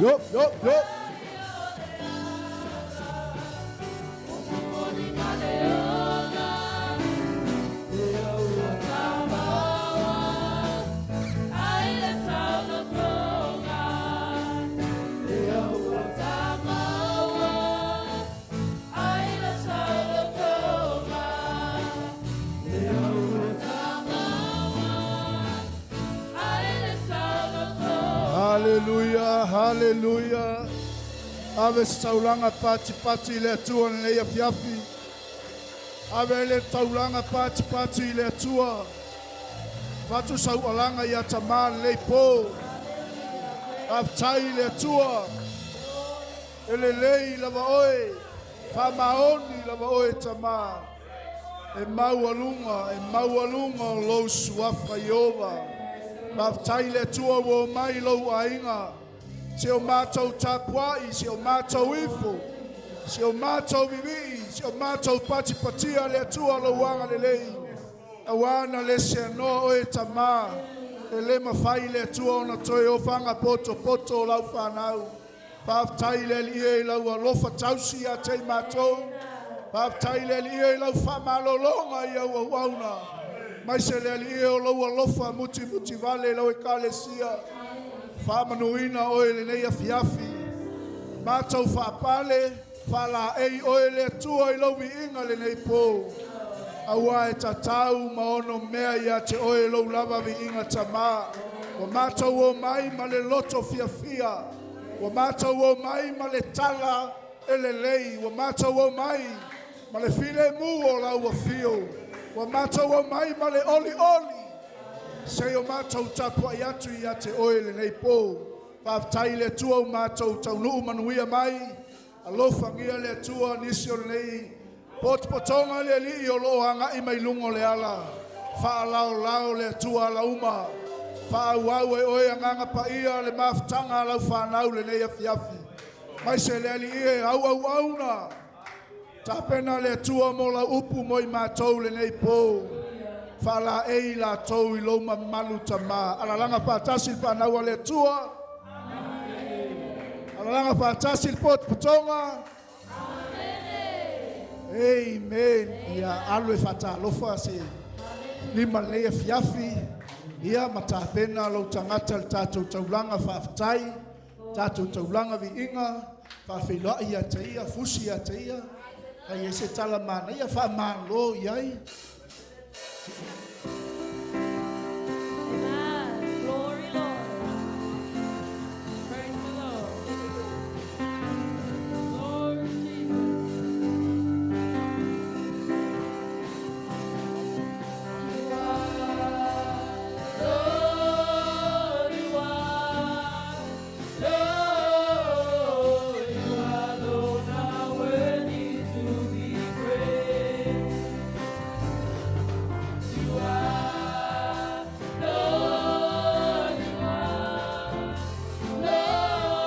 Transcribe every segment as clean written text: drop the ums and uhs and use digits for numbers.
Yup, yup, yup. Hallelujah, hallelujah. Ave taulanga pati le tua le fiafi. Ave le taulanga pati le tua. Vatu saualanga ya tama le po. Aftai le tua. Ele lei lava oe. Famaoni lava oe tama. E maualunga lo suafa Yehova. Maftai le tua wo mai lo ainga. Se o mātou tāpuai, se o mātou ifo, se o mātou vivi, se o mātou patipatia le tua lo wanga le lei. Awana le se anoa o e tamā, e le mawhai le tua ona toi o whanga poto lau whanau. Pāwtai le li e lau alofa tausi a te mātou. Pāwtai le li e lau whamalolonga i au wauna. Mai se le li e o lau alofa muti vale lau e kālesia. Whamanuina oe le nei afiafi. Mātou whapale, whala ei oe le tua i lau inga le nei pō. Aua e tatau maono mea ia te oe lau lava vi inga tamā. Wa mātou o mai ma le loto fiafia. Wa mātou o mai ma le tala e le lei. Wa mātou o mai ma le file mu o lau a fio. Wa mātou o mai ma le oli. Se o mātou tapua i atu i ate oe le nei pō. Pāwtai le tua o mātou tau nuu manuia mai. Alofangia le tua nisi o le nei. Potpotonga le li o loo hanga i mai lungo le ala. Whaalao le tua la uma. Whaauau e oe anganga pa ia le mafutanga lau whanau le nei afiafi. Mai se le ali e au auna. Tapena le tua mo la upu mo i mātou le nei pō. Fala ei la tau I loma malu tama. Alalanga patasi whanau le tua. Alalanga patasi pot putonga. Amen. Ia alwe fata lofa se lima lea fiafi. Ia matapena lo tangata le tatou taulanga whaftai. Tatou taulanga vi inga. Whawhiloa ia te ia, fusi ia te ia. Kai e se tala mana ia whamalo iai. Amen. Glory, Lord. Praise the Lord. Lord Jesus. You are, Lord, you are, Lord, you alone are worthy to be praised. You are, Lord, you are,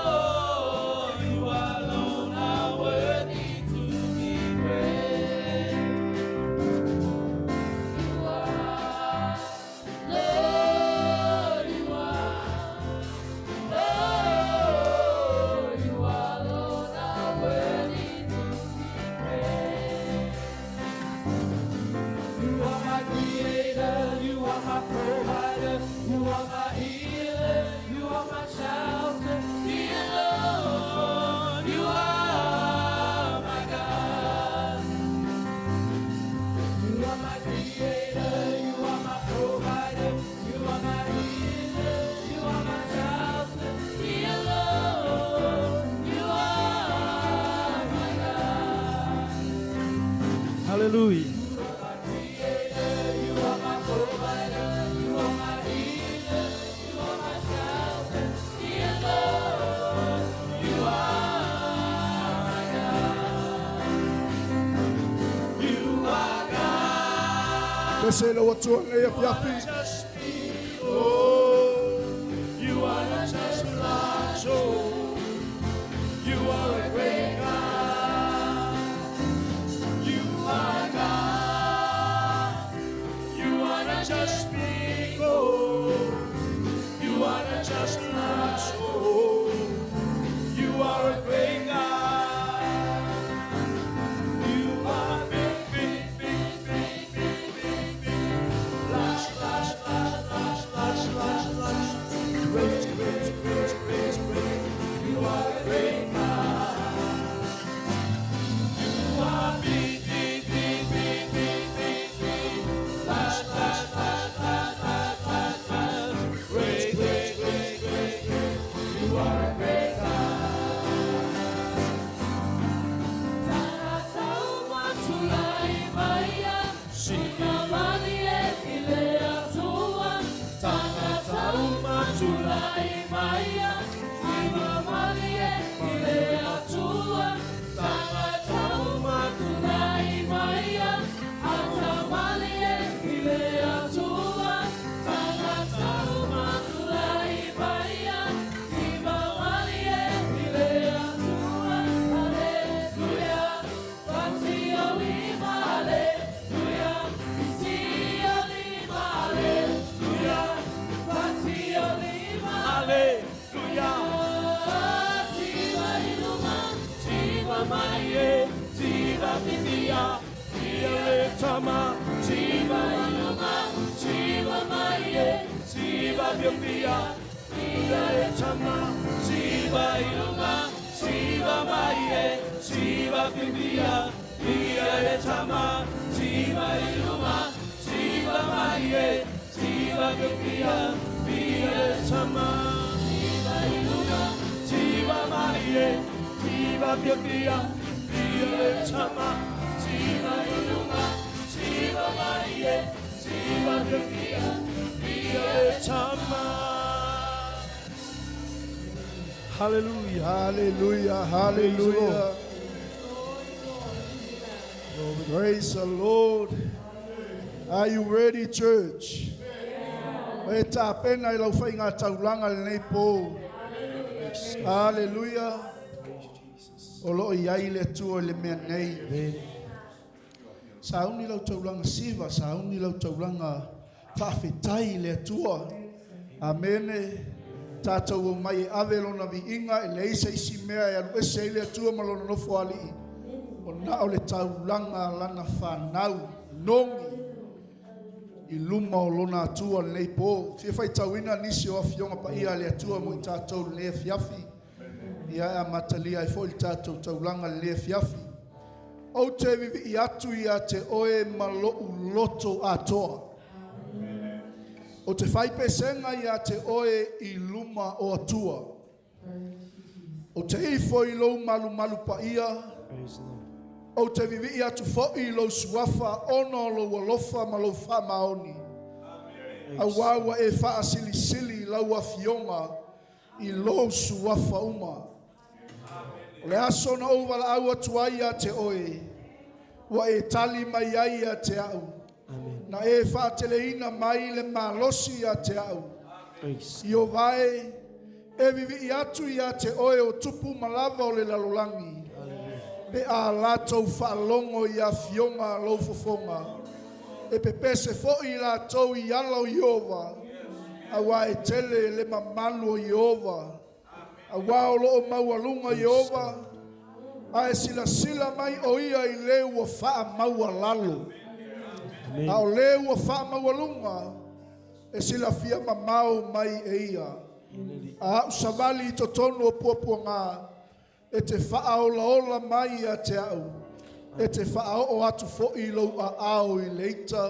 Lord, you alone are worthy to be praised. You are, Lord, you are, Lord, you alone are worthy to be praised. You are my creator, you are my provider, you are my healer, you are my shelter, dear Lord, you are my God. You are my creator, you are my provider, you are my healer, you are my shelter, dear Lord, you are my God. Hallelujah. Say the what's on there, Yafi. Oh, you are not just God, so you are a great God. You are God. You are not just people. You are not just God, so Hallelujah, hallelujah, hallelujah. Praise the Lord. Are you ready, church? Hallelujah. Olo iai le tua le mea nei. Sauni lau taulanga siva, sauni lau taulanga whawhetai le tua. Amene. Tātou o mai ave lona vi inga e leisa isi mea e alu ese ile tua malona nofo ali. O nao le taulanga lana whanau, nongi. I luma o lona atua le po. Fia whai tauina nisi o afionga pa ia le atua mo i tātou le fiafi. Ia a matalia e fo i tātou taulanga le fiafi. O te vivi i atu ia te oe malo u loto atoa. O te whaipesenga ia te oe i luma o atua. O te ifo i lou malu malu pa ia. O te vivi ia tu fo i lou suafa ono lo walofa ma lo wha maoni. A wawa e wha sili sili lau a fionga i lou suafa uma. O le aso na uwala au atua ia te oe. Wa e tali mai ia te au. Na e whaateleina mai le malosi a te au. I o vai, e vivi i atu i a te oe o tupu malava o le lalolangi. Pe a latou whaalongo i a fionga lo fofonga. E pe pese fo i latou i ala o Iova. A wa e tele le mamalu o Iova. A wa o loo maualunga Iova. A e sila sila mai o ia i leu o wha maua lalo. A o leu o wha maualunga, e sila fia mamau mai e ia. A au savali i totonu o puapua ngā, e te wha ola ola mai a te au. E te wha o atu fo i lau a au i leita,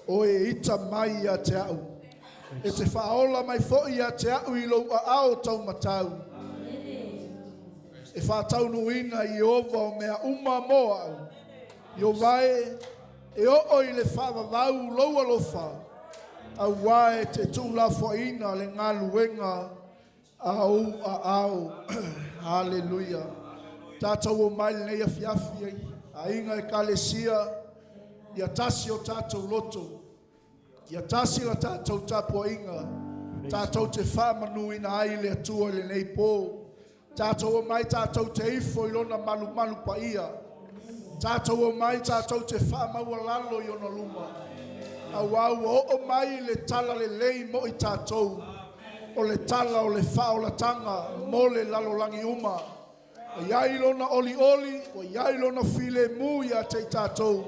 o e ita mai a te au. E te wha ola mai fo i a te au i lau a au tau matau. E wha tau nuina i ova o mea uma moa au. I o vai, e o i le whaavavau loa lofa, a wae te tūla whaina le ngā luenga au a au. Hallelujah. Tātou o mai nei a fiafi, a inga e kalesia, i a tasi o tātou loto, i a tasi la tātou tāpua inga, tātou te whamanu ina ai le atua le nei pō, tātou o mai tātou te ifo i lona malu malu pa ia, tātou o mai tātou te whamaua lalo i ona luma. A wau o mai le tala le lei mo i tātou. O le tala o le whaolatanga mo le lalolangi uma. O iai lona oli oli, o iai lona file mu i a te tātou.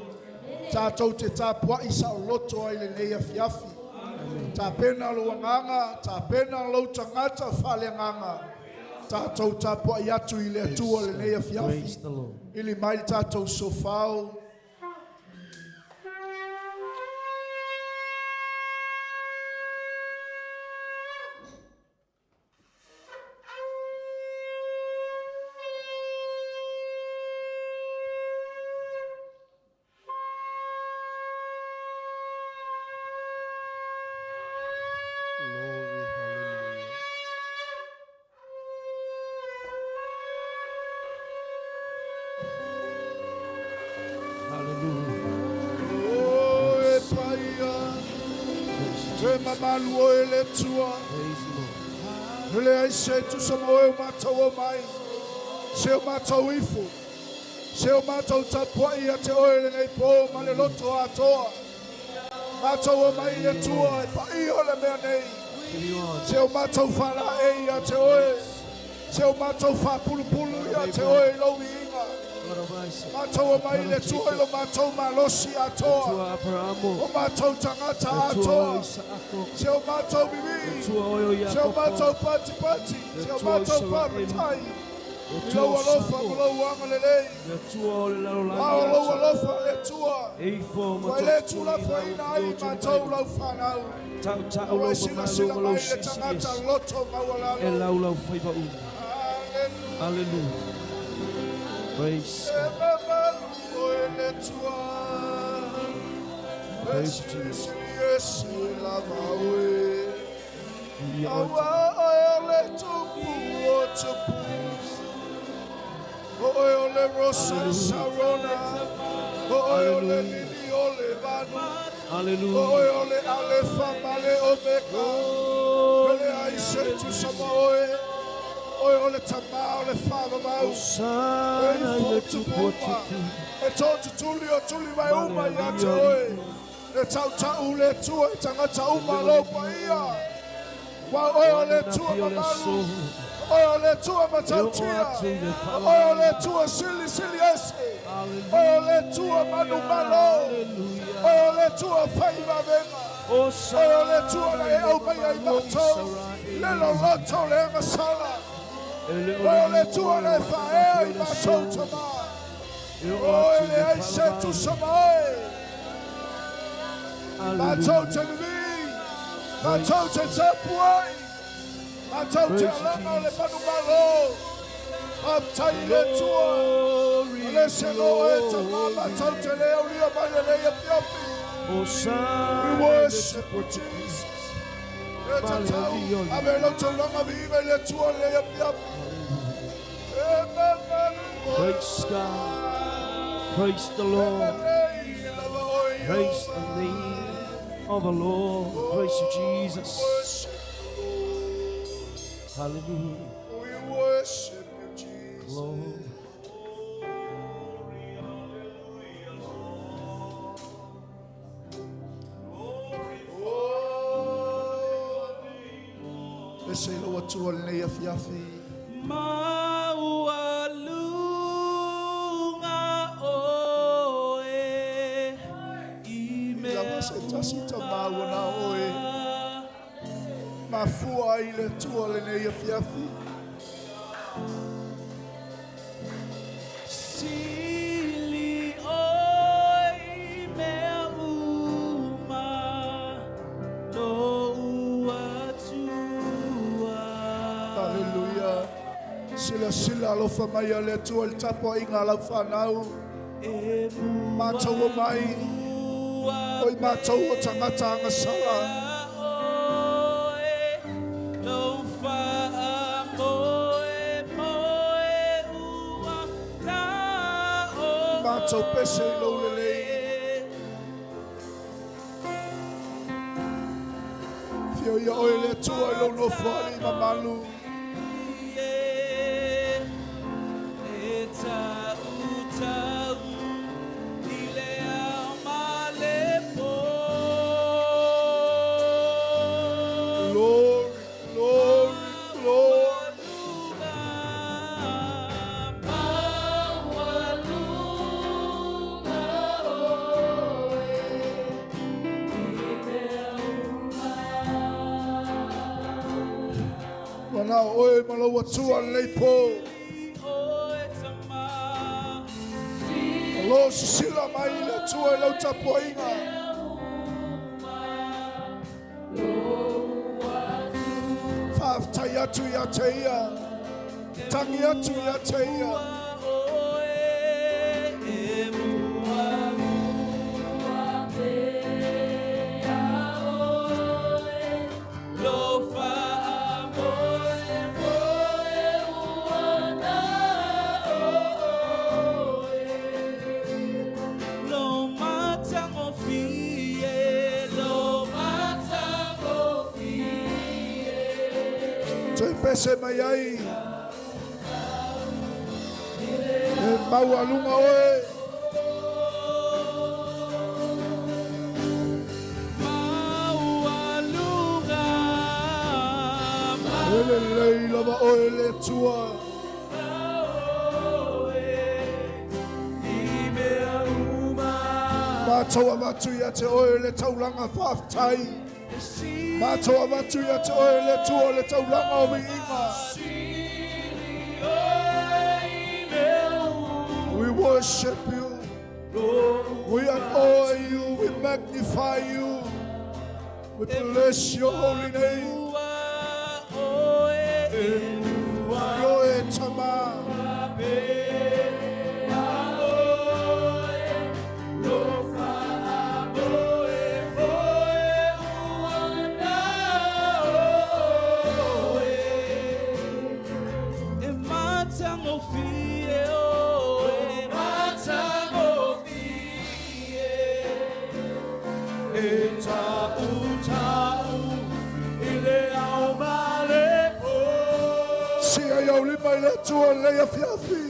Tātou te tāpua i sa o loto ai le nei a fiafi. Tā pena lo nganga, tā pena lo tangata whale nganga. Tātou tāpua i atu i le atua le nei a fiafi. Ili mai tātou sofao. Glory, hallelujah. malu o ele tua. Ele ai se tu sama o mātou o mai. Se o mātou ifu. Se o mātou tapuai a te oele nei pō ma le loto atoa. Mātou o mai e tua e pai o le mea nei. Se o mātou whala e a te oe. Se o mātou whapulupulu i a te oe lau i inga. Mātou o mai le tua i lo mātou malosi atoa. O mātou tangata atoa. Se o mātou bibi. Se o mātou pati pati. Se o mātou pamatai. Ilo alofa, ilo wanga le lei. Ilo alofa le tua. Wai le tula whaina ai mātou lau whanau. Awe sila sila mai le tangata loto mawalalo. Hallelujah. Praise Praise Jesus. Yes, Ole Rosa Sarona, Ole Lili, Ole Vanu, Hallelujah. Ole Alefa Male Omega, Ole Aisha to Samoe, Ole Tama, Ole Father Mouse, Ole Tupuma, e Toto Tulio Tuli Uma Yatoe, the Tauta Ule Tua, Tangata Uma Lopa Ia, while Ole Tua Mamalu. Ole tua matautia, ole tua sili sili ese, ole tua manu malo, ole tua faiva venga, ole tua le au mai ai mato, le lo loto le masala, ole tua le fae ai mato tama, ole ai se tu samae, mato te mi, mato te zapuai. Matau te alanga le panu malo. Aptai le tua. Le selo e tama matau te leo lia mai le lea piapi. We worship you, Jesus. E tatau. Ave lo te langa vive le tua lea piapi. Praise God. Praise the Lord. Praise the name of the Lord. Praise you, Jesus. Hallelujah. We worship you, Jesus. Glory. Let's say lo watu al nei afiafi. Lama se tasita mawana oe. Mafua ile tua le nei afiafi. Sili oi mea uma no atua. Hallelujah. Sila sila alofa mai ale tua il tapo inga lau whanau. Mātou o mai. Oi mātou o tangata anga sala. Mātou pese I lau lelei. Fio ia oe le tua I lau no whali mamalu. Glory, glory, glory. Wana oe malawa tua leipo. Alo sisila mai le tua I lau tapuainga. Whaftai atu ia te ia. Tangi atu ia te ia. Lo mata mo fie, lo mata mo Toi pese mai ai. E mau alunga oe. Ele lei lava oe le tua. Mātou avatu ia te oe le taulanga whaftai. Mātou avatu ia te oe le tua le taulanga o inga. We worship you. We adore you. We magnify you. We bless your holy name. Yoe tama. Sia eu lima le tua leia fiafi.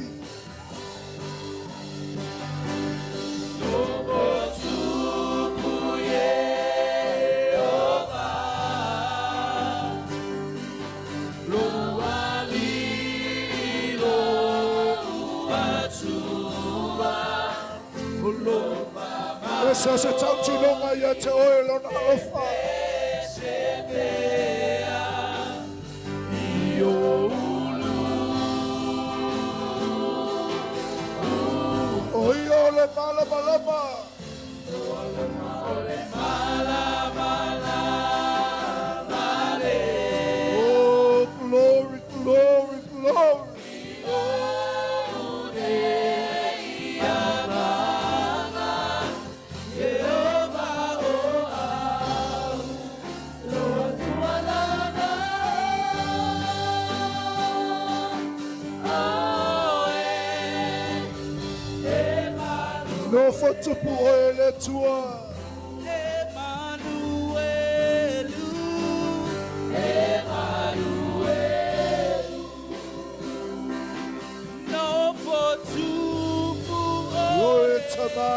Esa se tauti longa ia te oe lona ofa. Oi ole mala malama. Oh glory, glory, glory. No fotupu oe le tua. Oe tama.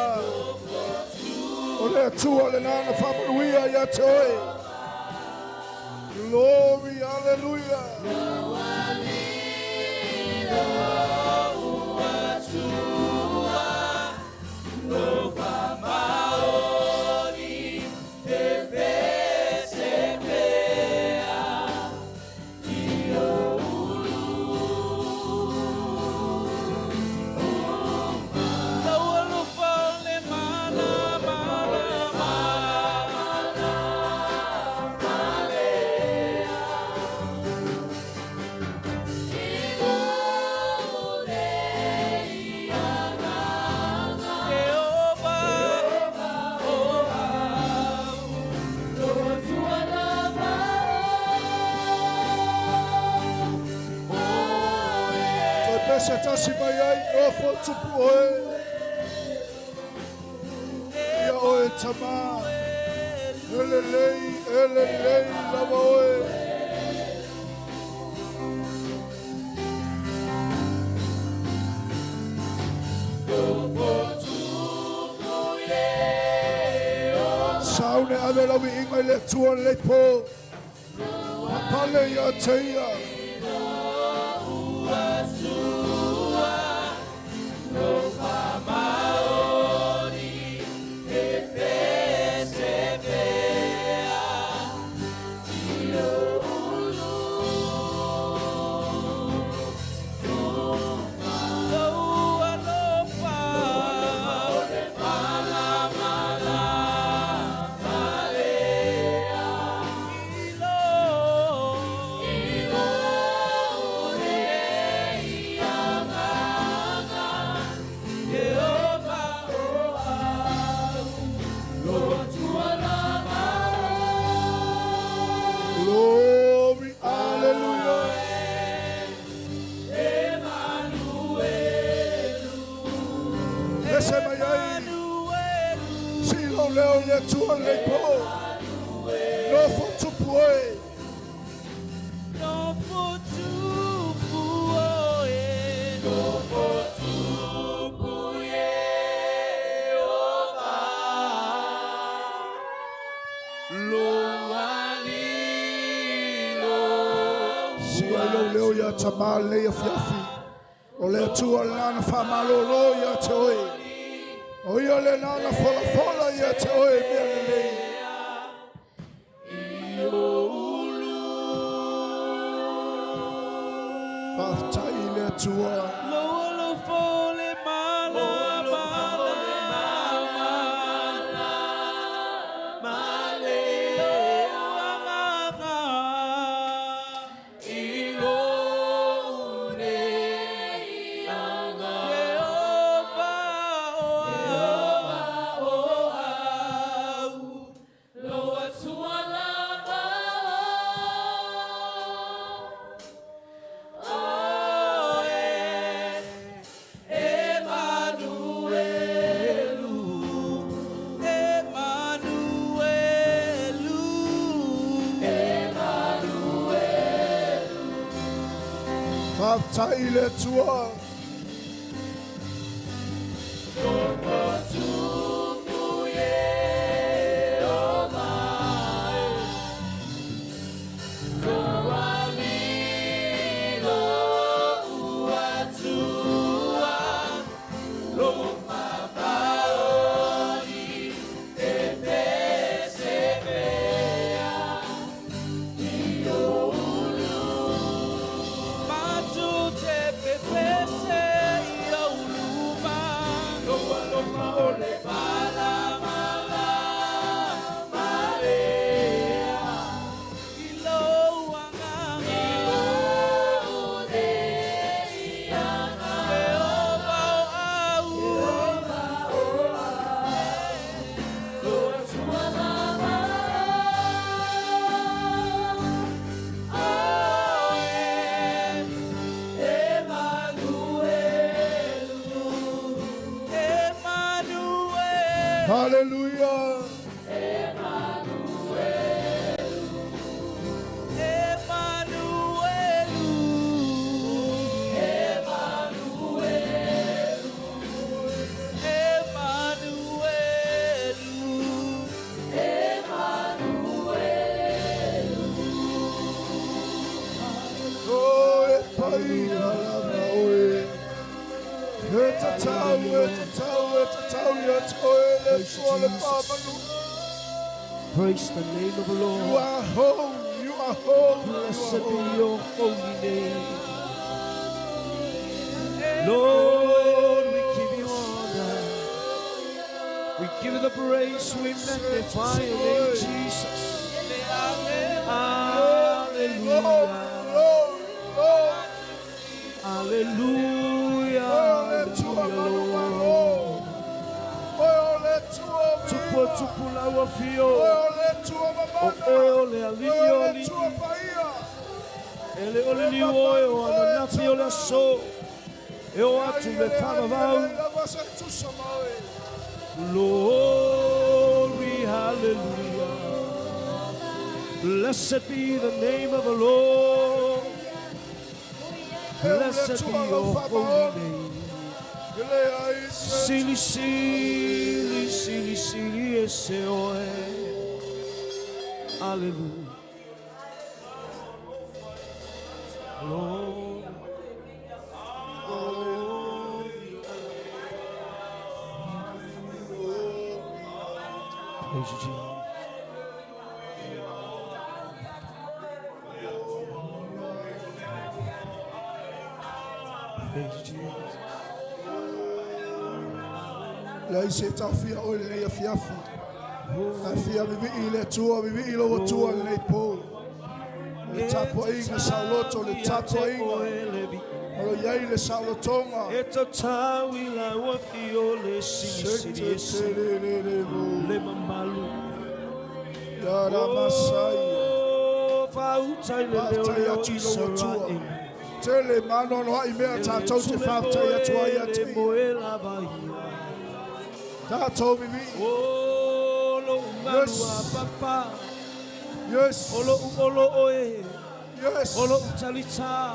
Ole tua le nana whaparuia ia te oe. Glory, hallelujah. Se tasi mai ai no fotupu oe. Ia oe tama. Ele lei lava oe. Saune ave lawi inga le tua le po. Apale ia teia. Glory, hallelujah. Ese mai ai. Silo leo le tua le po. No fotupu oe. Si alo leo ya tama le ya fiafi. O le tua lana whamalolo ya te oe. O ia le lana fola fola ya te oe mea le lei. Whaftai le tua. Whaftai le tua. Hallelujah. Praise the name of the Lord. You are home. You are home. Blessed be your holy name. Lord, we give you honor. We give you the praise. We magnify your name, Jesus. Hallelujah. Hallelujah. Hallelujah, Lord. Tupula wafio. Ole alivio li. Ele ole li oyo ananafi ole so. Eu atu me pavau. Glory, hallelujah. Blessed be the name of the Lord. Blessed be your holy name. Sili, sili, sili, sili, ese oe. Hallelujah. Lord. Praise you, Jesus. Praise you, Jesus. La ise tafia o le ya fiafi. Tafia bibi ile tua bibi ile watua le po. Le tapo inga sauloto le tapo inga. Olo yai le saulotonga. Eto tawi la wapi o le sili le mamalu. Yara masai. Fauta ile le Israel. Tele mano no ai mea tatou te fauta ya tua ya te. Tatou bibi. Yes. Yes. Olo oe. Yes. Olo utalita.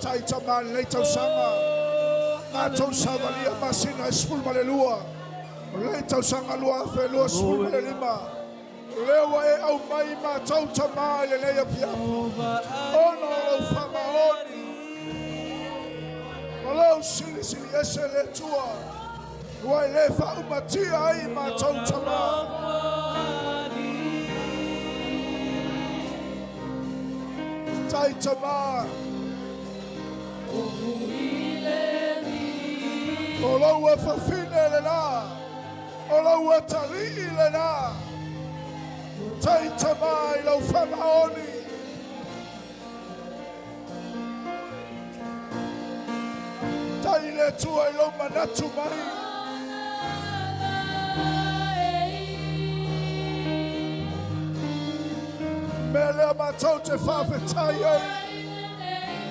Taita man leitau sanga. Tatou savalia masina spul malelua. Leitau sanga lua fe lua spul malelima. Lewa e au mai ma tau tama le leia pia. Ono lau whamaoni. O lau sili sili ese le tua. Wai le whaumatia ai mātou tama. Tai tama. O lau e whawhine le nā. O lau e tali le nā. Tai tama I lau whamaoni. Tai le tua I lau manatu mai. Me lea mātou te whawhetai ai.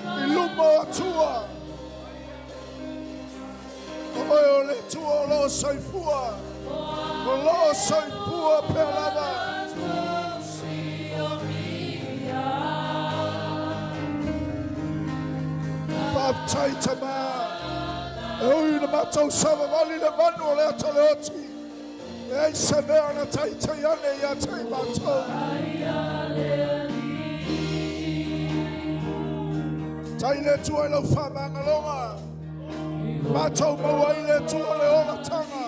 I lumo atua. Oe o le tua o loo saifua. O loo saifua pea lava. Whawhetai tama. E ui na mātou sawa wali le vanu o le atale oti. E ai se mea na taitai ane I a tei mātou. Tai le tua I lau whamangalonga. Mātou maua I le tua le ola tanga.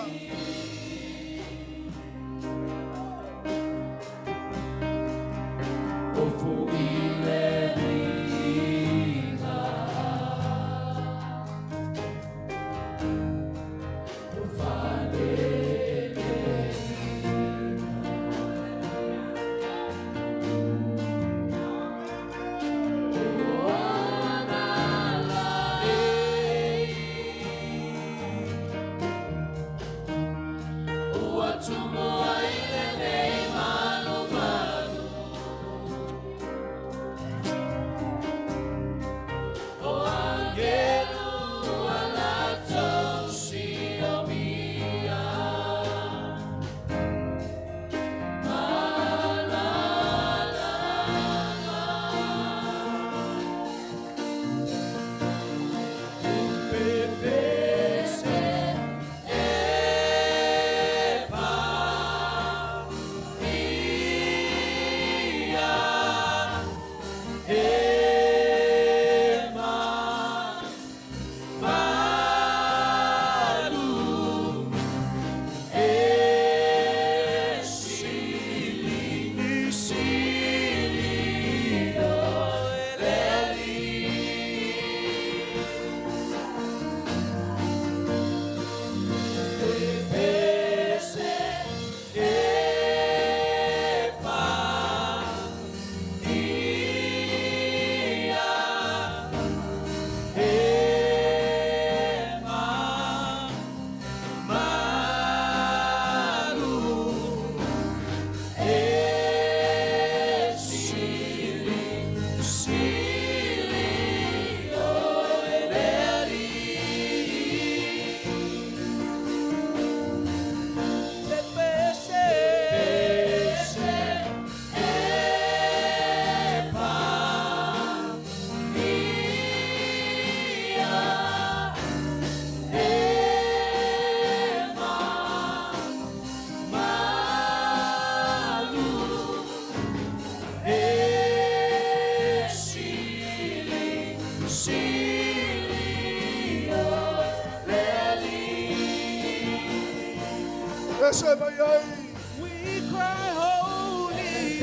We cry holy.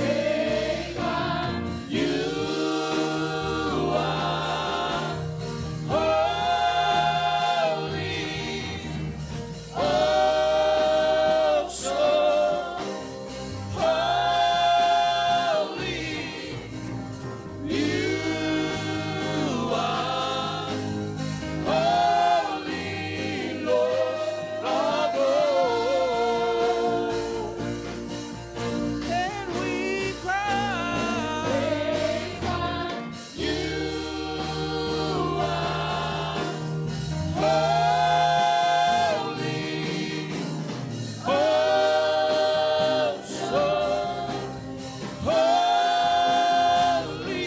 You are holy. Oh, so holy. You are holy, Lord of all. And we cry. You are holy, oh, so holy.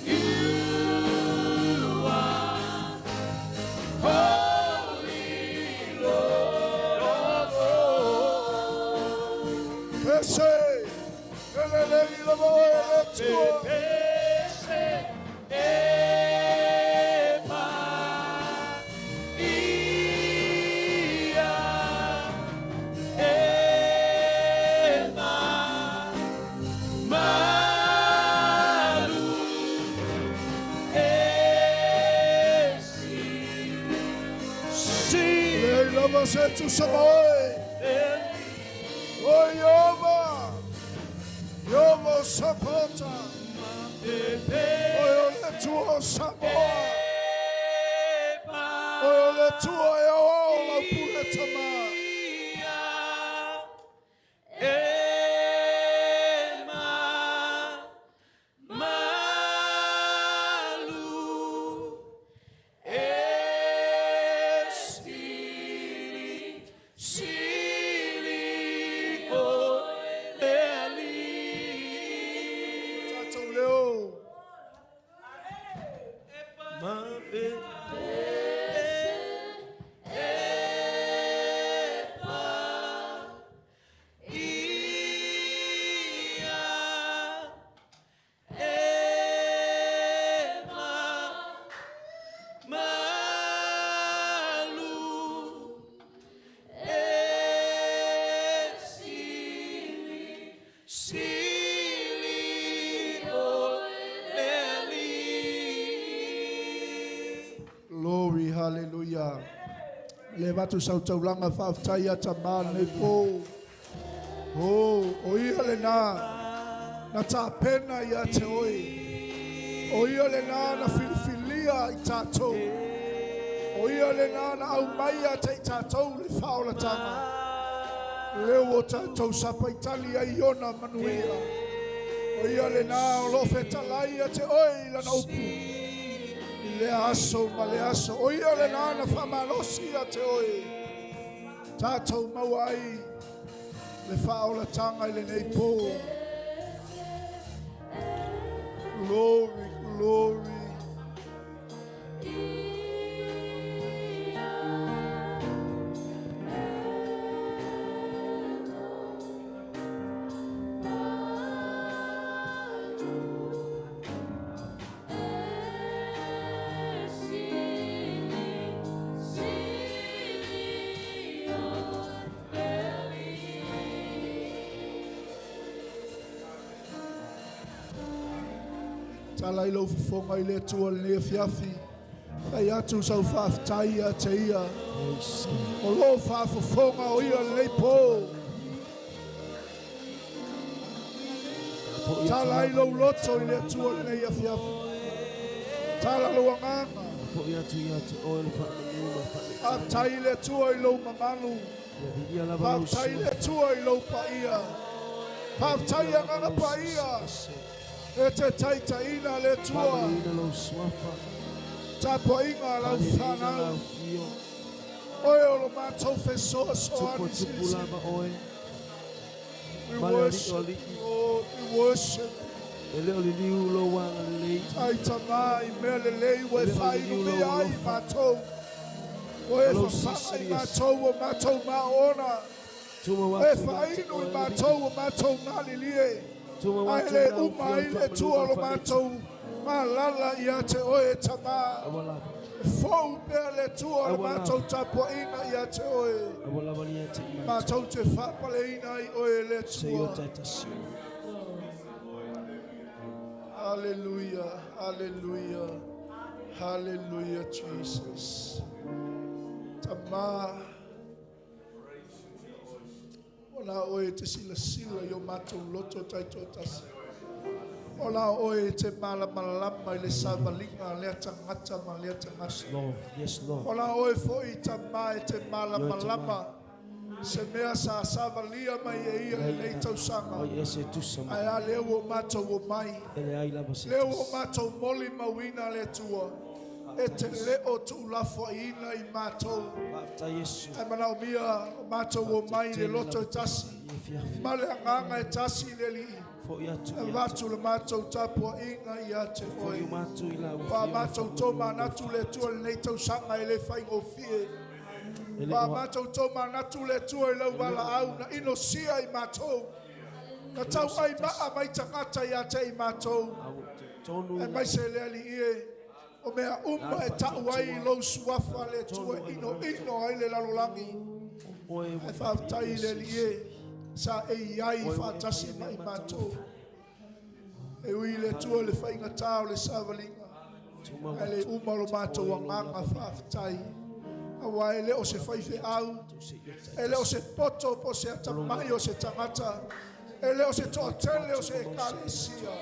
You are holy, Lord of all. Pese. Ele le tua. Pese. Yehova se tu samoi. Oh Yehova. Yehova sapota. Oh le tuo Samoa. Oh le tuo Yehova puletama. Glory, hallelujah. Le watu sau taulanga whaftai ata mane po. Oh, o ia le na tā pena ia te oi. O ia le na filifilia i tātou. O ia le na au maia te i tātou le whaolatanga. Leo o tātou sapa itali a iona manuia. O ia le na o lofe talai a te oi lana upu. Le aso ma le aso o ia le nana whamalosi a te oi tātou mauai le whaola tanga i le nei pō. Glory, glory. Tala i lo fufonga i le tua le nea fiafi. Kai atu sau whaftai a te ia. O lo whafufonga o ia le pō. Tala i lo loto i le tua le nea fiafi. Tala lo anganga. Whaftai le tua i lo mamanu. Whaftai le tua i lo paia. Whaftai anganga paia. E te taita ina le tua. Tapo inga lau whanau. Oe o lo mātou whesoa soani sisi. We worship, Lord, we worship. Taita mai mea le lei we whainu me ai mātou. Oe whawhanga i mātou o mātou maona. Oe whainu i mātou o mātou nalilie. Aile umaile tua lo matou malala ia te oe tama. Fou mea le tua lo matou tapua inga ia te oe. Matou te whapale ina i oe le tua. Hallelujah, hallelujah, hallelujah, Jesus. Tama. Ola oe te sila sila yo matou loto taito tasi. Ola oe te malamalama i le savalinga lea tangata ma lea tangata. Yes, Lord. Ola oe fo i tamae te malamalama. Se mea sa savalia mai e ia le nei tausanga. Ai a leo o matou o mai. Leo o matou moli mawina le tua. E te leo tu lafo ina i mātou. Ai manao mia o mātou o mai le loto e tasi. Male anganga e tasi le li. E vatu le mātou tapua inga i a te oi. Pa mātou tō manatu le tua le nei tau sanga e le whai o fie. Pa mātou tō manatu le tua e lau wala au na ino sia i mātou. Na tau ai maa mai tangata i a te i mātou. E mai se le ali ie. O mea umma e tau ai lo suafa le tua ino ai le lalolangi. E whaftai le lie. Sa e iai whaatasi mai mātou. E ui le tua le whainga tau le savalinga. E le umma lo mātou anganga whaftai. Awa ele o se whaife au. Ele o se poto po se atamai o se tangata. Ele o se toa tele o se ekalesia.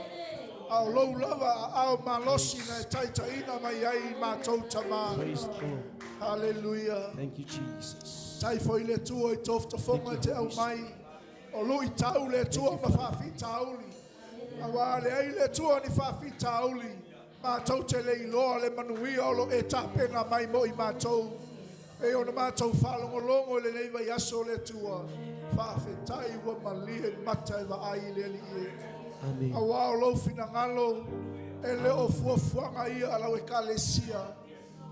Au lou lava au malosi na taita ina mai ai mātou tama. Praise the Lord. Hallelujah. Thank you, Jesus. Tai foi le tua I tofta fonga te au mai. O lui tau le tua ma whawhi tauli. Awa le ai le tua ni whawhi tauli. Mātou te le iloa le manuia o lo e tapena mai mo I mātou. E ona mātou whalongolongo le nei vai aso le tua. Whawhetai wa malie mata eva ai le li e. Amen. Awa o lo fina ngalo. E le o fuafuanga ia ala we kalesia.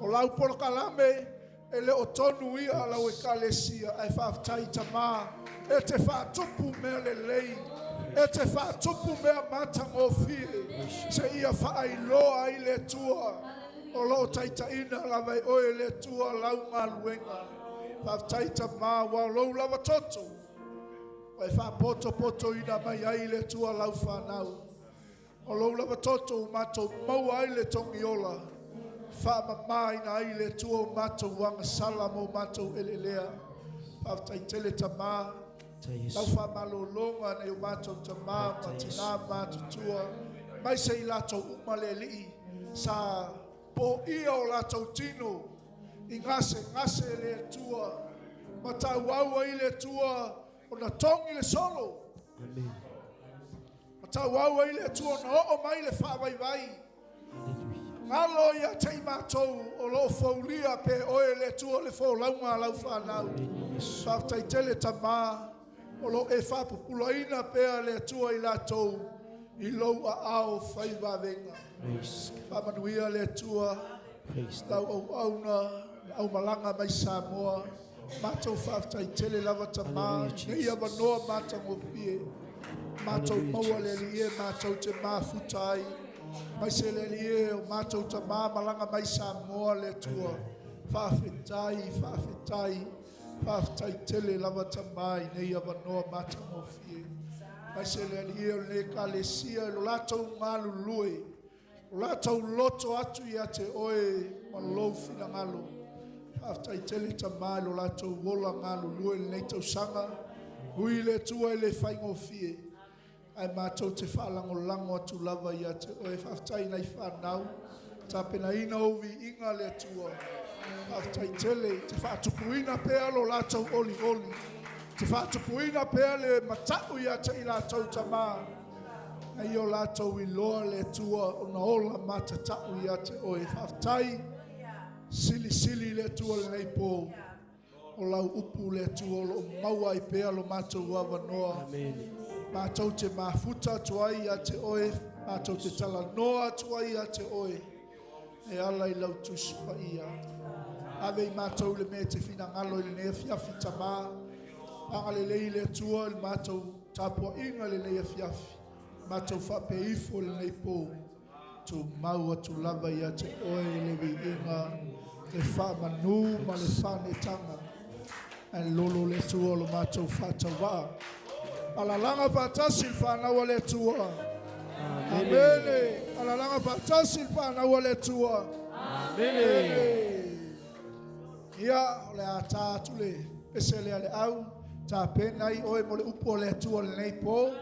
O lau poro kalame. E le o tonu ia ala we kalesia. Ai whawhetai tama. E te whatupu mea le lei. E te whatupu mea matang o fie. Se ia whaailoa ai le tua. O lo taita ina la vai oe le tua lau ngā luenga. Whawtaita mā wa lo lava toto. Wai wha poto ina mai ai le tua lau whanau. O lo lava toto mato mau ai le tongi ola. Wha ina ai le tua mato wanga sala mo mato elelea. Whawtaita le tamā. Lau wha malolonga ne o mato tamā matina mato tua. Mai se I lato umale li sa po ia o lato tino I ngase le tua ma tau aua I le tua o na tongi le solo Amen. ma tau aua I le tua na o mai le whaavai vai ngalo ia tei mātou o lo faulia pe oe le tua le fo launga lau whanau whaftai tele tamā o lo e whapupula ina pea le tua I latou I lou a ao whaiva venga Whamanuia le tua lau au auna au malanga mai Samoa Mātou whaftai tele lava tamā Nei awa noa mātou ngofie Mātou maua le lie Mātou te māfutai Mai se le lie o mātou tamā malanga mai Samoa le tua Whawhetai Whaftai tele lava tamā Nei awa noa mātou ngofie Mai se le lie o le kalesia Lo latou ngalu lue Latau loto atu ia te oe malou fina ngalo. Haftai tele tamai lo latou wola ngalo lue le nei tau sanga. Hui le tua I le whaingo fie. Ai mātou te whalango lango atu lava ia te oe. Haftai nei whanau. Tāpena ina ovi inga le tua. Haftai tele te whaatupuina pea lo latou oli oli. Te whaatupuina pea le matau ia te I latou tamai. Ai o latou I loa le tua o na ola matatau ia te oe whaftai sili le tua le nei pō o lau upu le tua o maua I pēa lo mātou wawa noa mātou te mafuta tuai ia te oe mātou te tala noa tuai ia te oe e ala I lau tuspa ia ave I mātou le me te whina ngalo I le nea fiafi tamā anga le lei le tua le mātou tāpua inga le nea fiafi Mātou whape ifo le nei pō Tu mau atu lava ia te oe le vi inga Le wha manu ma le whane tanga Ai lolo le tua lo mātou whata wā Ala langa whatasi le whanaua le tua Amene Ala langa whatasi le whanaua le tua Amene Ia o le a tātu le Ese le ale au Tā penai oe mo le upo le tua le nei pō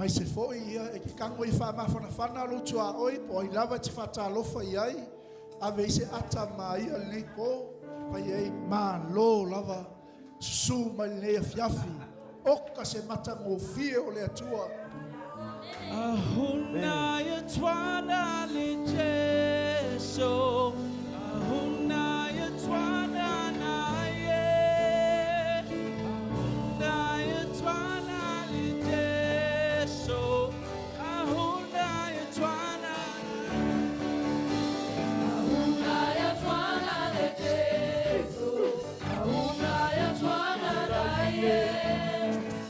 Mai se foi ia e ki kango I whamawhanawhana lo tua oi po I lava te whatalofa I ai ave I se ata mai al nei po pai ei mā lo lava su mai nei a fiafi oka se mata ngō fie o le atua Ahuna ya twana le Jesu Ahuna ya twana na ye Ahuna ya twana le Jesu Ahuna ya twana Ahuna ya twana le Jesu Ahuna ya twana na ye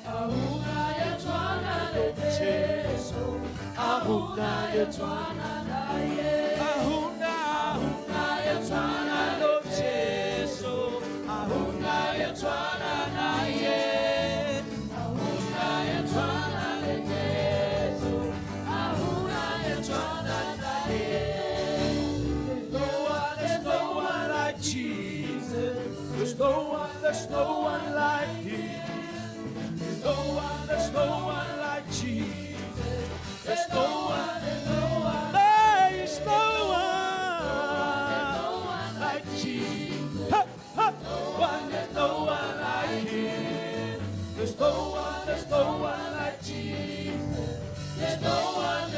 Ahuna ya twana le Jesu Ahuna ya twana na ye Ahuna ya twana lo Jesu Ahuna ya twana na ye Ahuna ya twana le Jesu Ahuna no one like him. There's no one like Jesus. There's no one, there is no one like Jesus. There's no one like him. There's no one like Jesus. There's no one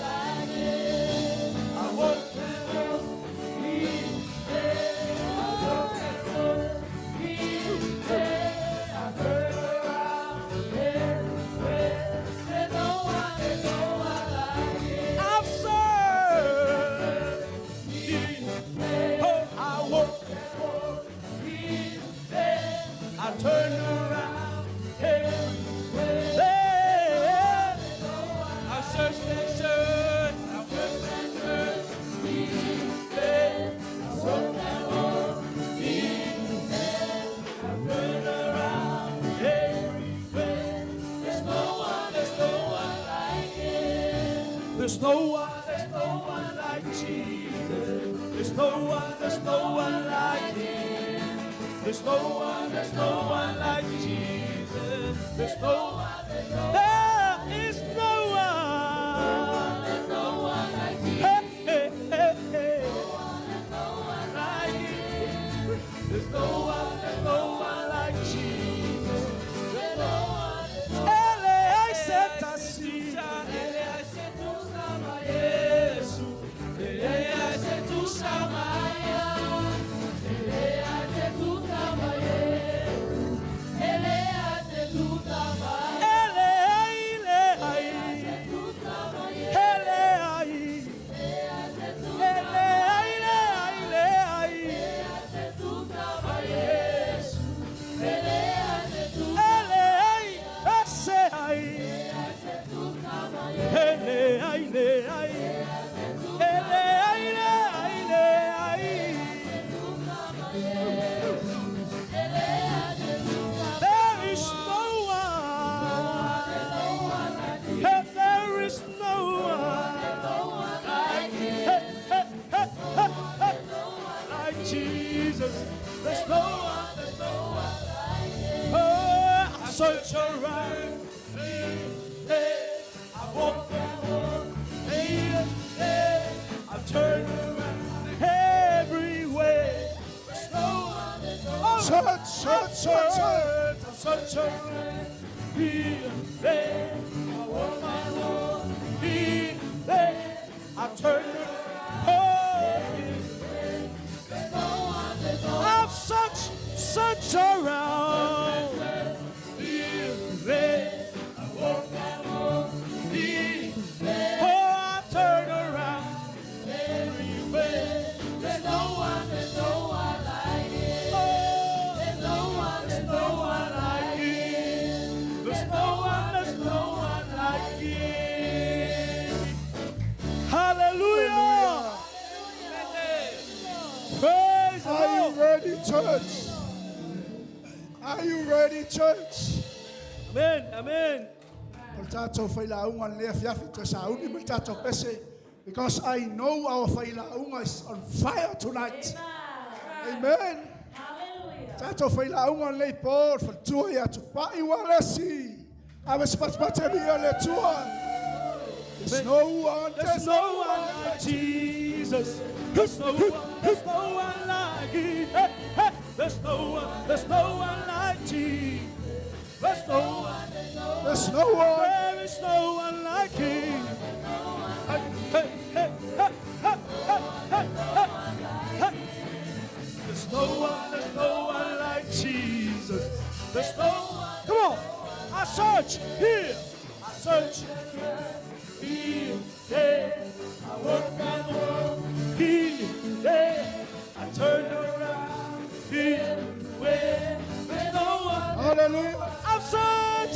like him. I want turn around everywhere. I search and search, I search and search. He's there. I search and walk. He's there. I turn around everywhere. There's no one like him. There's no one like Jesus. There's no one like him. There's no one like Jesus. There's no one, there is no one. There's no one like Jesus. Hey, hey, hey, hey. No one like him. There's no one like Jesus. There's no one. Ele aceita sim. Ele aceita o sama Jesus. Ele aceita o sama. Search around, I walk and walk, I turn around everywhere. There's no one, search around, here, there, I walk and walk, here, there, I turn around, there's no one, I've searched around. I walk and walk, oh, I turn around everywhere. There's no one like him. Oh, there's no one like him. There's no one like him. Hallelujah. Praise the Lord. Are you ready, church? Are you ready, church? Amen, amen. Because I know our Failaunga is on fire tonight. Amen. Tato Failaunga lay por for Tupai to Tupai Ualesi. I was There's no one like Jesus. There's no one like him. There's no one like Jesus. There's no one. There is no one like him. There's no one like Jesus. There's no one. Come on. I search here. I search here, there. I work and walk here, there. I turn around here, where there's no one. Hallelujah. I've searched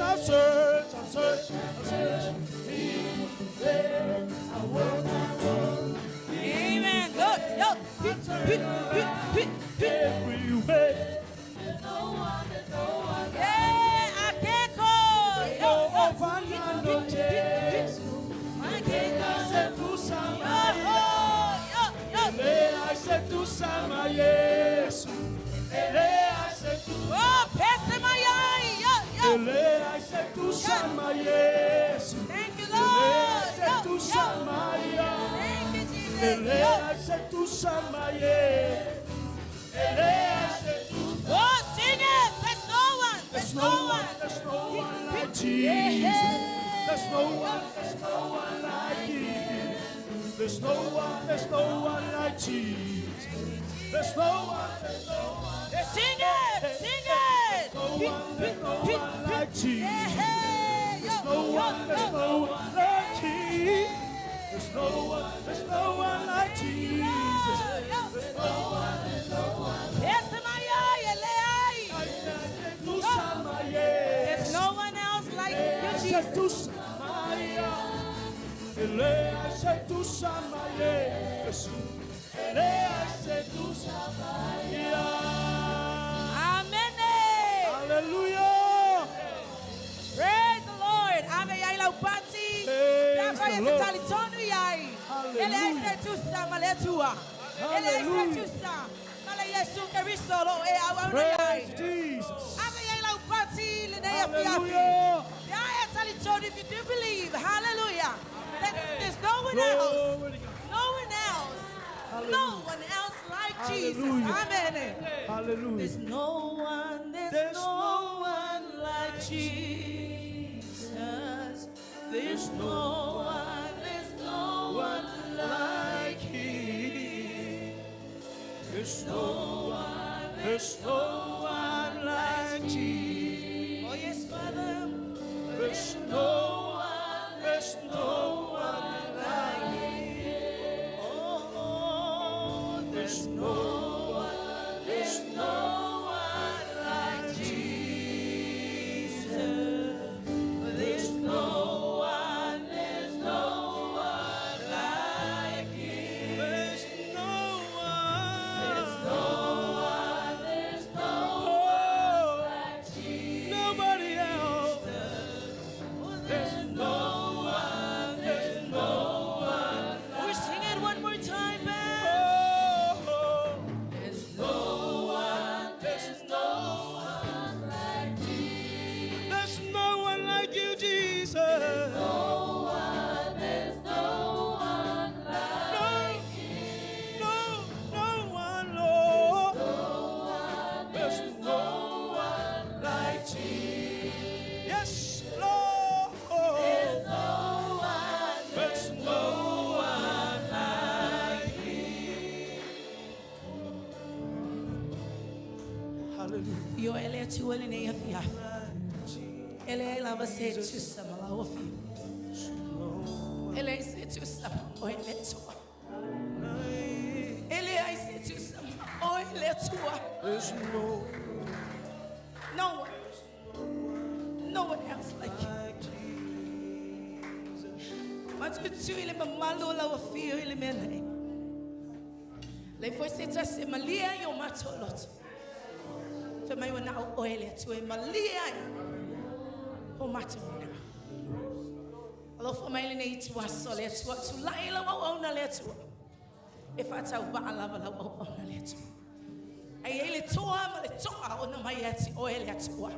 here, there. I work and walk. Amen. Good. Yo. Everywhere. There's no one. Yeah, I can't call. Yo. Fernando Jesus. I can't call. Tu sama Yo. Ele hace tu sama Jesus. Ele hace tu Elea se tu samaye. Elea se tu. Oh, sing it. There's no one. There's no one like Jesus. There's no one like Jesus. There's no one like Jesus. There's no one Sing it. Sing it. like Jesus. There's no one like Jesus. There's no one like Jesus. There's no one. There's no one else like you, Jesus. Amen. Hallelujah. Praise the Lord. Ame yai lau pati. Yako ya Lord. tali tonu yai. Ele ai se tusa maletua. Ele ai se tusa. Male yesu kerisolo e awana yai. Praise Jesus. Ame yai lau pati le ne ya fiafi. Hallelujah. Yai tali tonu if you do believe. Hallelujah. There's no one else. Glory to God. No one else. Hallelujah. No one else like Jesus. Hallelujah. Amen. Hallelujah. There's no one like Jesus. There's no one like Him. There's no one like Jesus. Oh yes, Father. There's no one like Him. Oh, There's no one like Jesus. there's no one like Him. There's no one. Nobody else. There's no one. We sing it one more time, man. Oh, There's no one like Jesus. there's no one like you, Jesus. There's no one like No one, Lord. There's no one like Jesus. Yes, Lord. There's no one like Him. Hallelujah. Yo ele tu ele ne afia. Ele lava se tu sama la ofi. Ele se tu sama o ele tu. Ele ai se tu sama o ele tu. There's No one else like you. Mas tu ele mamalo la ofi ele mene. Le foi se tu se malia yo matolot. Fe mai wana o ele tu e malia. O matona. Alo fa mai le nei tu asole tu tu la ila wa ona le tu. E fa ta wa ala la wa ona le tu. Ai ele toa ma le toa ona mai ati o ele tu.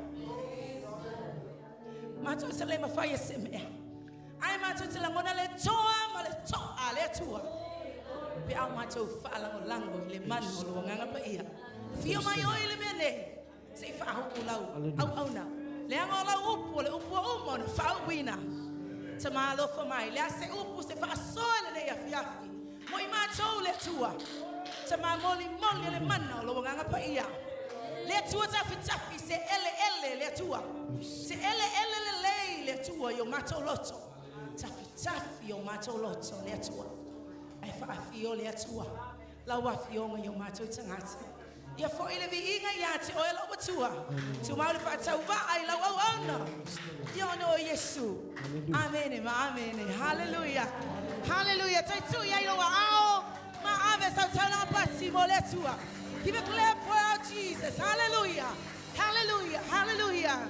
Ma tu se le ma fa yese me. Ai ma tu te la ngona le toa ma le toa le tu. Pe au ma tu fa la lango le mano lo nganga pa ia. Fio mai o ele mene. Se fa ho au na. Le ngola upu le upu o mo fa wina. Tamalo for my last say upu se fa sole le ya fiafi. Mo I ma to le tua. Tama moli le manna lo nganga pa ia. Le tua tafi se ele le tua. Se ele le tua yo mato loto. Tafi yo mato loto le tua. Ai fa fio le tua. La wa fio yo mato tangata. Ya fo ile vi inga ya ti o elo tua. Tu ma le fa tauva ai la wa ona. Yo no Yesu. Amen. Amen. Hallelujah. Hallelujah. Tai tu ya yo ao. Ma ave sa tana pasi mo le tua. Give a clap for our Jesus. Hallelujah. Hallelujah. Hallelujah.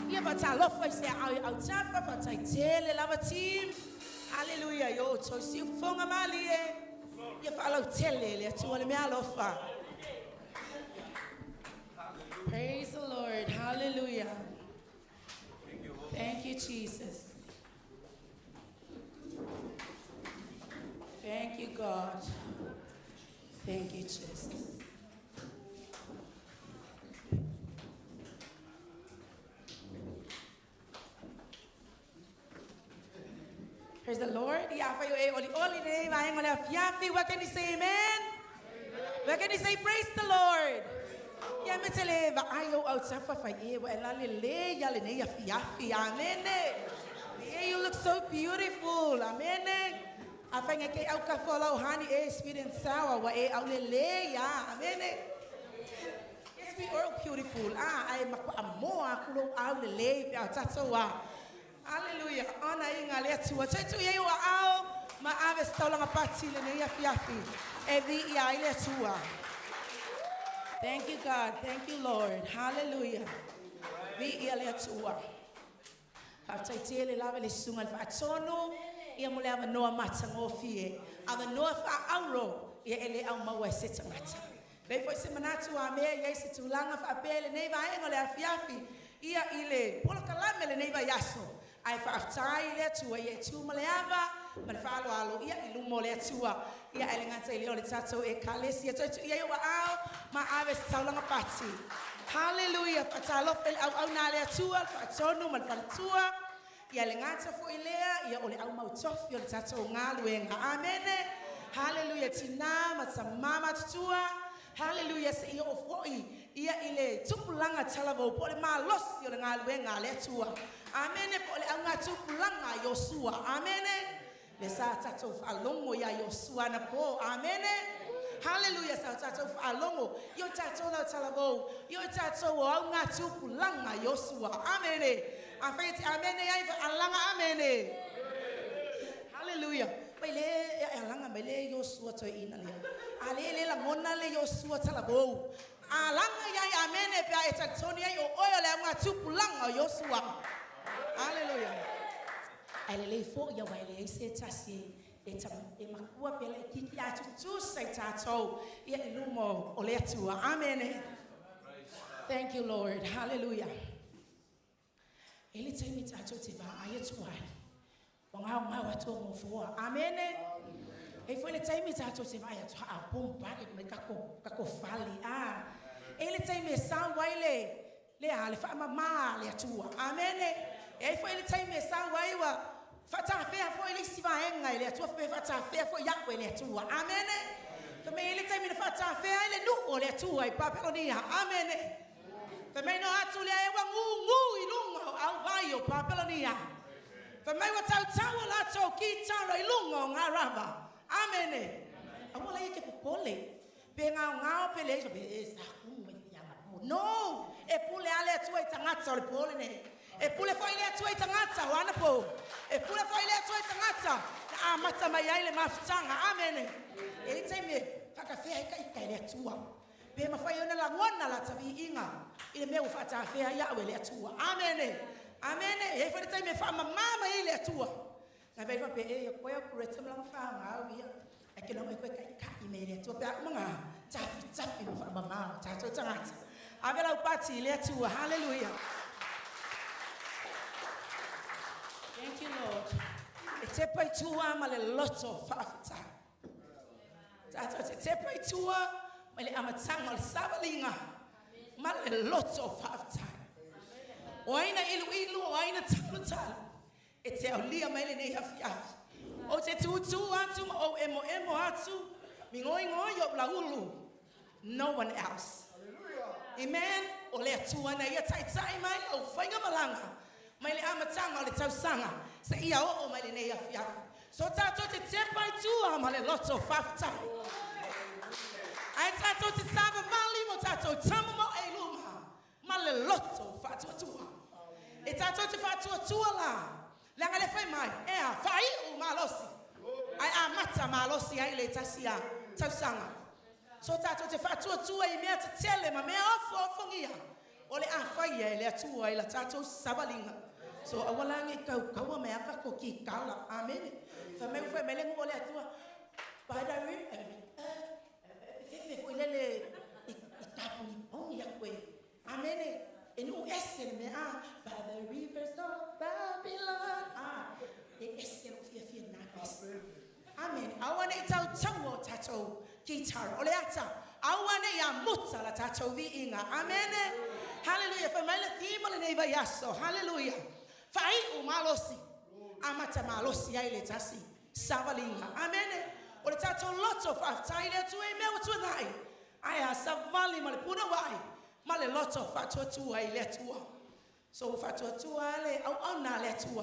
Ya va ta lo fa se au ta fa tai tele lava team. Hallelujah. Yo to si fonga mali e. Ya fa lo tele le tua le me alofa. Praise the Lord. Hallelujah. Thank you, Jesus. Thank God. Thank you, Jesus. Praise the Lord. What can you say, amen? What can you say? Praise the Lord. You look so beautiful. Amen. I find I follow honey, sweet and sour. Amen. Yes, we are beautiful. I'm more out the lay. Hallelujah. Honor in a letter. What to you are out. My avis stolen a party in the Yafi. Every year, thank you, God. Thank you, Lord. Hallelujah. Be here to work. After I tell you, I will sing and Fatono. You will have no matter more fear. I will know if I outro. You will have my West Matter. Therefore, Simonatu, I may yes to long of a bell and neighbor angle of Yafi. Ia ile, Polkalam and neighbor Yasso. I have tied to a year 2 Malava, but follow all ia ilumole to a ia elegant tato a calicia to you out. My avis so long a party. Hallelujah. Fatalo fell out nalia tua, Fatonum and Fatua. Yelengata for Ilea, you only out mouth off your tato ngaluing. Amen. Hallelujah. Tina, Matsamama tua. Hallelujah. Say you of what ia ile, Tupulanga Talabo, Polima lost your ngaluenga letua. Amen. Polanga Tupulanga Yosua. Amen. Lesa tato alongo ya Yosua na po. Amen. Hallelujah. Tato alongo. Yo tato la talabo. Yo tato wa nga Tupulanga Yosua. Amen. Afet amen. Alanga amen. Hallelujah. Bele alanga bele Yosua to inalia. Ale la mona le Yosua talabo. Alanga ya amen. Pia etatonia yo oyo le nga Tupulanga Yosua. Hallelujah. Alele fo ya wale se tasi eta emakua pela kiki atu tu saitato ya ilumo oletua. Amen. Thank you, Lord. Hallelujah. Ele time tato tiba ayetua. Wanga watu mfua. Amen. Efo ele time tato tiba ayetua abomba kako fali. Ele time sa wale le alifa mama le atua. Amen. Efo ele time sa waiwa fata fea for ele siva enga ele atua fata fea for yakwe ele atua. Amen. So me ele time fata fea ele nu ole atua ipapelonia. Amen. For me no atule ewa ngu ilungo au vaio papelonia. For me wata tawa la to kitara ilungo ngaraba. Amen. Awola yeke popole. Benga ngao pele so be esa kumwe yanga. No, e pule ale atua itangata ole pole ne. E pule foi ile atua itangata wana po. E pule foi ile atua itangata. Mata mayaile mafutanga. Amen. Ele time faka fea ika ile atua. Be mafai ona la ngona la tabi inga. Ile me ufata fea ya wele atua. Amen. Amen. E foi time fa mama ile atua. Na be fa pe e ko ya kurete mlang fa ngawi. Akilo me ko ka imele atua pe manga. Tafi fa mama. Tato tangata. Abela upati ile atua. Hallelujah. Thank you, Lord. It's a pay to a lot of fafta. It's a pay to a matangal sabalinga. Mal lot of fafta. Waina ilu, waina talutal. It's a lia melene hafiaf. O te tu atum o emo atu. Mingoing on your laulu. No one else. Amen. Ole tuana ya tai mai o fanga malanga. Maile amatanga le tausanga se ia o maile ne ya so tato te tepai tu amale lots of fafta ai tato te sava mali mo tato tamu mo eluma male lots of fatu tu e tato te fatu tu la ngale fai mai e a fai o malosi ai amata malosi ai le tasia tausanga so tato te fatu tu e me te tele ma me ofo fongia ole a fai e le tu ai la tato sabalinga. So awalangi kau me aka ko ki kala. Amen. Fa me foi meleng ole atua. Pada ri foi lele itapu ni pon yakwe. Amen. Enu essen me by the rivers of Babylon. E essen of fia na es. Amen. Awane itau tango tato guitar. Ole ata. Awane ya mutsa la tato vi inga. Amen. Hallelujah. For my theme le neva yaso. Hallelujah. Fai umalosi. Amata malosi ya ile tasi. Savalinga. Amen. Ole tato lots of aftaile tu e me tu nai. Aya savali male puna wai. Male lots of fatwa tu ile tu. So fatwa tu ale au na le tu.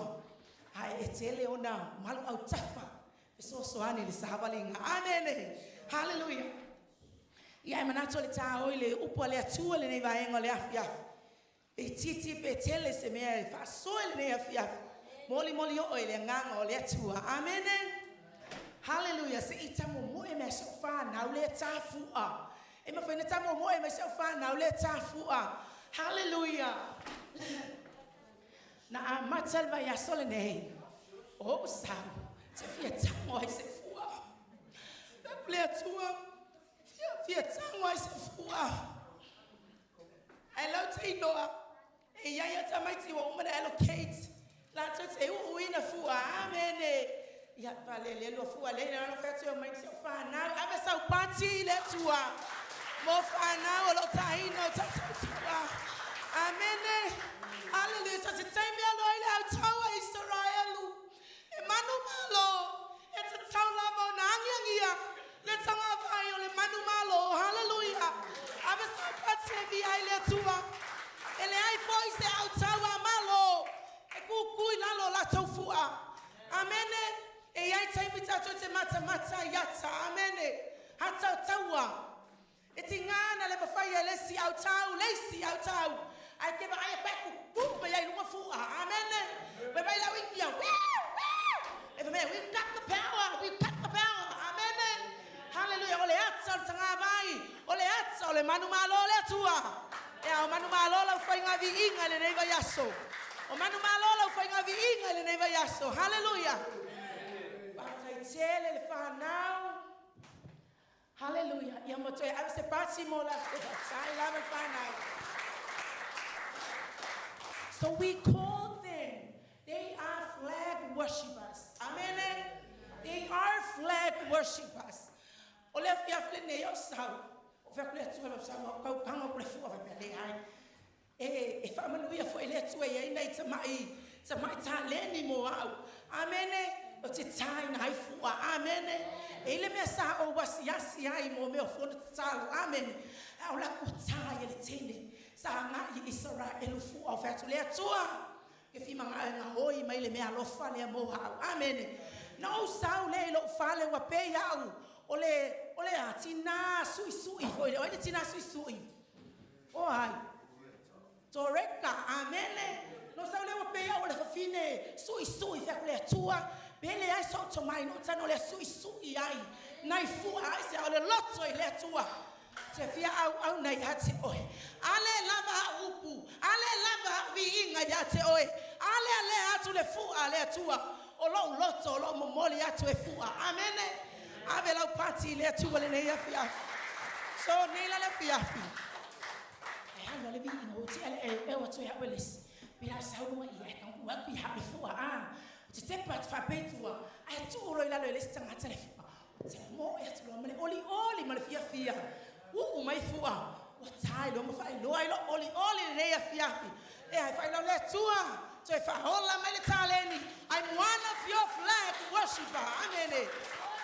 Ai etele ona malu au tafa. So ani lisavalinga. Amen. Hallelujah. Ya manato le ta oile upole tu le neva engo le afia. E titi petele se me fa so le ne afia. Moli oile nganga le tu. Amen. Hallelujah. Se itamo mo e me so fa na le tafu a. E me fa ne tamo mo e me so fa na le tafu a. Hallelujah. Na matalva ya solene. Oh sa. Se fia tamo e se fua. Ple tua. Fia tamo e se fua. I love to know. E ya ya tamaiti wa umana allocate. La tote u ina fua. Amen. Ya vale le lo fua le na no fetu o mai se fa na. Ave sa party le tua. Mo fa na o lo taino ta fua. Amen. Hallelujah. So se time ya lo ile tawa Israelu. Emanu malo. It's a town lavo na anyangia. Let's hang up le manu malo. Hallelujah. Ave sa party vi ile tua. Ele ai foi se au tawa malo. E ku la lo la tofua. Amen. E ai time tato te mata yata. Amen. Hata tawa. Etingana le mafaya le si au tau, le si au tau. Ai ke ba ai peku. Me ai luma fua. Amen. Me vai la wingia. If me we got the power. We got the power. Amen. Hallelujah. Ole atsa tanga vai. Ole atsa ole manu malo le tua. O manu malolo foi ngavi inga le neva yaso. O manu malolo foi ngavi inga le neva yaso. Hallelujah. Bata tele le fa now. Hallelujah. Yamoto I was a party mola I love it now. So we call them. They are flag worshippers. Amen. They are flag worshippers. Olef yafle ne yosa. If I'm a for let's way, night to my talent more out. Amen. But it's time I for amen. Elemesa or was yasi more for the style. Amen. I'll like what tie the tending. Sama Israel elufu of Atuletua. If you are hoy, my me a lo fale mo. Amen. No sound lay lo fale wa pay out. Ole atina sui foi ole tina sui oh ai toreka amen no sa ole pe ya ole fine sui fa kule tua bele ai so to mai no tano le sui ai nai fu ai se ole lotso ile tua se fia au nai hati oi ale lava upu ale lava vi inga yate oi ale atu le fu ale tua olo lotso lo momoli atu e fu amen. Avela party le tu wale ne yafia. So nila le fiafi. Hello le vini no ti ele wato ya Ualesi. Bila sawu wa ya kan wa ku ha before ti step part fa betua. Ai tu ro ila le Ualesi tanga telefu. Ti mo ya tu lo mele oli male fiafia. Wo mai fua. Wa tai lo mo fa lo ai lo oli ne yafia. Ai fa lo le tua. So if I hold la mele taleni, I'm one of your flag worshiper. Amen.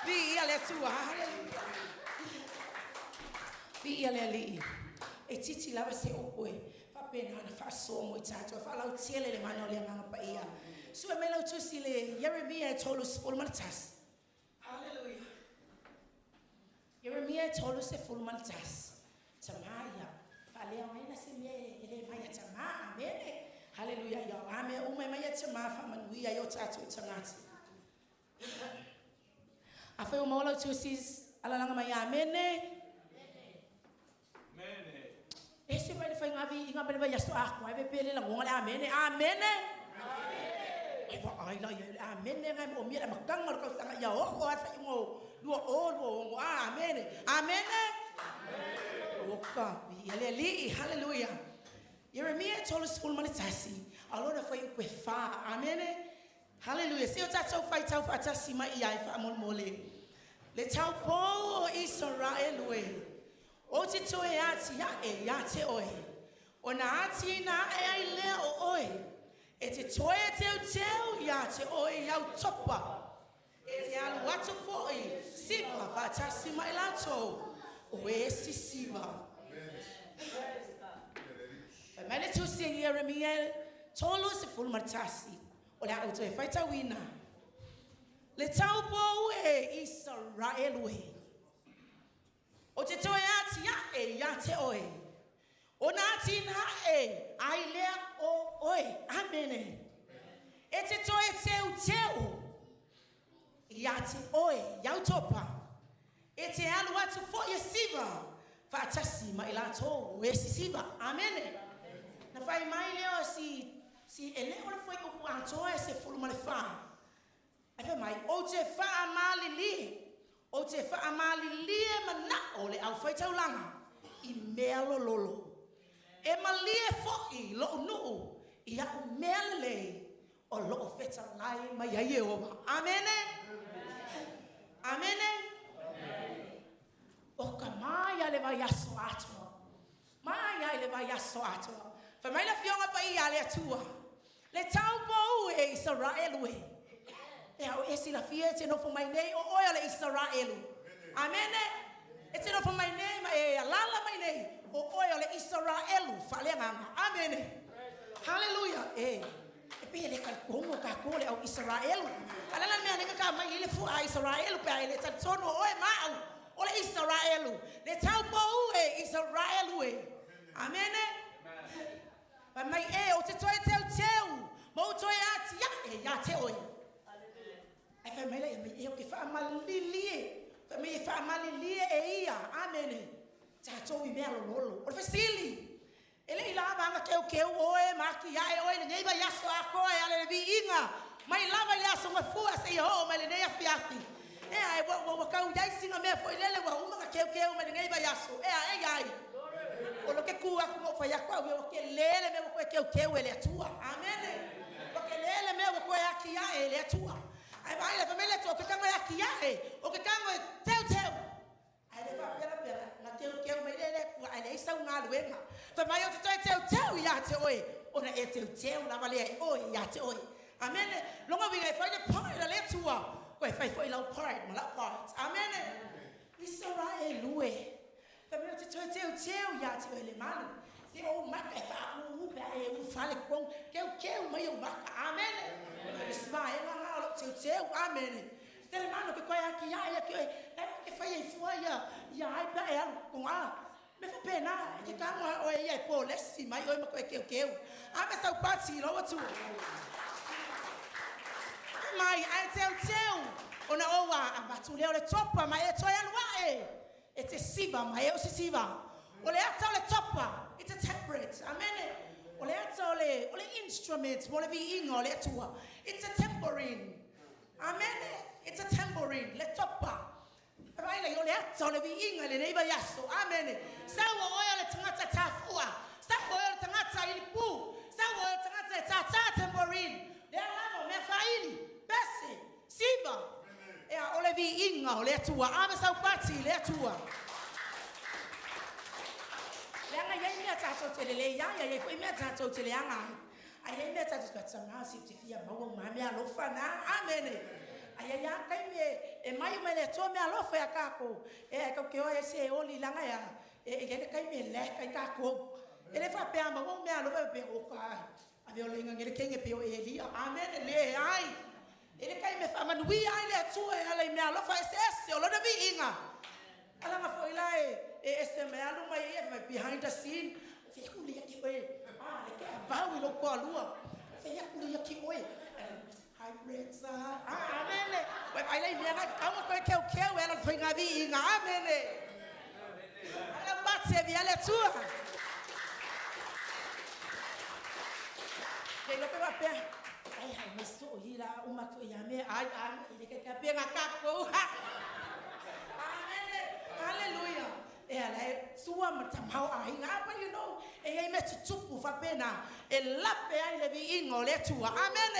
Be aletua, hallelujah. Be aleli. E titi lava se opoe. Fa pena na fa so mo tato. Fa la utiele le mano le nganga pa ia. So me la utusile Jeremiah told us full maltas. Hallelujah. Jeremiah told us full maltas. Tamaya. Fa le ngena se me ele maya tama. Amen. Hallelujah. Ya ame ume maya tama fa manuia yo tato tangati. Afe o mola tu sis ala langa mai amene. Amene. Ese vai foi ngavi inga bele vai yaso aku ai bele la ngole amene. Amene. Amene. Ai la ya amene ngai o mira makang mar ko sanga ya o asa ngo duo o amene. Amene. Oka bi ali hallelujah. Jeremiah told us full manitasi. Alona foi kwefa. Amene. Hallelujah. See what that's so fight out for Tasima Iai for Amon Mole. Let's help all Israel way. Otito Yati Yate Oi. Onati na Aile Oi. It's a toy tell Yate Oi out topper. It's a water for Siva Fatasima Ilato. Ualesi Siva. A minute to sing Yeremiel. Tolos full matasi. Ola auto e fighter winner. Letau boe Israel way. Otito yate oi. Onati na aile oi. Amen. Etito teu. Yate oi. Yautopa. Ete alwa to for yesiva. Fatasi ma ilato wesiva. Amen. Na fai mai leo si ele ora foi o ato esse full malefa. Ave mai o te fa amali li mana ole au fai tau langa I melo lolo. E malie fo I lo no I a mele o lo feta lai mai ye over. Amen. Amen. O kamaya le vai aso ato. Maya le vai aso ato. Fa mai la fiona pa I ale tua. Le tau bo Israel we. E au esi la fiete no for my name o oil Israel. Amen. It's not for my name lala my name o oil Israel fale ngama. Amen. Hallelujah. E pele ka kongo ka kole au Israel. Alala me ane ka mai ile fu Israel pa ile tsono o ma o Israel. Le tau bo Israel we. Amen. But my o te toi teu. Mo toi ya te oi. I fa mele me o ke fa malilie. Fa me fa malilie ia. Amen. Ta to I melo lolo. O fa sili. Ele ila ba ke o ma ki ya o ne ba ya so ako ya le vi inga. Mai lava ya so ma fu se ho ma le ne ya fiafi. E ai wo ka u dai singa me foi lele wa uma ke o ma ne ba ya so. E ai. O lo que cua como foi a qual eu que lele mesmo que ele é tua. Amém. Porque lele mesmo que aqui ele é tua. Aí vai a família tua que cango aqui o que cango teu. Aí ele vai pera na que o me lele aí isso um algo é. Foi mais eu teu ia te oi. Ora é teu na vale oi ia te oi. Amém. Longa vi foi de part da tua. Oi foi lá part, mal part. Amém. Israel ue. Família teu ya teu ele malo. Se o marca o fale com que o meio marca. Amém. Israel lá teu amém. Ele mano que coi aqui ya que foi ya ai pra ela com me foi pena que tá o ia pô lesi mas oi mas que a essa parte lá outro. Mai ai teu ona owa abatule ole topa mai to ya lwa It's a siva, my house is siva. Ole atole topper. It's a temperate. Amen. Ole atole instruments. Ole vi ingo ole atua. It's a tambourine. Amen. It's a tambourine. Le topper. Right? Ole atole vi ingo le neighbor yaso. Amen. Sawo oil tangata tafua. Sawo oil tangata ilipu. Sawo oil tangata ta tambourine. Le alamo me faili. Besse. Siva. Ole vi inga ole tua ame sa pati le tua lenga ye me tsa tso le ya ye ko me tsa tso le anga aye me tsa tso tsa ma si ti fia ma wo ma me alo fana amen aye ya kai me e mai me le to me alo fa ya kako ko ke o ese oli langa ya ke kai me le kai kako ele fa pe ma wo me alo pe o ka ave ole nga ngere kenge pe o eli amen le ai ele kai me fa man wi ai le tu ele me alo fa esse o lo de vi inga ala ma foi lá esse me alo mai e behind the scene fi ku li ki we le ke ba wi lo ko lua fi ku li ki we hybrid sa amen we ai le me na ka mo ko ke ela foi nga vi inga amen ala batse vi ale tu ke lo pe va pe ai me so hira uma ko ya me ai ile ke ka pe nga kako amen hallelujah ela sua matamau ai nga but you know e me tutupu fa pena e lape ai le vi ingo le tua amen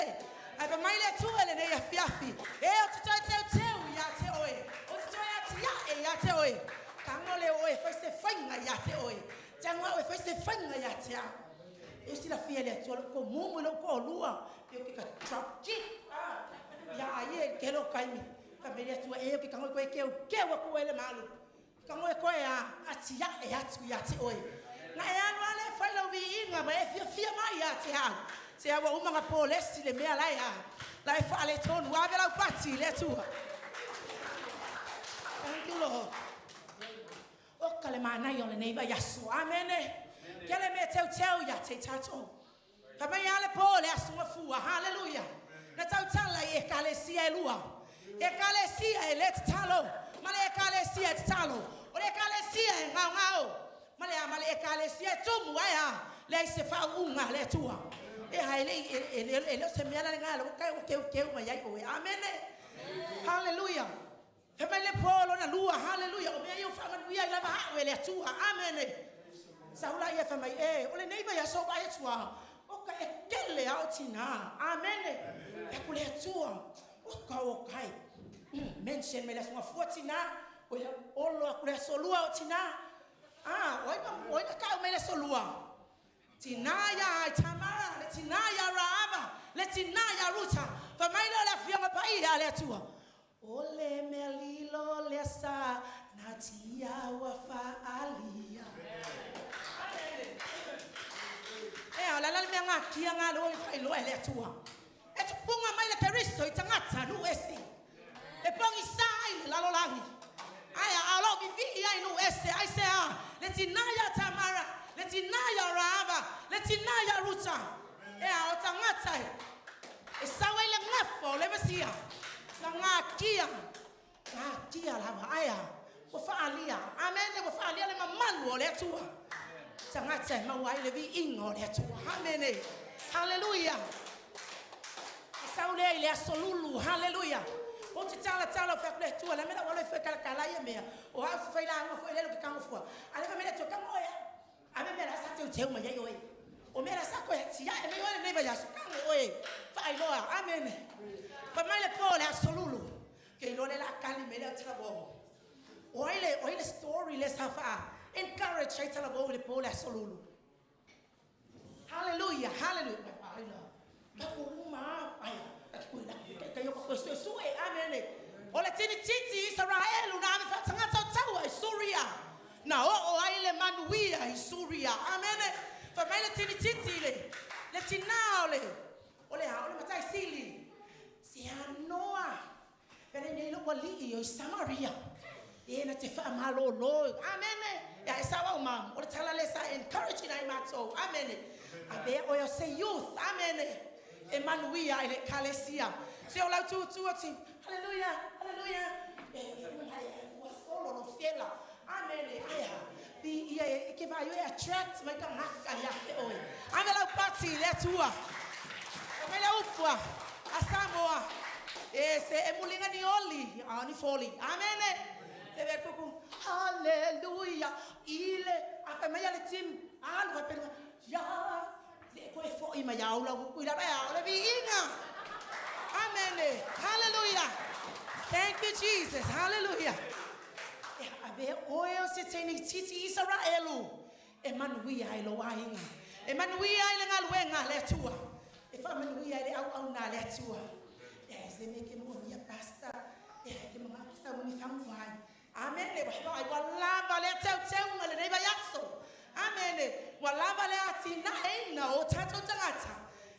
Ava mai le tua le nei fiafi. E o te ya te oe. O te ya te oe. Kango le oe fai se fainga ya te oe. Tango oe fai se fainga ya te a. E si la fia le tua ko mumu lo ko lua. E o ke ka trap ji. Ya ye ke lo kaimi. Ka me le tua e o ke kango ko e ke wa ko ele malu. Kango e ko ya atia e atu ya te oe. Na e anu ale fai lo vi inga ma e fia mai ya te ha. Se awa umanga Ualesi le mea lai ha. Lai fa le tonu ave la pati le tua. Thank you Lord. O kale mana yo le neiva yasu. Amen. Kele me teu ya te tato. Ka me ale po le asu mafua. Hallelujah. Na tau tala e kalesia e lua. E kalesia e let talo. Male e kalesia e talo. O le kalesia e ngau. Male e kalesia e tumu aya. Le se fa unga le tua. E hai se me ala ngalo ke ma yai o amen. Hallelujah. Family polo na lua hallelujah. O me yo fa man wi la ba we le tua amen. Saula ye family o le neighbor ya so ba ye tua. O ka e kele out tina amen. E ku le tua. O kai. Mention me la so 14 o ya o lo ku le so lua tina. Oi ka me le so lua. Tinaya Tamara, Tinaya Rama, Letinaya Ruta, Famaino la Fiona Paia Letua. Ole Melilo Lesa, Natia Wafa Alia. La Mianga Kianga Loi Failo Letua. Et Punga Maila Periso, Itangata, Nuesi. E Pongi Sai, Lalolani. I love you, I know Esse, I say, Letinaya Tamara. Letinaya Rava, Letinaya Ruta. Yeah, Otangata. It's Saway Lefo, let me see. Kia Lava, Aya, Wafalia. Amen. Wafalia, my man will let to her. Sangata, my wife, Levi in or let to her. Amen. Hallelujah. Saule, Solulu, hallelujah. What to tell of a place to a lemon or if a calcalaya, or house of Fayla, or a little come for. I never made it to come away. I remember I started to tell my way. O me la saco ya me yo never ya saco oe. Fa ilo amen. Fa mai pole assolulu. Che non è la cali me la trabo. Oile story le safa. Encourage I tell about the pole assolulu. Hallelujah. Hallelujah. Ma uma aya. Che io questo su amen. O le titi Israel una fa tanga tawa Syria. Na aile manuia in Syria. Amen. For my titile. Letinale. Ole matai sili. Si anoa. Pere ne lo wali o Samaria. E na te fa malo lo. Amen. Ya isawa mam. Ole tala lesa encouraging I mato. Amen. Abe o say youth. Amen. Emanuia ile kalesia. Se ola tu ati. Hallelujah. Hallelujah. Was solo no fiela. Amen. Que vai attract vai kan hakka ya oi. Amela party le tua. Amela upwa. Asamoa. Se emulinga ni oli, ani foli. Amen. Se ver kuku. Hallelujah. Ile afamaya le tim. Alva per ya. Se ko fo ima ya ula ku ila ba ula vi inga. Amen. Hallelujah. Thank you Jesus. Hallelujah. Ave oil sitting titi Israelu. Emanuia ilo wainga. Emanuia ile ngalwenga letua. If Emanuia ile au na letua. Yes, they make him one ya pastor. Yeah, ke mga pastor mo ni famwai. Amen. Wa lava le teu ngale ne ba yakso. Amen. Wa lava le ati na ina o tato tangata.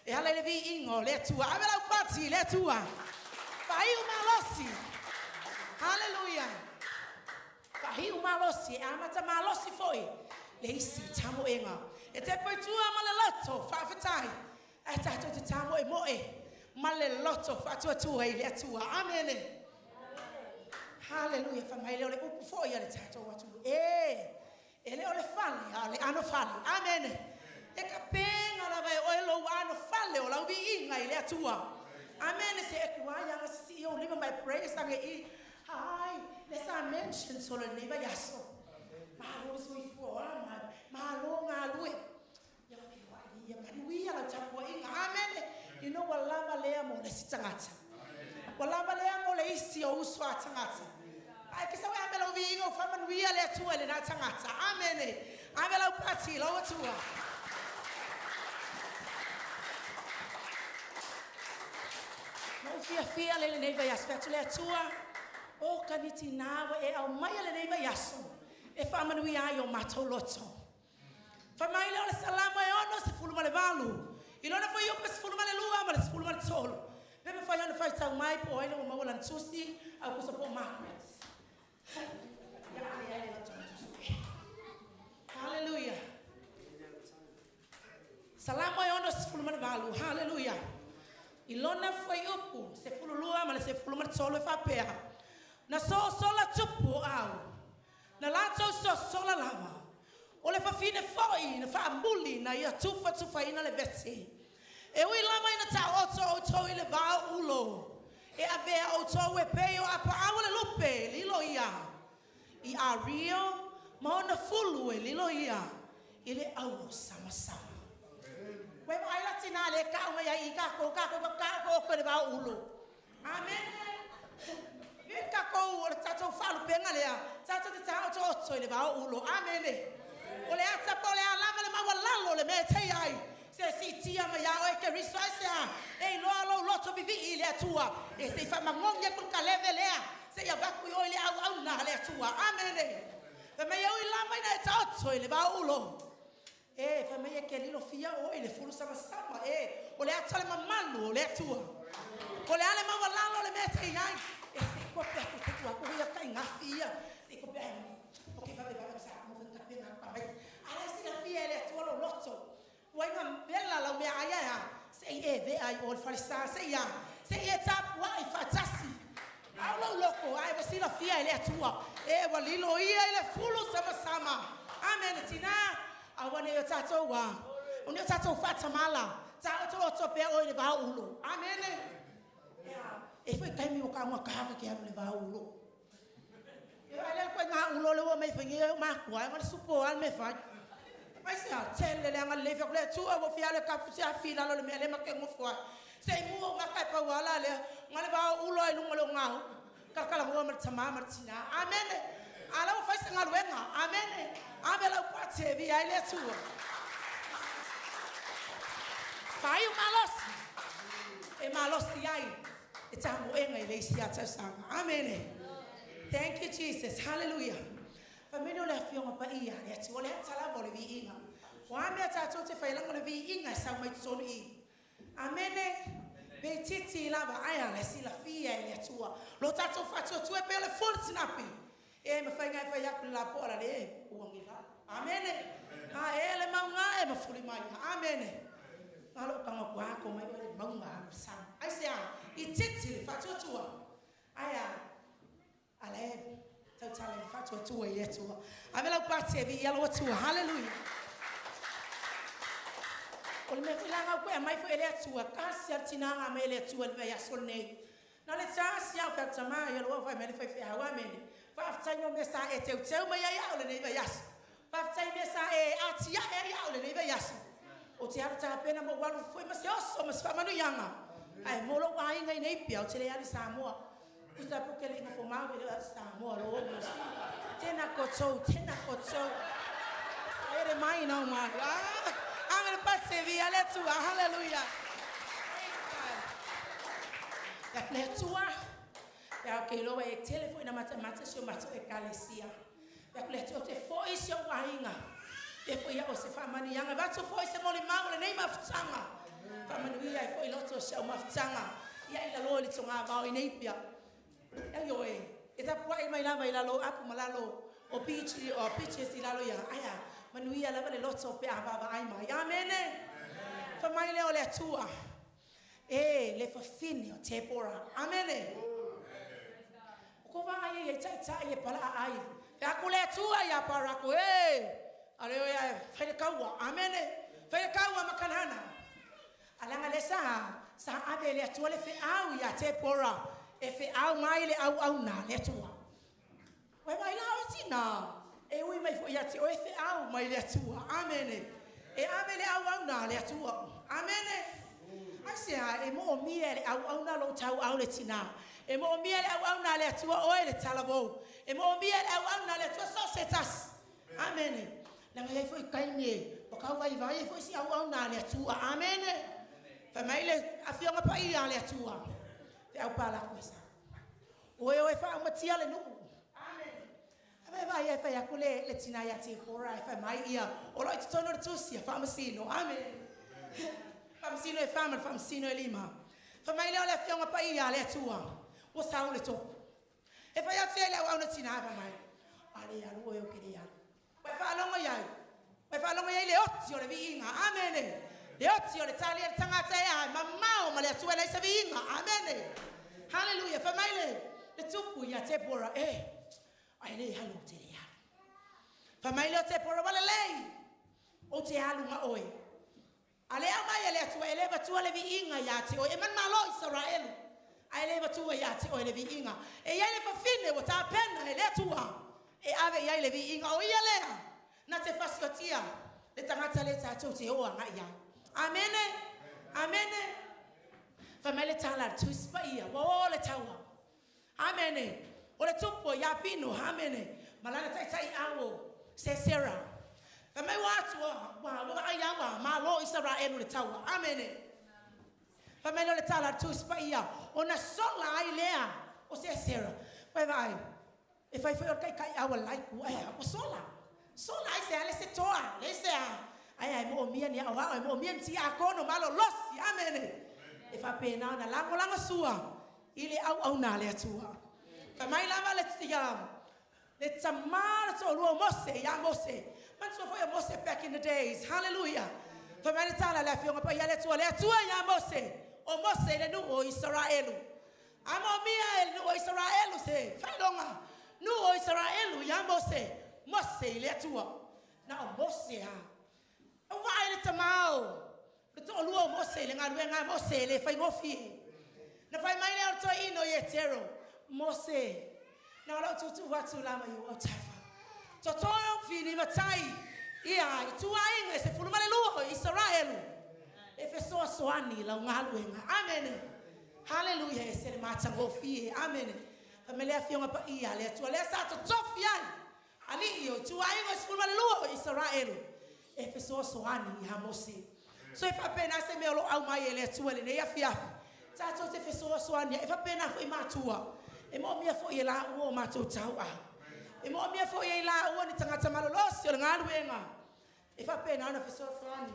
E hala le vi ingo letua. Ave la party letua. Fa io malosi. Hallelujah. Hi umalosi amata malosi foi leisi tamo enga ete poitua male lotto fa fatai ata to tamo e moe male lotto fa tu ile tua amen. Hallelujah. Fa mai le upu foi le tato watu ele ole fale ale ano fale amen. E kapenga la vai oilo ano fale ola vi inga ile tua amen. Se ekwaya ngasi yo live my praise ange hi, let's mention solo neighbor yaso. Malo sui fuora, malo ngalue. Ya manuia la chapua inga. Amen. You know walava lea mo le sitangata. Walava lea mo le isi o uswa tangata. Ai kisa we amela vingo faman wia le tua le na tangata. Amen. Amela upati lo tua. No fia le neiva yas fetu le tua. O kaniti nawa e au mai le neiva yaso. E faman wia yo matoloto. Famai le ole salama e ono se fuluma le valu. Ilona foi eu que se fuluma le lua, mas se fuluma le solo. Bebe foi ono faz tau mai po ele uma wala tsusti, au kusa po Margaret. Hallelujah. Salama e ono se fuluma le valu. Hallelujah. Ilona foi upu, se fululua, mas se fuluma le solo e fa pea. Na so sola tupu au. Na lato so sola lava. O le fafine foi, na fa ambuli, na ia tufa ina le vesi. E ui lama ina ta oto i le vau ulo. E avea oto e peo apa awa le lupe, lilo ia. I a rio, ma ona fulu e lilo ia. I le au sama. Wai aila tina le ka uma ia i kako le vau ulo. Amen. I kako o le tato falu penga lea. Tato te ta oto i le vau ulo. Amen. Ole ata pole alama le mawalalo le mete ai se si tia ma ya o ke risoisa e lo loto vivi ile atua e se fa mangonge kun kaleve le se ya vaku yo ile au na le atua amen e me yo ilama ina tato ile ba ulo e fa me ke lilo fia o ile fulu sama e ole ata le mamalu le atua ole ale mawalalo le mete ai e se ko pe ko ya kai ngafia e ko pe okay va sa ala si la fia ele tuolo lotto wai ma bella la me aya sei ve ai ol falsa sei tap wai fatasi alo loco ai va si la fia ele tua e walilo ia ele fulu sama amen tina awane yo tato wa unyo tato fatamala tato pe o le va ulo amen e foi kai mi o ka mo ka ke le va ulo ele ko nga ulo le wo me fingi ma kwa ma supo al me fa mai sa telle le nga le fa tu o fia le ka fu sia fila lo me le ma ke mo fwa sei mu ma ka pa wala le nga le ba ulo e lo nga ka kala mo ma tsama ma tsina amen ala o fa se nga wenga amen abela kwa tsevi ai le tu fai o malosi e malosi ai e tamo enga ile sia tsanga amen. Thank you, Jesus. Hallelujah. Famino le fiona pa ia, le ati ole atala vole vi inga. Wa me ata tote fa ilang ole vi inga sa mai sonu i. Amen. Be titi lava aya le sila fia le tua. Lo tato fa tu e pe le full snappy. E me fa ngai fa ya la pola le uangila. Amen. Ha ele maunga e me fuli mai. Amen. Alo kanga kwa ko mai ole maunga sa. Ai sia i titi fa tua. Aya ale totale fatwa tu yetu amela kwate bi yalo tu hallelujah ole me filanga kwa mai fo ele tu kasi atina ma ele tu ele ya sonne na le chance ya fa tama yalo fa me fa hawa me fa aftanyo me sa ete u ma ya ole ne ya fa aftanyo me sa e atia ya ole ne ya o te arta pena mo walu foi mas yo so mas fa manu yanga ai mo lo wa inga nei pia o te le ali samoa usta porque le ngafo mau ele sta mo lo tena koto ere mai no ma amel passe via le tua hallelujah ya le tua ya que lo e telefone na mata sio mata e kalesia ya le tua te foi sio wainga e foi ya o se fa mani yanga va so foi se mo le mau le nei mafutanga fa mani ya foi loto sio mafutanga ya ila lo le tonga va o nei pia ayo ita kwa mai la lo apu malalo o pichi si la lo ya aya manuia la vale loto pe ava ai mai amen fa mai le ole tua le fa fini o tepora amen ko va ai tai pala ai ya kule tua ya para ko ale ya fa kawa amen fa kawa makanana alanga le sa ave le tua le fe au ya tepora efe au mai le au na le tua vai la otina e ui mai foi ati o efe au mai le tua amen e ave le au na le tua amen ai se mo miele au na lo tau au le tina. E mo miele au na le tua o le talavo. E mo miele au na le tua societas. Amen. Na ngai foi kai ni, o ka vai foi si au na le tua. Amen. Fa mai le afionga pa ia le tua. Te au pala koisa. O fa matia le no. Amen. Vai e fa kule le tina ya te pora fa mai ia. O lo tono tu si fa masino. Amen. Famsino e fama, famsino e lima. Famai leo le fionga pa ia le tua. O sa le to. E fa ya te le wa na tina fa mai. Ale ya lo yo kiri ya. Wa fa longa ya. Wa fa longa ya le otio le vinga. Amen. Le otio le tali le tangata ya mamao ma le tua le sa vinga. Amen. Hallelujah. Famai le tupu ya te pora ai le halu te ya. Famai le te pora wala lei. O te halu ma oi. Ale ama ele tu eleva tu le vinga ya te o e man malo Israel ai eleva tu ya te o le vinga e ya le fa fine o ta pena ele tua e ave ya le vinga o ya le na te fasiotia le tangata le ta tu te o nga ya amen amen famele tala tu spaia o le tawa amen o le tupo ya pino amen malana tai awo se Sarah. Famai watu wa aya wa malo Israel le tawa. Amen. Famai le tala tu spaia ona sola ai lea o se Sarah. Vai. If I feel kai awa like o sola. Sola ai se ale se toa. Le se ai mo mia ni awa mo mia ti akono malo losi. Amen. If I pay now na lango sua ile au na le tua. Famai lava le tia. Le tamara so lo mose ya mose. Man so for your mose back in the days. Hallelujah. For many times la fionga pa ya le tua ya mose. O mose le nu o Israelu. Amo mia el nu o Israelu se. Falonga. Nu o Israelu ya mose. Mose le tua. Na o mose ha. O vai le tamao. Le to lu o mose le ngadu nga mose le fa ngofi. Na fa mai le to ino yetero. Mose. Na lo tu watu lama yo o tafa. Totoyo fini matai. Ia tu ainga se fulu male luo Israel. Efeso soani la ngaluenga. Amen. Hallelujah. Se mata ngofie. Amen. Familia fionga pa ia le tu le sa to tofia. Ali yo tu ainga se fulu male luo Israel. Efeso soani ya Mose. So if apena se me lo au mai le tu le ya fia. Sa to te efeso soani. If apena fo imatua. E mo mia fo ila o matou tau a. E mo mia fo ila o ni tangata malolosi o ngaluenga. E fa pena na feso fani.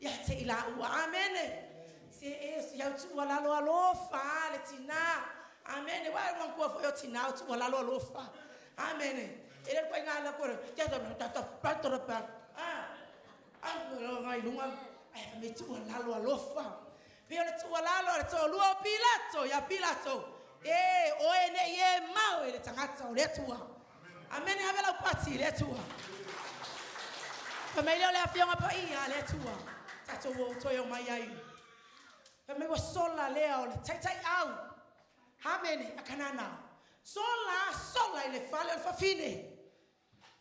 Ya te ila o amen. Se ya tu wala lo alofa le tina. Amen. Wa wan ko fo yo tina tu wala lo alofa. Amen. E le ko ngala ko ya to ta patro pa. Lo ngai lunga. Ai fa me tu wala lo alofa. Pio le tu wala lo to lu Pilato ya Pilato. O ene ye mau ele tangata o le tua. Amen habela upati le tua. Família le afionga pa ia le tua. Tato wo toyo mai ai. Família wa sola le o le tai au. Amen akanana. Sola ile fale al fafine.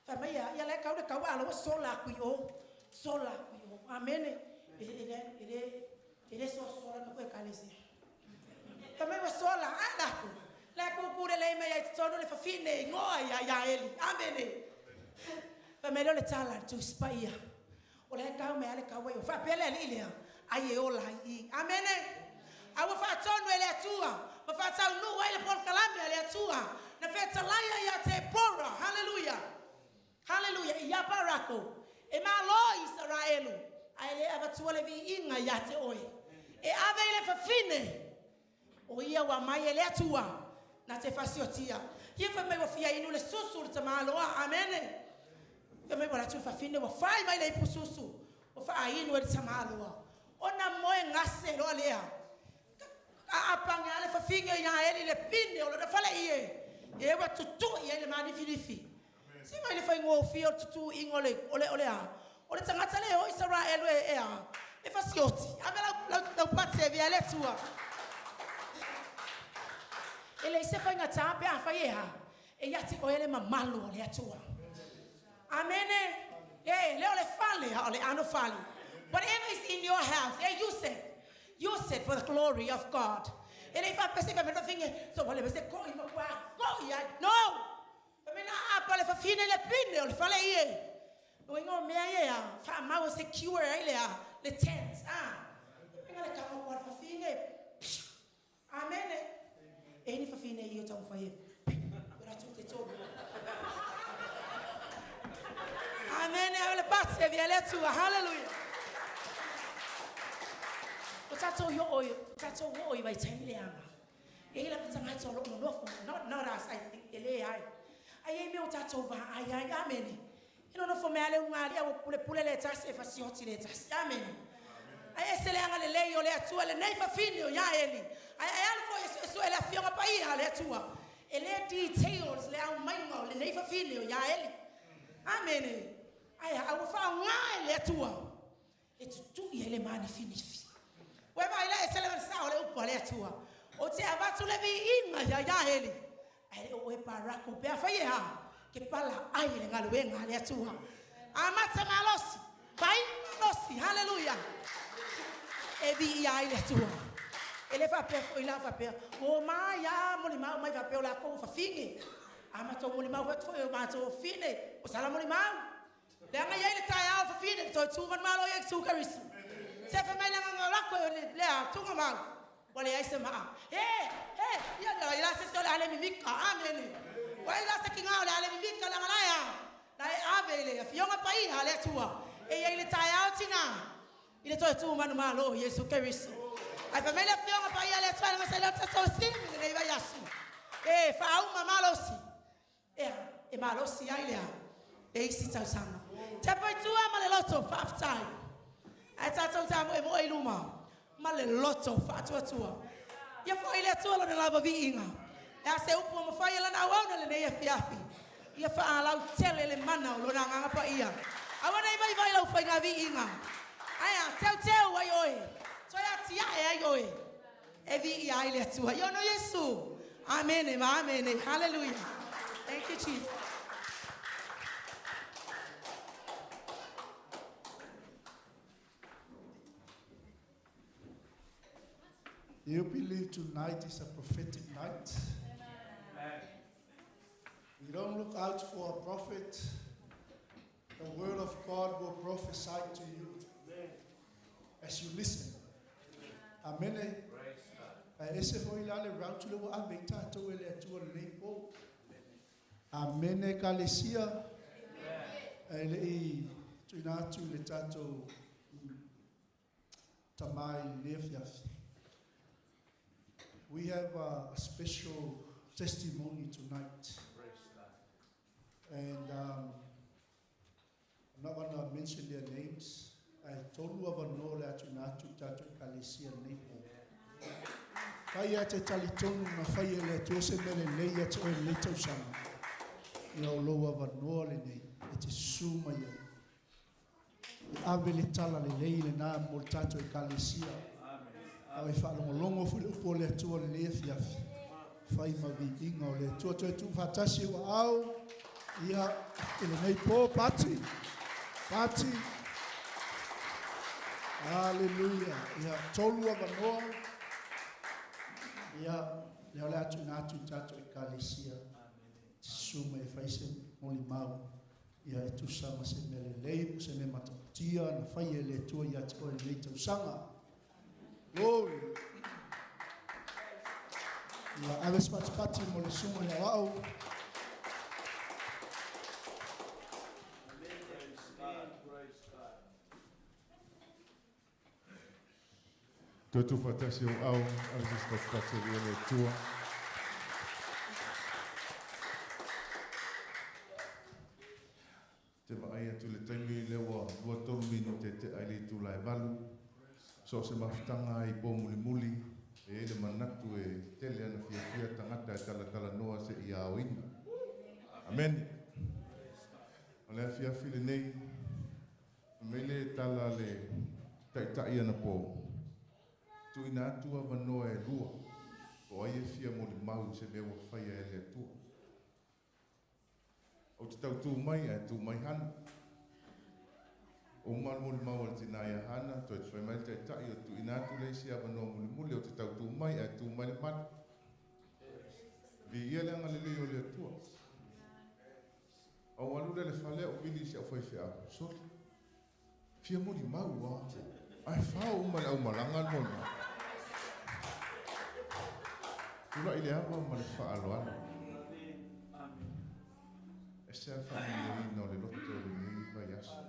Família ia le kau de kau ala wa sola kuio. Sola kuio. Amen. Ele sola no ko kalesi. Famai wa sola ala ku la ku kure le me ya tsono le fafine ngoa ya eli amen famai le tala tu spaia o le ka me ale ka wa fa pele ile ai o la i amen awu fa tsono ele tua ma fa tsa nu wa ile por kalamia le tua na fe talaya ya te pora hallelujah ya barako e ma lo Israelu ai le ava tua le vi inga ya te oi e ave ile fafine o ia wa mai ele atua na te fasiotia ia fa mai wa fia inu le susu te malo amen fa mai wala tu fa fine wa fai mai le pususu o fa inu le tamalo ona moe ngase lo lea a apanga le fa finga ya ele le pinde o le fala ie e wa tutu ia le mani filifi si mai le fa ngo fio tutu ingole ole a o le tangata le o Israel e fasioti amela la pate via le tua. Ele se fa nga tape a fa yeha e yati o ele mamalo le atua. Amen. Le ole fale ha ole ano fale. Whatever is in your house, you said for for the glory of God. And if I perceive a thing, so what if I go in my go, no. I mean, I probably for feeling a pin, or follow ye. Going on, me, I was secure earlier, the tent. I'm going to come up for feeling it. Amen. Any for feeling you talk for him. But I took it over. Amen. I will pass the let's hallelujah. That's all your oil. That's all oil by 10 years. Not us, I think. I am not that over. I am in. You don't know for me, I will pull letters if I see hot letters. Amen. I say, I'm going to lay your letter to a neighbor female. Yaeli. I am for so I feel up a letter. A let details lay out my mouth, the neighbor female. Yaeli. Amen. I will find my letter. It's 2 years money finished. Where my letter sound up a letter. O te avatu le vi inga ya heli. Ai o e parako pe afaye ha. Ke pala ai le ngalu nga le tua. Amata malosi. Bai malosi. Hallelujah. E vi ai le tua. Ele fa pe o ila fa pe. O ma ya molima mai fa pe o la ko fa fini. Amata molima wa foi o ma to fini. O sala molima. Le nga ya ile tai au fa fini to tu man malo ye su karisi. Se fa mai nga rako le tu ma. Wale aisema ya ila sisi ole ale mimika amen wale ila siki ngao ale mimika la malaya na abele ya fionga pai ale tua ile taya outinga ile to tu manu malo Yesu Kristo ai família fionga pai ale tua nga sala tsa sim ne iba yasu fa uma malosi e malosi ile isi tsama tepo tua maleloto 5 time ai tata tamo mo iluma male loto fatwa tua ya foi ile tua lo lava vinga ya se upo mo foi la na wa le ne fiafi ya fa ala tele le mana lo na nga pa ia awana iba vai lo foi na vinga aya teu wa yoe so ya tia ya yoe e vi ia ile tua yo no Yesu amen amen hallelujah thank you Jesus. You believe tonight is a prophetic night? Amen. We don't look out for a prophet. The word of God will prophesy to you. Amen. As you listen. Amen. Ese foi lá le round to a meta to ele to lepo. Amen. Kalesia. Ele I tuina tu le tato tamai lefiaf. We have a special testimony tonight. And I'm not going to mention their names. I told you about no that you not to tato Kalesia Nepo. Kaya te talitonu na faya le tose mele leia te oe le tau sama. Ia o loa vanoa le nei. E te suma ia. Ave le tala le leile na mo tato e Kalesia. Ai fa longo fu po le tua le fiafi fai ma vi inga le tua tu fatasi wa au ia ele nei po party hallelujah ia tolu wa no ia le ola tu na tu tato e Kalesia suma e fai se moli mau ia tu sama se mele lei se me matatia na fai le tua ia te o le tu sanga. Glory. La aves patipati mo le sumo le wao. Tutu fatasi o au, aves patipati le tua. Te vai atu le taimi le wa 2 minute te ai tu lai balu. So se mafutanga I po muli e le manatu e tele ana fia tangata e tala noa se I auina. Amen. Ole fia fili nei mele tala le tai ana po. Tu ina tua vanoa e lua. O ai fia moli mau se me wa faia e le tua. O te tau tu mai han. O malu mau al tina ia hana, to e mai te tai o tu inatu le sia ba no muli o te tau tu mai e tu mai le mat. Vi ia le ngale le o le tua. O walu le fale o bili sia foi fea. So fia muli mau wa. Ai fa o mal au malanga mo. Tula ile aba ma le fa aloana. E se fa ni no le lotto ni vai aso.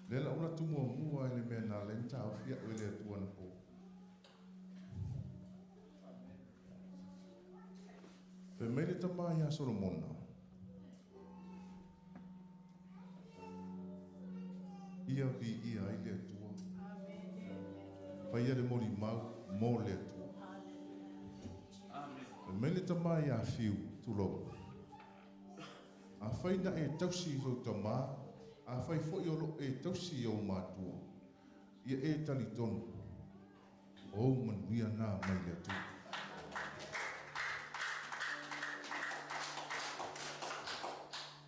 Lela una tu mua ele mena lenta o fia ele tu ana po. Pe mele tama ya Solomon. Ia vi ia ile tu. Fai ele moli mau mo le tu. Pe mele tama ya fiu tu lo. A fai na e tausi so tama. A fai fo i olo e tausi o mātua. Ia e tali tonu. O man mia nā mai le tu.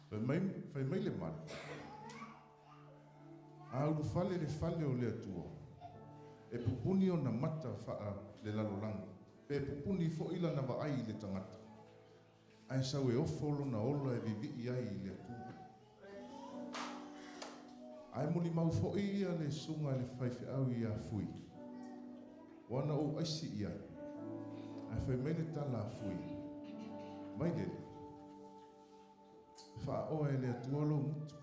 Fai mai le mana. A uru fale le fale o le atua. E pupuni o na mata faa le lalolangi. Pe pupuni fo ila na vaai le tangata. Ai sau e ofolo na ola e vivi ai le atua. Ai muli mau fo ia le sunga le faife au ia fui. Wana o aisi ia. Ai fai mele tala fui. Mai lele. Fa o e le atua lo mutu.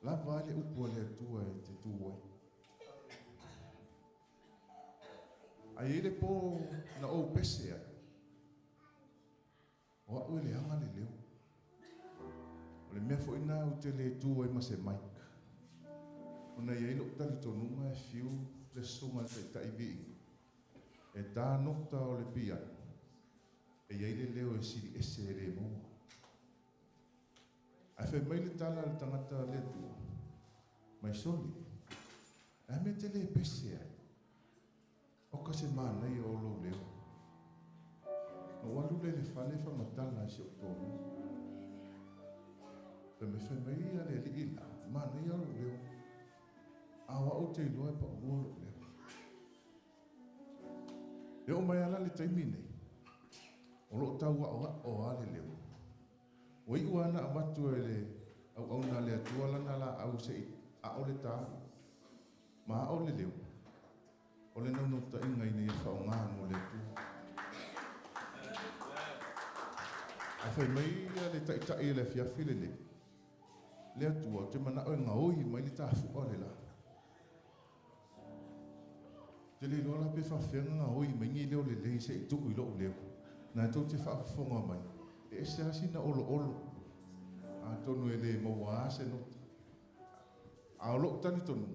La vale upo le atua e te tuai. Ai ele po na o pese ai. O au ele anga le leo. O le mea fo ina u te le tu ai ma se maik. O na iei lukta li tonunga e fiu le sunga te taivi. E tā nokta o le pia. E iei le leo e siri ese e le mua. Ai fe mai le tala le tangata le tu. Mai soli. Ai me te le pese ai. O ka se mana i o lo leo. No walu le fale fa matala si o tonu. Pe me fe mai ia le li ila, mana ia lo leo. Awa o te iloa e pa ua lo leo. E o mai ala le taimine. O lo tau o ale leo. O i uana amatu e le au na le atua lana la au se i a o le tā. Ma a o le leo. O le nau ta inga i nei whao ngā mo le tu. A whai mai ia le taitai le fiafi le leo. Le atua te mana o ngā oi mai li tāfu o le la. Te le lola pe whawhenga ngā oi mai ngi leo le lei se i tuku i loo leo. Nā tau te whawhonga mai. E se asina olo olo. A tonu e le maua ase nota. A o loo tani tonu.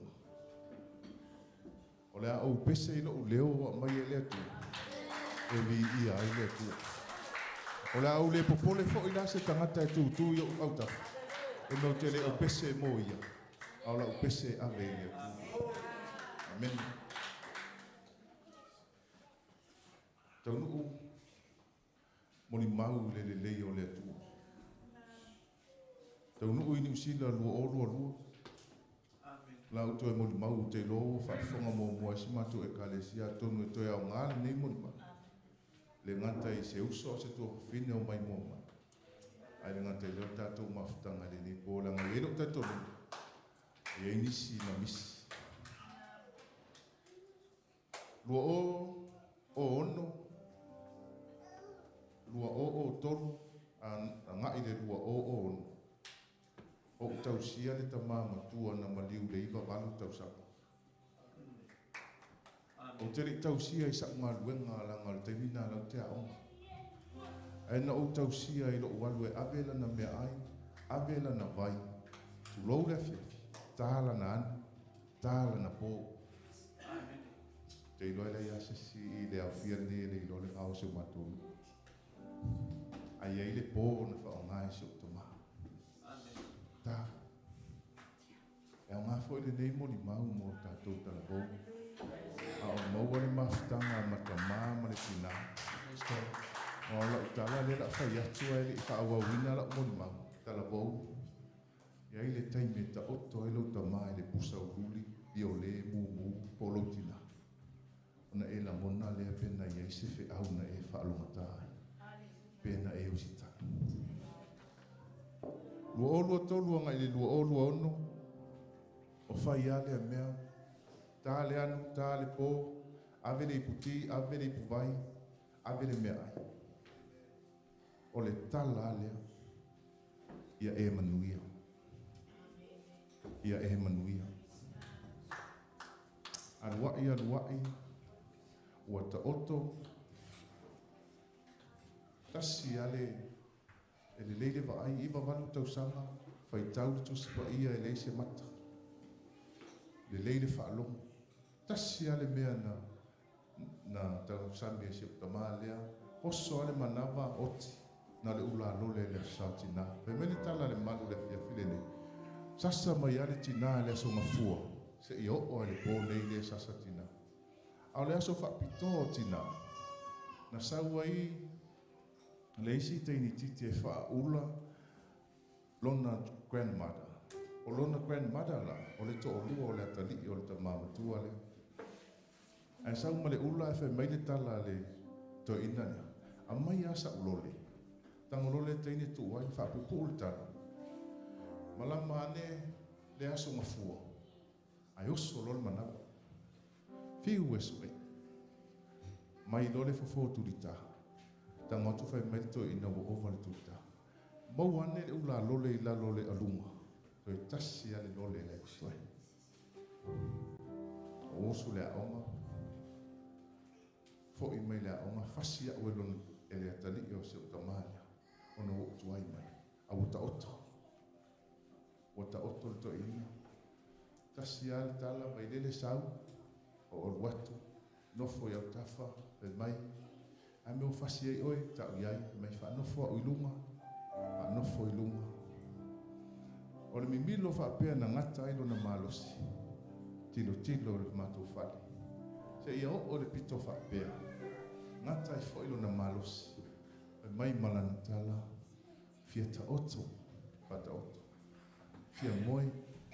O le a au pese i loo leo mai e le atua. E vi ia i le atua. O le au le popole fo i la se tangata e tu i au tafu. E no te le o pese mo ia. Au la o pese ave ia. Amen. Tau nuku. Moni mau le lei o le atua. Tau nuku ini usila lua o lua. La uto e moni mau te lo whaafonga mo mua si matu e kalesia tonu e toi au ngāle nei moni mau. Le ngata i se uso se tua whine o mai mo mai. Ai le ngata i leo tātou mawhutanga le ni pōlanga i ero tātou. I ei nisi na misi. Lua o ono. Lua o tolu. A ngai le lua o ono. O tau sia le tamā matua na maliu le iwa walu tau sapa. O te le tau sia i sa ngā luenga langa le teimina lau te aonga. E na o tau sia i lo walu e avela na mea ai, avela na vai. Tu lou le fiafi, tāla na ana, tāla na pō. Te ilo ele ia sesi i le au fia le ilo le au se matonu. Ai ei le pō na whaongai se o toma. Tā. E au ngā fo i le nei moni mau mo tātou tala bō. A o maua le mawhitanga ma ka māma le tina. O la utala le la fai atu ai le ka wa wina la mo ma tala vo. Ya ile taime ta oto ele ta mai le pusa uli io le mu polotina. Ona e la mona le pena ia se fe au na e fa alongata. Pena e usita. Lua olua tolu anga ile lua olua ono. O fai ale a mea. Tale anu, tale po. Ave le puti, ave le puvai. Ave le mea ai. O le tala alea. Ia e manuia. Ia e manuia. Aluai. Ua ta oto. Tasi ale. E le leile wa ai iwa wanu tausanga. Fai tau tu sipa ia e leise mata. Le leile wha alongo. Tasi ale mea na tau sami e si utama lea. Hoso ale manawa oti. Na le ula lole le sautina. Pe meni tala le malu le fia filene. Sasa mai ale tina le so mafua. Se i o ale po leile sasa tina. Au le aso wha pito tina. Na sau ai leisi teini titi e wha ula lona grandmother. O lona grandmother la, o le to o lua o le atali o le ta mamatua le. Ai sau ma le ula e wha meile tala le to inania. A mai asa ulole. Tangolole teini tu wai wha pupu ule tala. Malama ane le aso mafua. Ai oso lole manawa. Fiu esu e. Mai lole fofo turita. Tanga tu fai merito ina wo ova le tuta. Mau ane le ula lole i la lole alunga. Toi tasi ale lole le kusoi. O osu le aonga. Fo i mai le aonga. Fasi a uelon e le atali i o se utamalia. Ona wo utuai mai. A wuta oto. Wata oto le to ina. Tasi ale tala mai lele sau. O ol watu. Nofo iau tafa. Pe mai. Ai meu fasi ai oi tau iai mai fa nofo o ilunga a nofo ilunga o le mimilo fa pe na ngata ai lona malosi tilo le mato fali se ia o le pito fa pe ngata ai fo lona malosi mai malantala fieta oto pata oto fia moi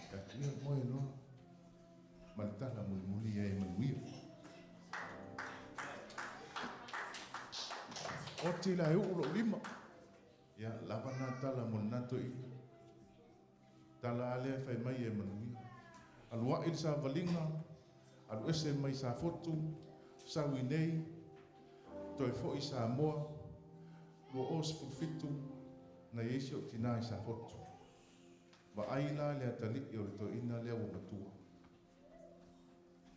ka tia moi no maltala muli ai manuia Oti la ulo lima. Ya lavana tala monato i. Tala ale fai mai e manui. Alua il sa valinga. Alu ese mai sa fotu. Sa winei. Toi fo i sa moa. Lo os fulfitu. Na yesi o tina i sa fotu. Wa aina le atali i o le to ina le o matua.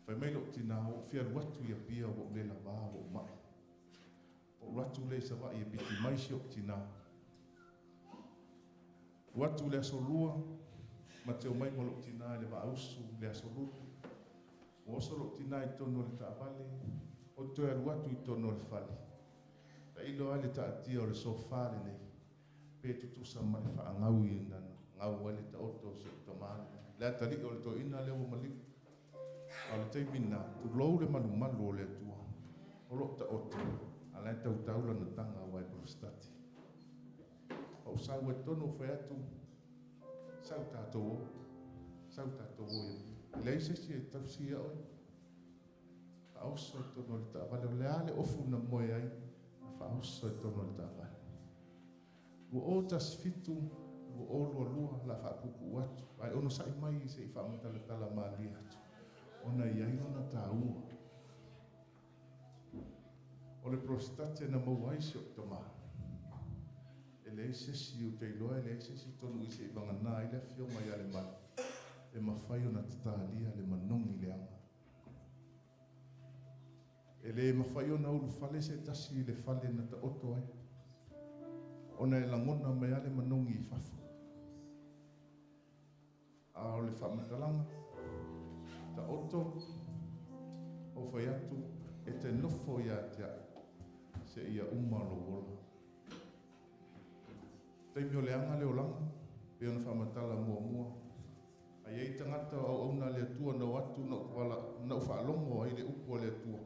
Fai mai lo tina o fia watu ia pia o le la ba o mai. O ratu le sa wa i piti mai si o tina. Watu le asolua, ma te o mai mo lo tina le wa ausu le asolua. O oso lo tina i tono le taavale, o toe alu watu i tono le fali. Ta ilo ale ta atia o le sofa le nei. Pe tutusa mai fa ngau i nana, ngau ale ta oto se tamale. Le atali o le to ina le o malik. O le teimina, tu lou le malu malu o le tua. O lo ta oto. Alai tau taula na tanga wai prostati. O sau e tono fai atu. Sau tātou o ia. Leise si e tausi a oi. Fa oso e tono le tāwale. O le ale ofu na moe ai. Fa oso e tono le tāwale. Ua o tas fitu. Ua o lua lua la fa puku atu. Ai ono sai mai se i fa amutala tala maali atu. Ona iai ona tāua. O le prostate na mauai se o tama. E le sesi o te iloa, e le sesi tonu i se i vangana i le fio mai ale mai. E mawhai o na tatalia le manongi le anga. E le mawhai o na ulu fale se tasi le fale na ta oto ai. O na e langona mai ale manongi i fafu. A o le whamatalanga. Ta oto o whai atu e te nofo ia te ai. Se ia umalo wola. Teimi o le anga le olanga, pe ona whamatala mua. Ai ei tangata au auna le atua na watu na whaalongo ai le upu le atua.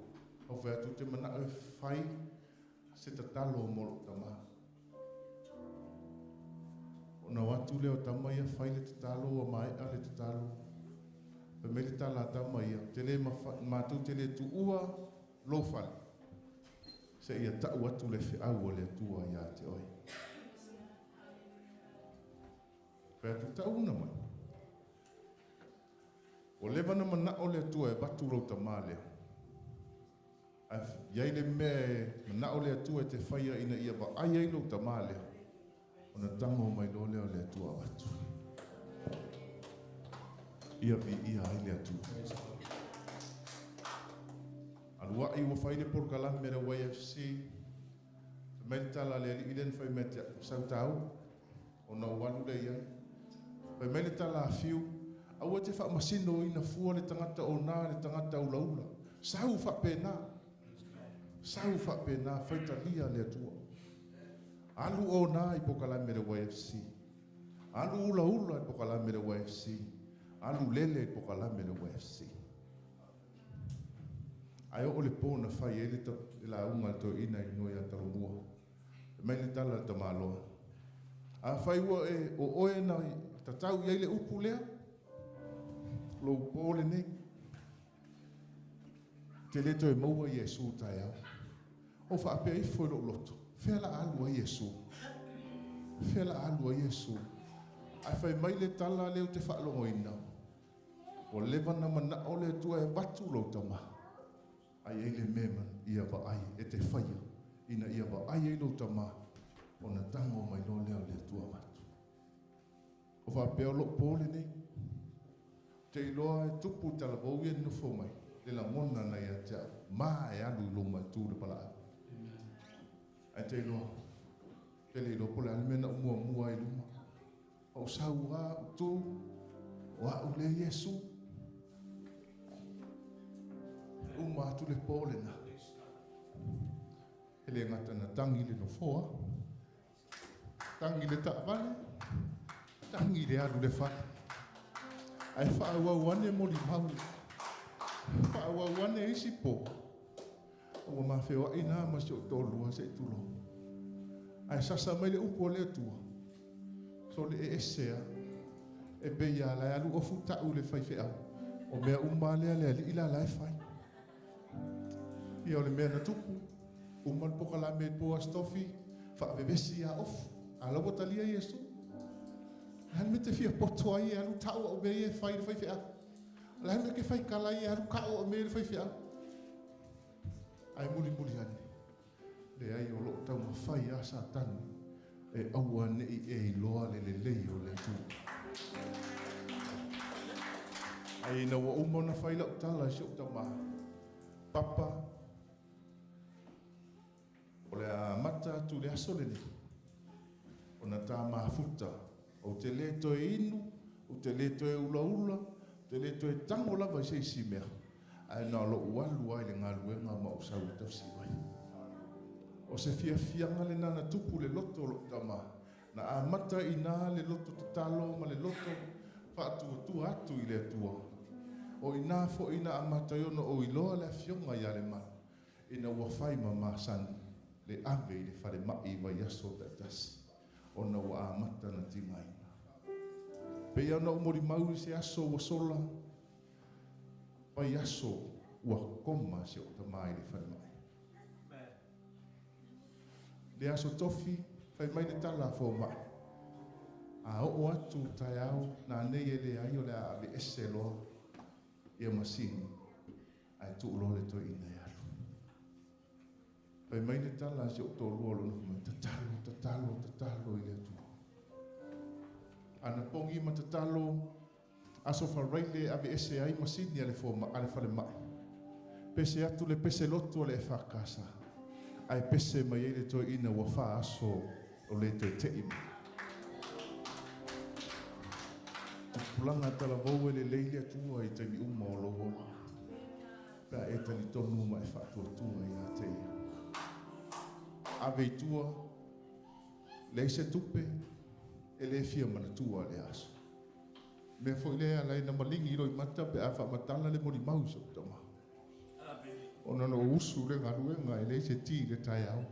O whai atu te mana e whai se tatalo mo lo tama. Ona watu leo tama ia fai le tatalo o mai ale tatalo. Pe me le tala tama ia, te le mātou te le tu ua lo fale. Se ia tau atu le fe au o le tua ia te oi. Pe atu tau una mai. O lewa na mana o le tua e batu rau tama leo. Iai le mea mana o le tua e te whaia ina ia ba ai ai rau tama leo. Ona tango mai lo leo le tua watu. Ia vi ia ai le atu. Alua i wa whaile por kalam me le YFC. Mai tala le ilen whai me te sautau. Ona walu le iai. Pai mai le tala a fiu. Aua te wha masino ina fua le tangata o nā, le tangata ula ula. Sau wha pēnā. Sau wha pēnā, whaitalia le atua. Alu o nā i pokalame le YFC. Alu ula ula i pokalame le YFC. Alu lele i pokalame le YFC. Ai o le pōna whai e la unga to ina i noi a tarumua. Mai le tala ta māloa. A whai ua e o oe na tatau i le upu lea. Lo pole nei. Te leto e maua Yesu tai au. O wha apea i fwoi lo loto. Whela alua Yesu. Whela alua Yesu. Ai whai mai le tala leo te whaalongo ina. O lewa na mana o le tua e watu lo tama. Ai e le meman ia wa ai e te whaia. Ina ia wa ai e lo tama. O na tango mai lo leo le tua watu. O wha apea lo pole nei. Te iloa e tupu tala vau e nufo mai. Le la mona na ia tea. Maa e alu luma tu le pala. Ai te iloa. Te le iloa pole alimena umua mua i luma. O sau a tu. O a ule Yesu. Uma atu le pole na. Ele ngata na tangi le nofoa. Tangi le taavale. Tangi le alu le whare. Ai whaawawane mo li mau. Whaawawane isi po. O ma whewa ina ma se o tolua se tulo. Ai sasa mai le upo le tua. So le e esea. E beia la alu o futa u le fai whea. O mea umalea le ali ila lai fai. Ia o le mea na tupu. Umal poka la me po astofi. Whaavevesi a ofu. Ala watalia Yesu. Lan me te fia poto ai alu tau o me e fai fea. Lan me ke fai kala ai alu kao o me fai fea. Ai muli ane. Le ai o lo tau ma fai a satan. E aua nei e loa le lei o le tu. Ai na wa umona fai la utala si utama. Papa. O le a mata tu le aso le ni. O na tā mafuta. O te leto e inu, o te leto e ula ula, te leto e tango lava i se isi mea. Ai nā lo ualu ai le ngā luenga ma o sau tausi wai. O se fia le nana tupu le loto lo tama. Na a mata i nā le loto tatalo ma le loto whaatua tu atu i le atua. O i nā fo ina a mata yono o i loa le fionga i ale ma. Ina ua whai ma masani le ave i le whare mai wa yaso tatasi. O na ua a mata na tingai. Pei ana umori mauri se aso wa sola. Pai aso ua koma se o tamai le whare mai. Le aso tofi, whai mai le tala fo mai. A o atu tai au, na nei e le ai o le a le ese loa. Ia masini, ai tu ulo le toi ina e alu. Whai mai le tala se o tō luolo nuku mai, tatalo i le atu. Ana pongi ma tatalo, aso whareile ave ese ai masini ale whale mai. Pese atu le pese loto le e whakasa. Ai pese mai e le toi ina ua wha aso o le toi te ima. Pulanga tala vau e le leile atua i taimi uma o loho. Pea e tani tonu ma e whaatua tua i a te ia. Ave i tua, le se tupe, e le fia mana tua le aso. Me fo ile ala ina malingi iro i mata pe a whaamatala le mori mau so tama. O nana o usu le ngaruenga e le se ti le tai au.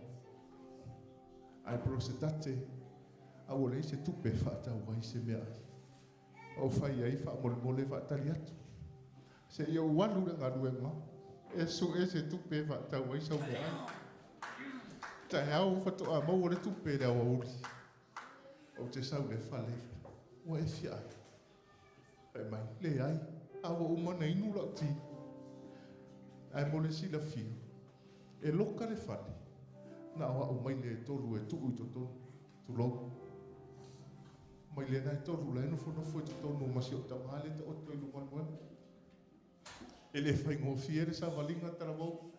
ai prosetate au le se tupe fata wai se mea o fai ai fa mole fa tali atu se yo walu nga duenga e se tupe fata wai sa mea ta hau fa to a mo le tupe da uri o te sau le fale o e fia ai mai le ai au o mana inu la ti ai mole si la fi e loka le fale na wa o mai le tolu e tu tu lo mai le nai tolu le no fo to no ma si o ta male te o to lu mon ele fai ngo fiere sa valinga tara vo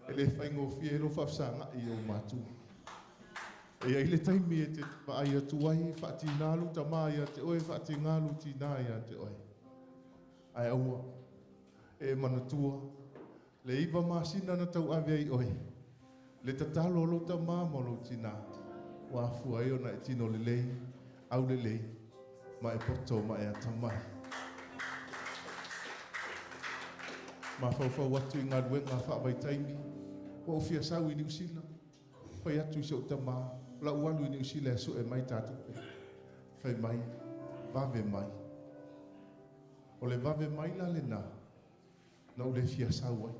ele fai ngo fiere fa sanga i o matu e ai le taimi e te pa ai atu ai fa tinalu ta mai te oi fa tinalu tinai te oi ai au e manatua le iva masina na tau ave ai oi le tatalo lo ta mama lo tina wa fu ai ona e tino le lei au le lei ma e poto ma e atamai ma fa watu inga duenga fa vai taimi o fia sau i New Zealand fa atu se o tama la ualu i New Zealand so e mai tatu fai mai vave mai o le vave mai la le na o le fia sau ai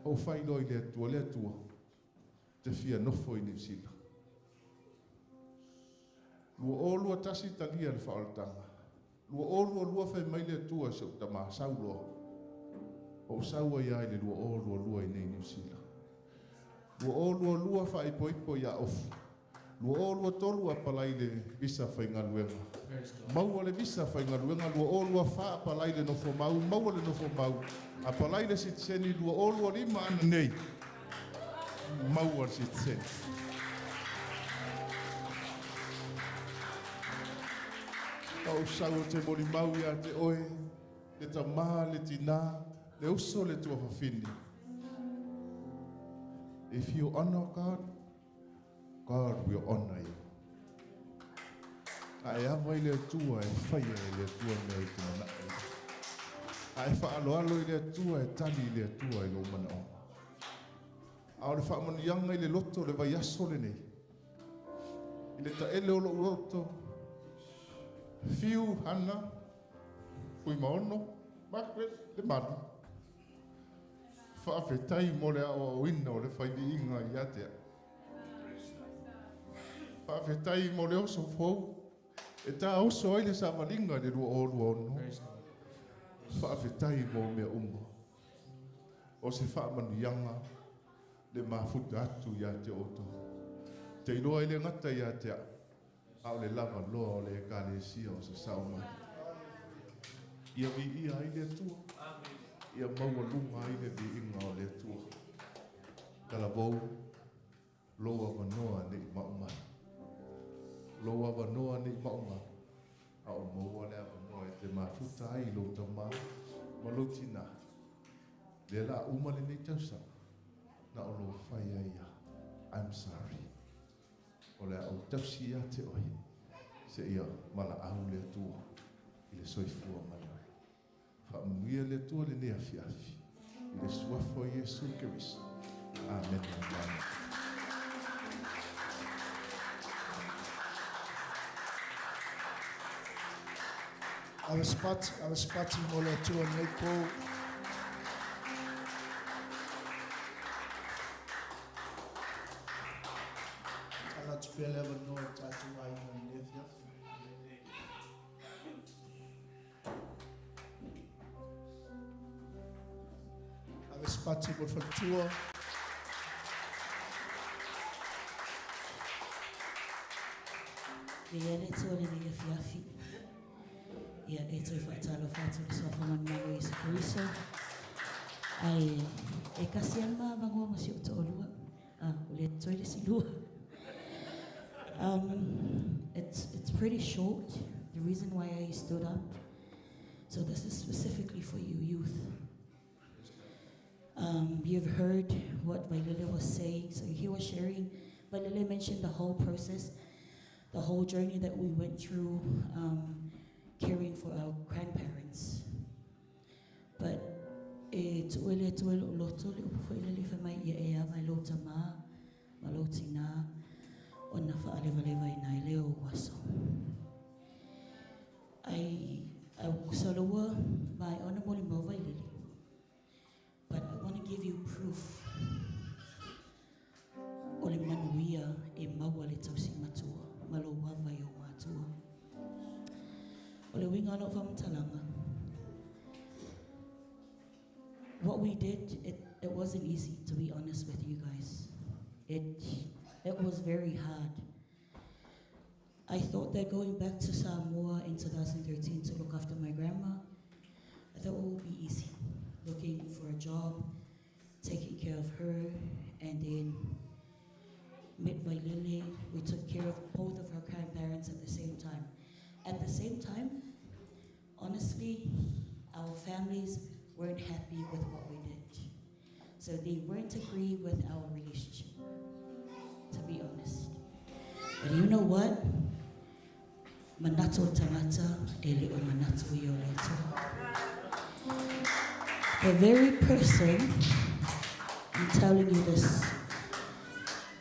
o fai loi le atua te fia nofo i New Zealand lua o lua tasi talia le whaolatanga lua o lua fai mai le atua se o tama sau loa o saua ia le lua o lua i nei New Zealand lua o lua fa i poipo ia ofu lua o lua tolu a palai le visa fai ngaluenga maua le visa fai ngaluenga lua o lua fa a palai le nofo mau maua le nofo mau a palai le sitseni lua o lua lima ana nei maua le sitseni au saua te moli mau ia te oe le tamā le tina le uso le tua whawhini. If you honor God, God will honor you. Ai awa i le tua e whaia i le tua mea i te mana ai. Ai whaaloalo i le tua e tali i le tua i lo mana o. Ao le whaamanu ianga i le loto le vai aso le nei. I le taele o lo loto. Fiu hana. Fui maono. Makwe le manu. Whaafetai mo le ao ina o le whaivi inga i atea. Whaafetai mo le oso fau. E tā oso ai le samalinga le rua o rua ono. Whaafetai mo mea umo. O se whaamanu ianga le mafuta atu i atea oto. Te iloa i le ngata i atea. Ao le lava loa o le ekalesia o se saumai. Ia vi ia i le tua. Ia maua lunga i le vi inga o le tua. Kala vau, loa wanoa ni maumai. Loa wanoa ni maumai. A o maua lea wanoa e te mafuta ai lo tama malutina. Le la umale ni tausa. Na o lo whaia ia. I'm sorry. O lea au tausi ia te oi. Se ia mala au le tua. I le soifua mai. Whaamuia le tua le nea fiafi. I le suafo Jesu Keriso. Amen. Amen. Awe spati mo le tua nei kou. Ala tupele ava noa tatu ai na nefia. Awe spati mo le tua. Ia le tua le nea fiafi. Ia e toi whaatalo whātu le sofa manmano Jesu Keriso. Ai e kasi alma vangoa masi o te olua. O le toi le silua. It's pretty short. The reason why I stood up. So this is specifically for you youth. You've heard what Vailele was saying. So he was sharing. Vailele mentioned the whole process, the whole journey that we went through. Caring for our grandparents. But tuele loto le upufuele le whamai ia e awa lo tama, malotina. ona whaalewalewa I nai leo waso. I kusalawa by ona moli mawa I lili. But I want to give you proof. Ole manuia e maua le tausi matua, malo wawa I o matua. Ole winga no whamtalanga. What we did, it wasn't easy, to be honest with you guys. It was very hard. I thought that going back to Samoa in 2013 to look after my grandma, I thought it would be easy. Looking for a job, taking care of her, and then met by Lily, we took care of both of her grandparents at the same time. At the same time, honestly, our families weren't happy with what we did. So they weren't agree with our relationship, to be honest. But you know what? Manato tangata, ele o manato yoleto. The very person, I'm telling you this,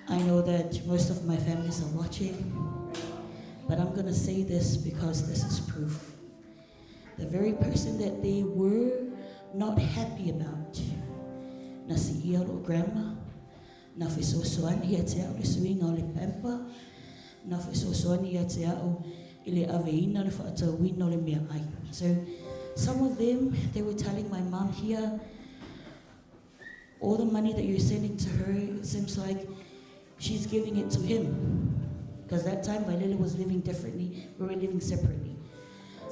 I know that most of my families are watching, but I'm going to say this because this is proof. The very person that they were not happy about, na si ia lo grandma, na fisosoan ia te au le suinga o le pampa, na fisosoan ia te au ile aveina le whaatauina o le mea ai. So some of them, they were telling my mom here, all the money that you're sending to her, it seems like she's giving it to him. Because that time, Vailele was living differently. We were living separately.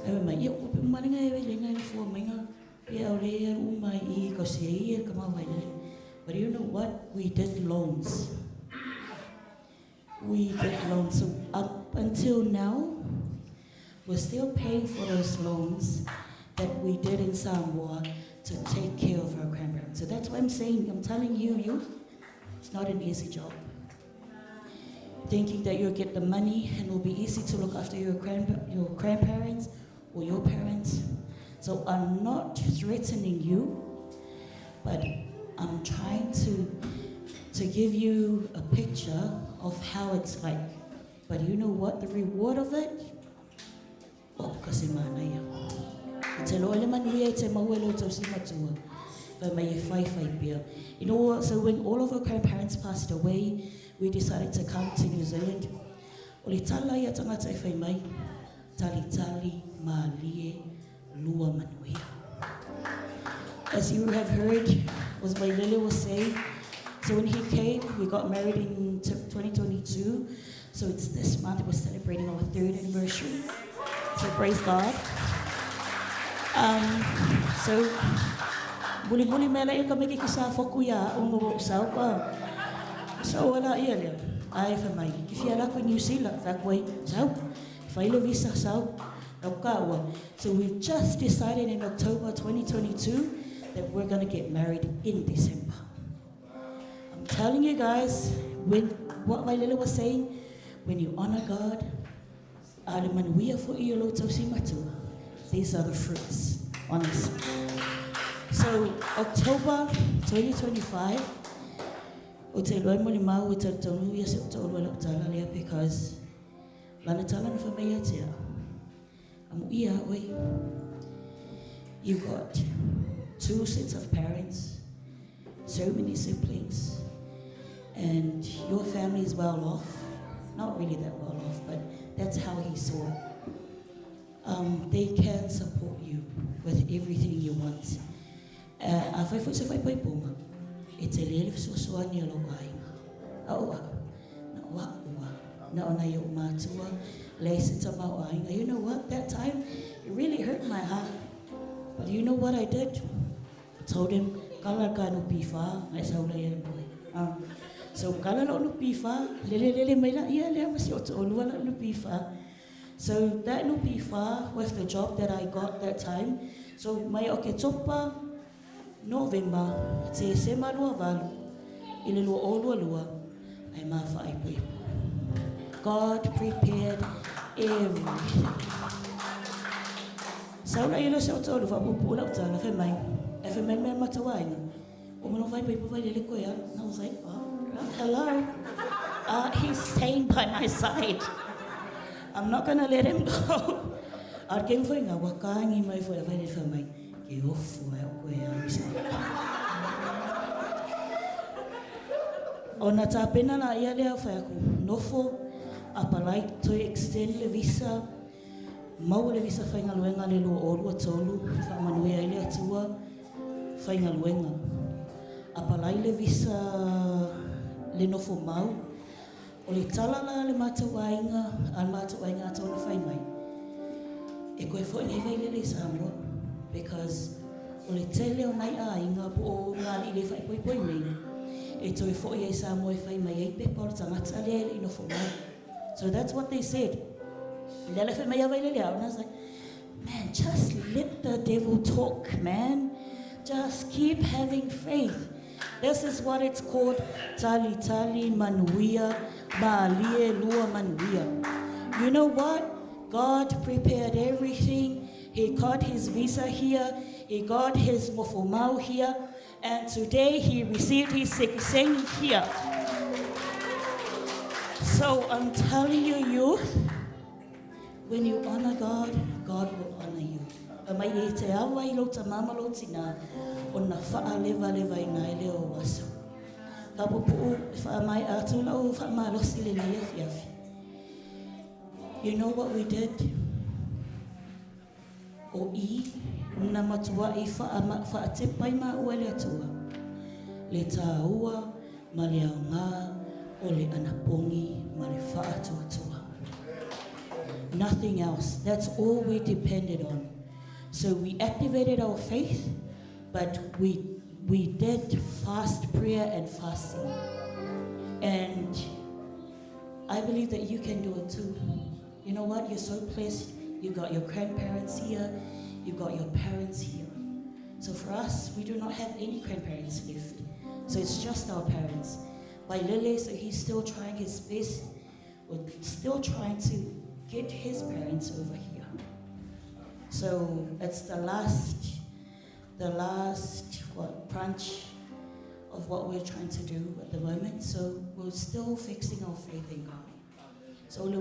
I was like, but you know what? We did loans. We did loans. So up until now, we're still paying for those loans that we did in Samoa to take care of our grandparents. So that's what I'm saying. I'm telling you, it's not an easy job. Thinking that you'll get the money and it'll be easy to look after your grandparents or your parents. So I'm not threatening you, but I'm trying to give you a picture of how it's like. But you know what? The reward of it? Oh, kasi manaya. You know what? So when all of our grandparents passed away, we decided to come to New Zealand. As you have heard, was what Lily was saying. So when he came, we got married in 2022. So it's this month we're celebrating our 3rd anniversary. So praise God. So muli mela ika meki kisa fokuya ungo usau pa. So wala iya le. Ai fa mai. If you like New Zealand that way, so failo visa so okawa. So we've just decided in October 2022 that we're going to get married in December. I'm telling you guys, when what my Lily was saying, when you honor God, these are the fruits, honestly. So October 2025, because you got 2 sets of parents, so many siblings, and your family is well off. Not really that well off, but that's how he saw it. They can support you with everything you want. It's a little so you know what? That time, it really hurt my heart. But you know what I did? I told him, so so that lupifa was the job that I got that time. So my oketopa November, te sema lua valu, ile lua olua lua, ai mafa ai pui. God prepared everything. So na ilo sa otolo fa pupula utala fe mai. Efe mai matawaina. O mo vai pui vai lele koya. I was like, oh, hello. He's staying by my side. I'm not going to let him go. Ar keng foi nga wakangi mai foi vai le mai. Ke ofu e ko e avisa. Ona ta pena na ia le fa ku nofo apalai to extend le visa. Mau le visa fa nga luenga le lo o lu tolu fa manue ai le atua fa nga luenga. Apalai le visa le nofo mau. O le talala le matawainga al matawainga tona fai mai. E koe fo nei vai le Samoa because o le tele o nai a inga po o ngā li le fai poi poi nei e toi fo i Samoa e fai mai e pepa o tangata le ino fo mai. So that's what they said. Lele fai mai a vai le lea and I was like, man, just let the devil talk, man. Just keep having faith. This is what it's called, tali tali manuia, maalie lua manuia. You know what? God prepared everything. He got his visa here. He got his mofomau here. And today he received his sekiseng here. So I'm telling you, youth, when you honor God, God will honor you. Mai e te awa I lo ta mamalo tina o na faa leva leva I nai leo waso. Ka pupu faa mai atu lau faa malosi le nei afi. You know what we did? O I na matua I faa te pai ma ua le atua. Le tā ua ma le au ngā o le anapongi ma le faa atua tua. Nothing else. That's all we depended on. So we activated our faith, but we did fast prayer and fasting. And I believe that you can do it too. You know what? You're so blessed. You got your grandparents here. You got your parents here. So for us, we do not have any grandparents left. So it's just our parents. By Lele, so he's still trying his best. We're still trying to get his parents over here. So it's the last branch of what we're trying to do at the moment. So we're still fixing our faith in God. So so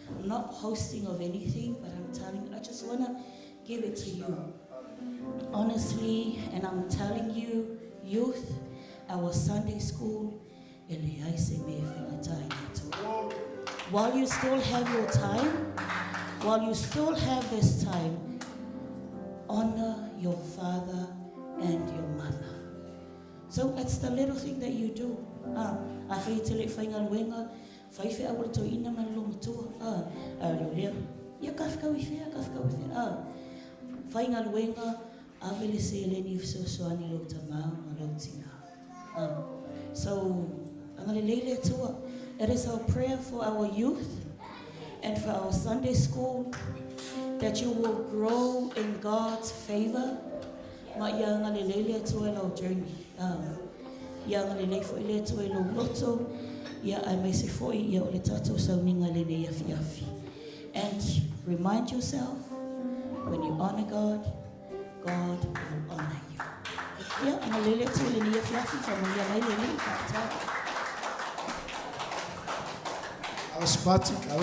I'm not hosting of anything, but I just want to give it to you. Honestly, and I'm telling you, youth, our Sunday school, while you still have your time, while you still have this time, honor your father and your mother. So it's the little thing that you do. I feel to let find a winger, 5 hours to in a man long tour. You kafka with it, kafka with it. Find a winger, I will say, Lenny, so I need to ma, so I'm going to lay there to her. It is our prayer for our youth and for our Sunday school that you will grow in God's favor. Ma ia ngale lele to our journey. Ia ngale lele fo ile to ilo loto. Ia ai mai se fo ia o le tatou sauninga lele yafi yafi. And remind yourself, when you honor God, God will honor you. Ia ngale lele to lele yafi yafi fa mo ia mai lele ka. I was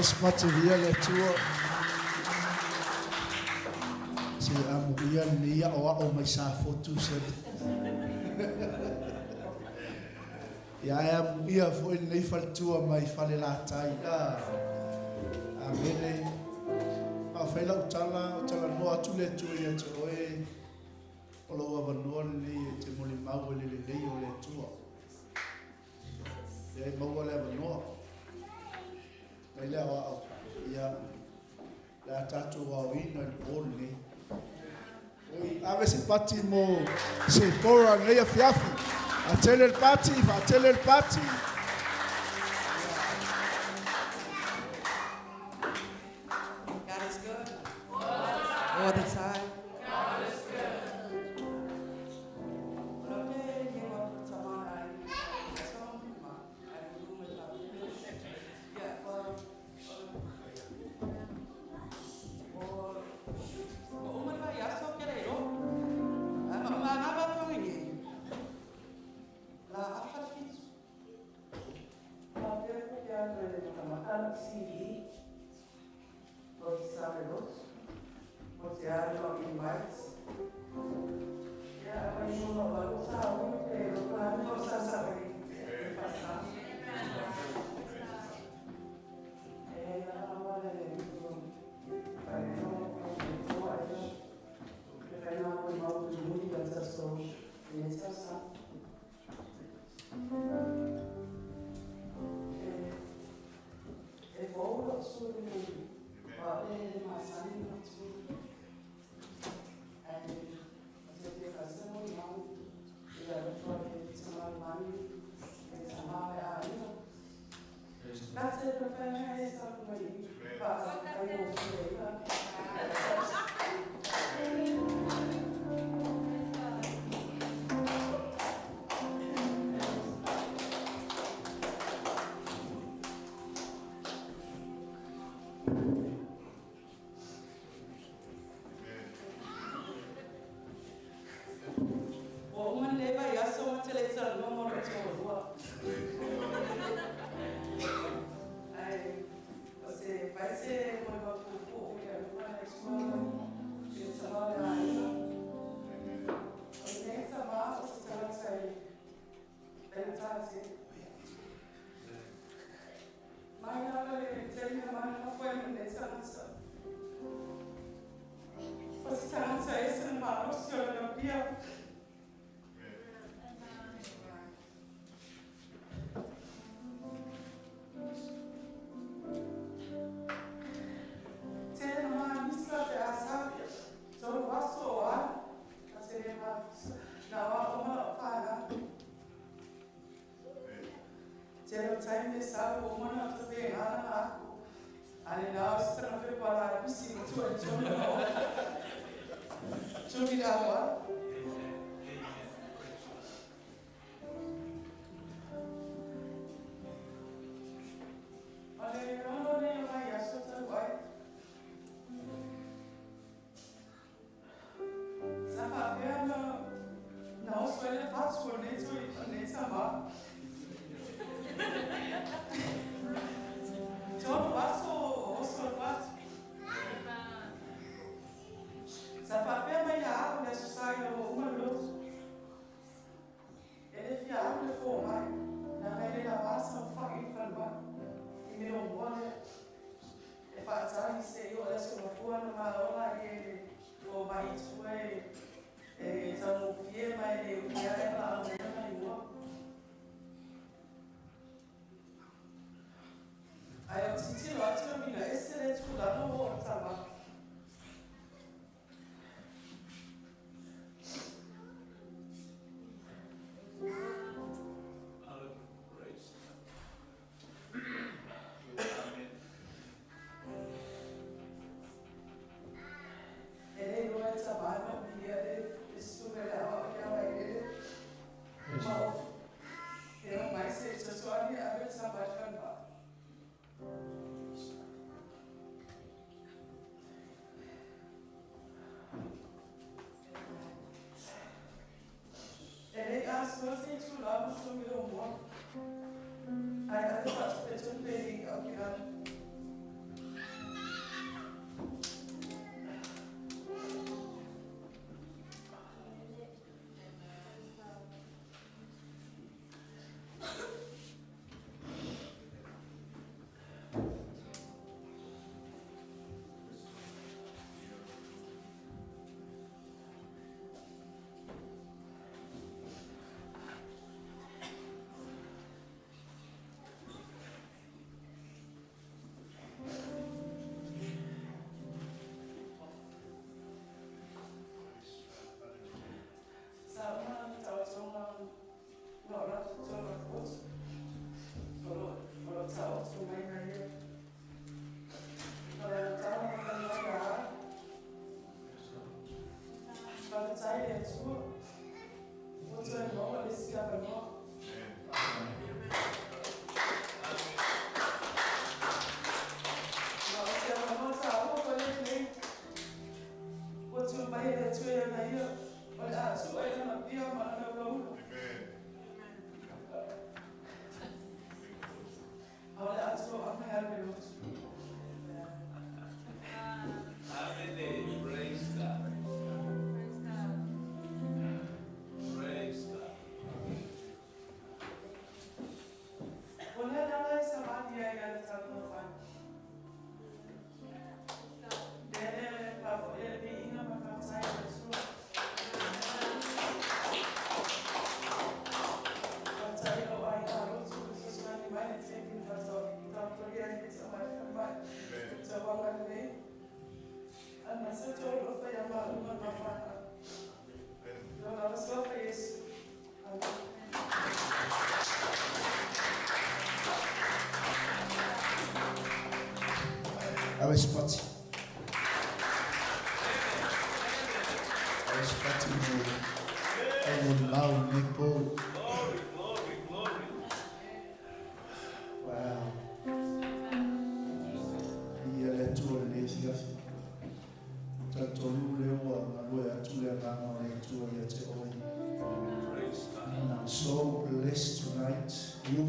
spotted here le tua. Si amuia ni o mai sa foto se. Ya amuia fo nei faltua mai fale la tai. Amene. A fela utala no atu le tua ia te oe. Olo wa no ni te moli mau le o le tua. Ya mau le no. Ele ia la tatu wa ina le oi ave se pati mo se cora nei fiafi a tele il pati God is good all the time. Praise God. Awe spati. Awe spati mo. Awe lau nipo. Wow. Ia le tua le siafi. Tatolu le wa malue atule ngama le tua ia te oi. And I'm so blessed tonight. You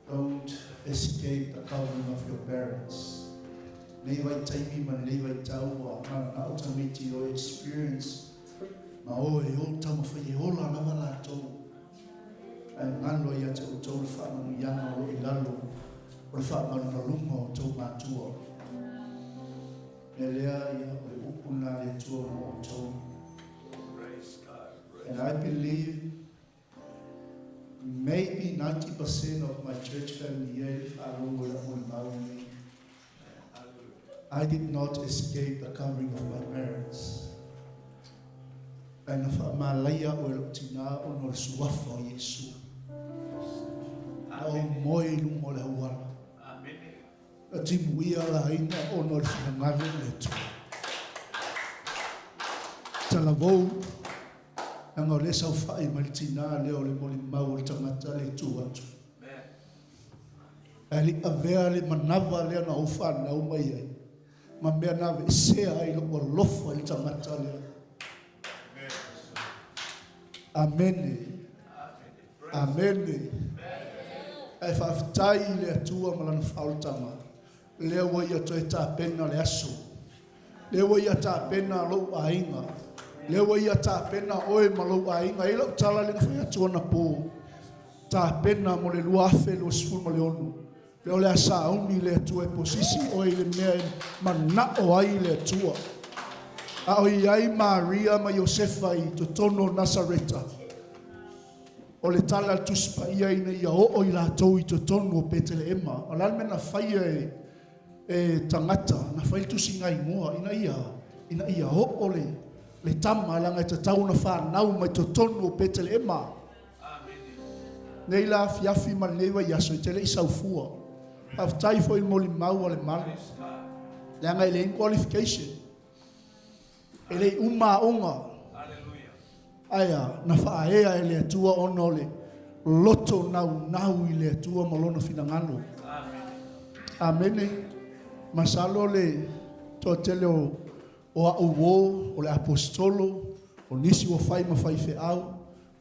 don't escape the covering of your parents. Leeway taimi man leeway taua na automate your experience. Ma o e o tama fa e ola na wala to. Ai ngalo ia te o tau fa ma yana o i lalo. O fa ma na lungo to ma tua. Lea ia o e upuna le tua o to. And I believe maybe 90% of my church family here, if I will me, I did not escape the covering of my parents. And if my laya will tina on suafa Yesu. O moi lumo le wala. A tim we are ina on ngave le tu. Talavo nga le sa fa I maltina le o le moli mau tamata le tu atu. Ali avea le manava le na ufa na umai. Ma mea nave se ai lo lofa le tamata le. Amen. Amen. Ai fa tai le tua malan faultama. Le wa ia to ta pena le aso. Le wa ia ta pena lo ainga. Le wa ia ta pena oe malo ainga ilo tala le fa tuana po. Ta pena mo le luafe lo sful mo le onu. Le ole asa uni le tua posisi oe le mea mana o ai le tua. A o iai Maria ma Josefa I to tono Nazareta. O le tala tuspa ia ina ia o I la tau I to tono Betelema. O lan mena whaia e tangata na whail tusinga I moa ina ia o le tama langa I te tau na whanau mai to tono Betelema. Nei la fiafi ma lewa yaso I tele I saufua. Haftai fo I moli mau o le manu. Langa I le in qualification. Ele uma onga. Aya na faea ele atua onole. Loto nau ile atua malona finangano. Amen. Masalo le totele o auo o le apostolo o nisi o fai ma fai fe au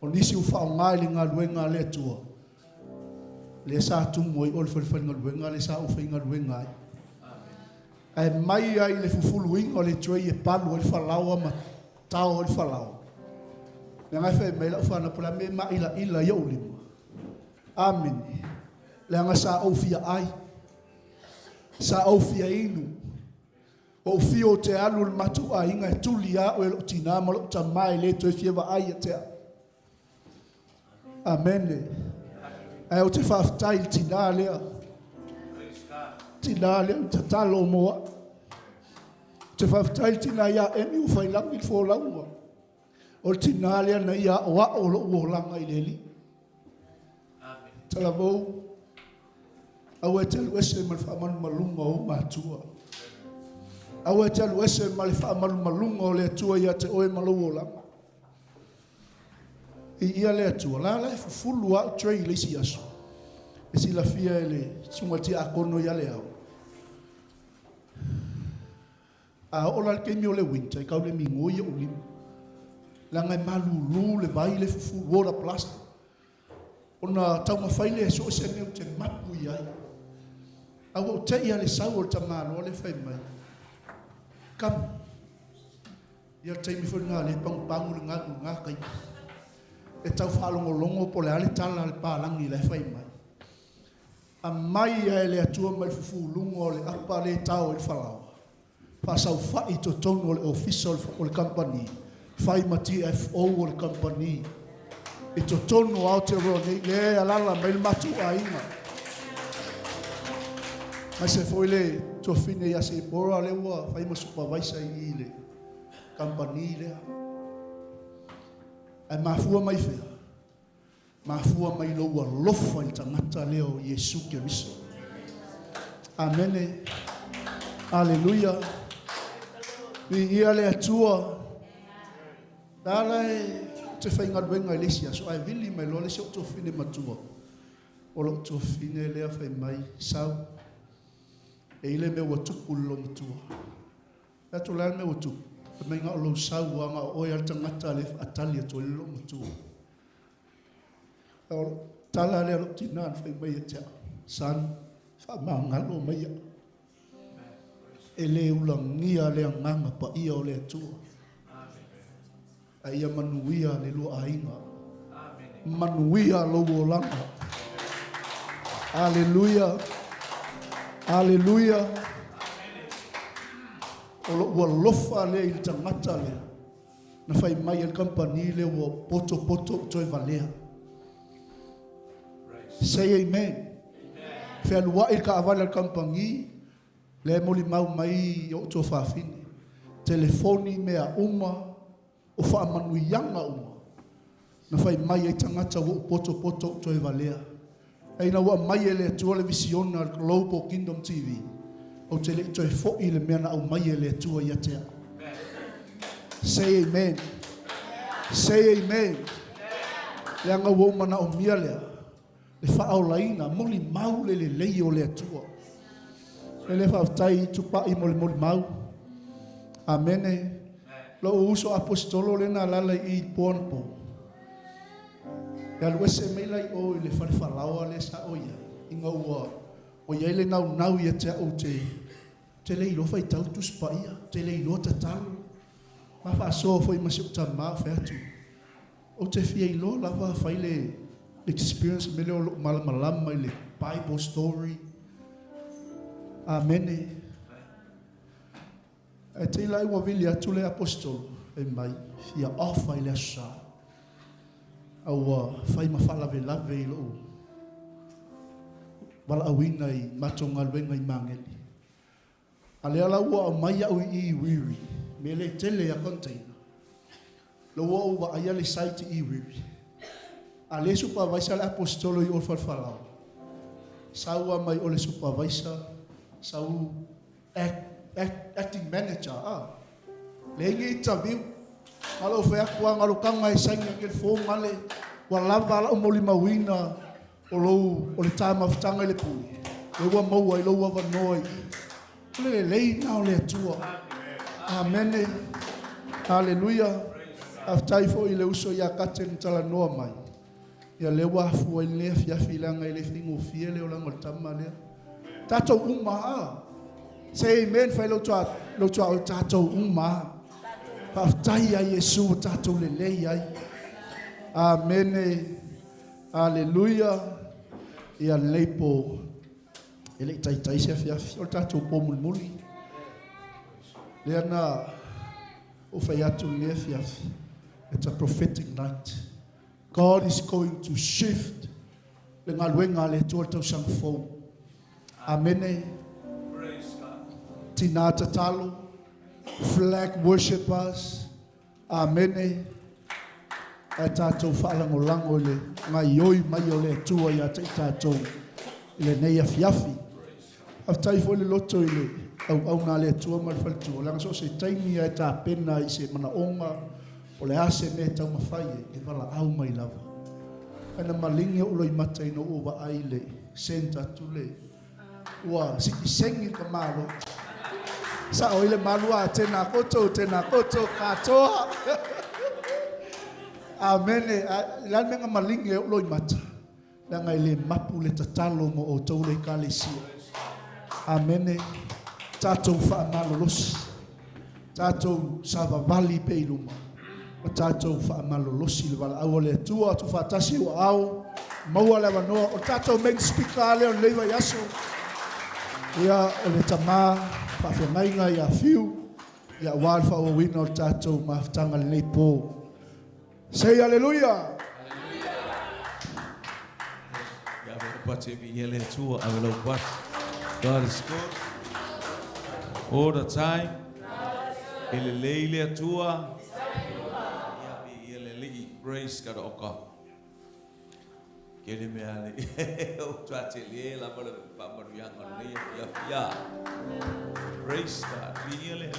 o nisi o fa ngai le ngaluenga le atua. Le sa tu moi o le fa ngaluenga le sa o fa ngaluenga. Ai mai ai le fufuluing o le trei e palu o le falaua ma tau o le falaua. Le ngai fai mai la ufana pula me ma ila ia ulima. Amen. Le anga sa au fia ai. Sa au fia inu. O fio te alu le matu a inga e tulia o e lo tina ma lo tamai le to e fia wa ai e tea. Amen. Ai o te whaftai il tina lea. Tina lea tatalo moa. Te whaftai tina ia emi u whailangi fo laua. O tina lea na ia oa o lo uolanga I leli. Talavou. Au e telu ese mal whaamanu malunga o matua. Au e telu ese mal whaamanu malunga o le atua ia te oe malo uolanga. I ia le atua. La la e fufulu au trei le isi aso. E si la fia e le sungatia akono ia le au. A ola ke mi o le winter I kau le mingoi o lima. La ngai malulu le vai le fufu water plastic. Ona tau mawhai le so se neu te mapu I ai. Au o te ia le sau o le tamano le whai mai. Kam. Ia teimi whai ngā le pangu le ngā kai. E tau whalongo longo po le ale tala le pālangi le whai mai. A mai ai le atua mai fufu lungo le apa le tau le whalau. Pasau whai to tono le official o le company. Whai ma TFO o le company. E to tono Aotearoa le alala mai le matu a inga. Mai se foi le to fine ya se pora le wa fai mo supervisor I le company le ai mafua mai fe mafua mai lo wa lofa I tangata leo Yesu Kristo amen hallelujah vi ia le atua dale te fai ngadwenga Elesia so ai vili mai lo le se to fine matua o lo to fine le fai mai sau e ile me wa tupu lo matua e to le me wa tupu me nga lo sau nga o ya tangata le atali to lo matua o tala le lo tinan fai mai te san fa ma ngalo mai ele ulangia le nganga pa ia o le tua ai manuia le lo ainga manuia lo langa hallelujah hallelujah o lo lofa le il tangata le na fai mai el company le wo poto to valea say amen fe alwa il ka avala company le moli mau mai o to fa fini telefoni me a uma o fa manuianga uma na fai mai e tangata wo poto to valea ai na wa mai le television na Global Kingdom TV o tele to fo ile me na o mai le tua ya te say amen say amen le nga wo mana o mia le fa au laina moli mau le o le tua le fa tai tupai moli mau amen lo uso apostolo le na la I ponpo ya lo se me lai o le fa falao le sa o ya inga o ya le nau ya te o te le lo fa tau tu spaia te le lo tatalo ma fa so foi ma se tama fa tu o te fie lo la va fa le experience me lo malama le Bible story amen e te lai wa vili atu le apostolo e mai fia ofa ile sa au fai ma fala ve lave lo wala awina I matonga lwenga I mangeli ale ala wa mai au I wiri me le tele ya container lo wa aya le site I wiri ale supervisor apostolo I orfa fala sawa mai ole supervisor sau acting manager le interview alo fe akwa ngalo kanga I sang ke fo ngale wala vala o moli mawina o le time of tanga le pu le wa mo wa lo wa noi le na le tua amen hallelujah after fo ile uso ya katen tala no mai ya le wa fu ile fia filanga ile fingo fiele o la ngotama le tato uma say amen fa lo tua tato uma aftai ya Yesu tato le ai amen hallelujah ya lepo ele tai se fia o tato po mulmuli le na o fa ya tu le fia it's a prophetic night God is going to shift le ngalwenga le tolto sang fo amen tinata talo flag worshipers amen atato fala ngolango le ngayoi mayole tua ya tato le nei afiafi aftai fo le loto ile au na le tua mal fal tua lang so se taimi ya ta pena I se mana onga o le ase me tau mafai e vala au mai lava ana malinge o lo matai no ova aile senta tule wa sikisengi kamalo sa oile malua tena koto katoa amen la menga malinge o lo mata la ngai le mapu le tatalo mo o tau le kalesi amen tato fa malolos tato sava vali peiluma tato fa malolosi le vala au le tua tu fa tasi o au maua le vanoa o tato men speaker le o leiva yaso ia o le tama fa whamainga ia fiu ia walfa o wina o tato maftanga le po say hallelujah God is good. All the time. Ele atua. Praise God, oka. Kele me ale. O tuatele la bala pamaru yang ale ya. Praise God. Ele.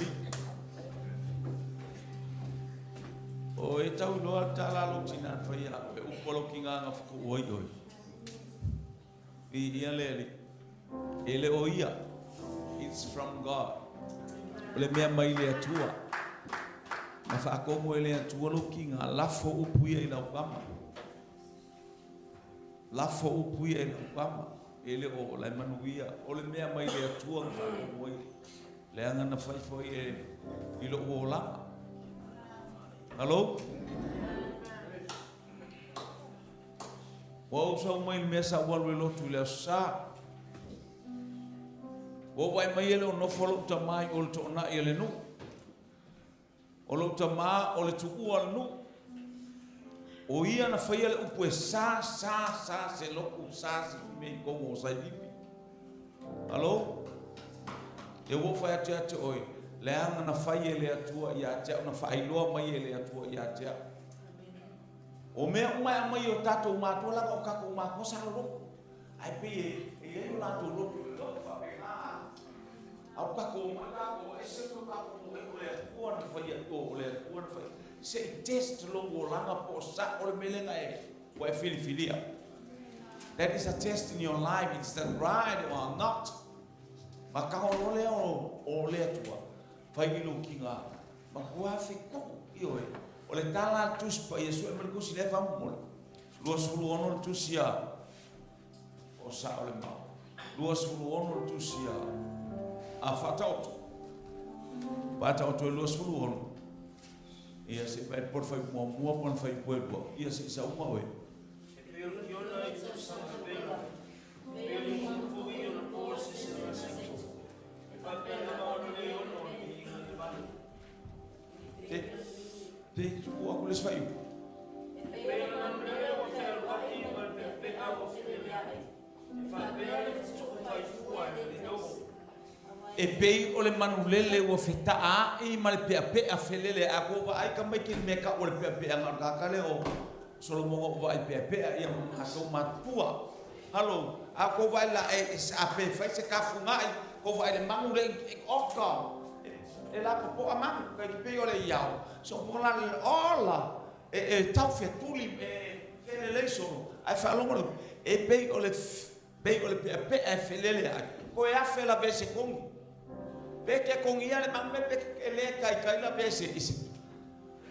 O e tau loa tala lo tina fai a pe upolo kinga nga fuku oi. Ele oia. It's from God. Ole mea mai le atua. Ma fa ko mo ele atua lo kinga lafo upuia ina ukama. Lafo upuia ina ukama. Ele o la manuia. Ole mea mai le atua nga mo le anga na fai foi e ilo o lama. Hello? Wa usa mai mesa walu lo tu le sa. O vai mai ele no follow ta mai o to na ele no. O lo ta ma o le tu al no. O ia na fai ele upu sa se lo ku sa se me ko mo sai di. Hello? E wo fai ate oi. Le anga na fai ele atua ia te na fai loa mai ele atua ia te. O me mai o tato matua la o ka ko ma ko sa lo. Ai pe e la to lo. Au ka ko ma ko e se ko ka ko e le atua na fai o le atua na fai. Se test lo o langa po sa o le melenga e wa filia. That is a test in your life. It's that right or not. Ma ka o le o le atua. Fai lo kinga. Ma ko a fe ko io e. O le tala tus pa Yesu e mergo si leva mo. Lo sulu ono tu sia. O sa o le ma. Lo sulu ono tu sia. A fatauto. Fatauto lo sulu ono. Ia se vai por fai mo por fai pueblo. Ia se sa uma we. Te o acules fai. E pei o le manulele o feta e ma le pea felele a ko ai ka mai ki meka o le pea nga ka le o Solomon o vai pea ia ma so matua. Hallo, a ko vai la e a pe fai se ka funga ko vai le manule oka. E la po amang ka ki pei o le iau. So po la ola e tau fetuli e le so ai fa longo e pei o le pea felele ko e a fela vese con Peke con ia le mamme peke ele kai la vese isi.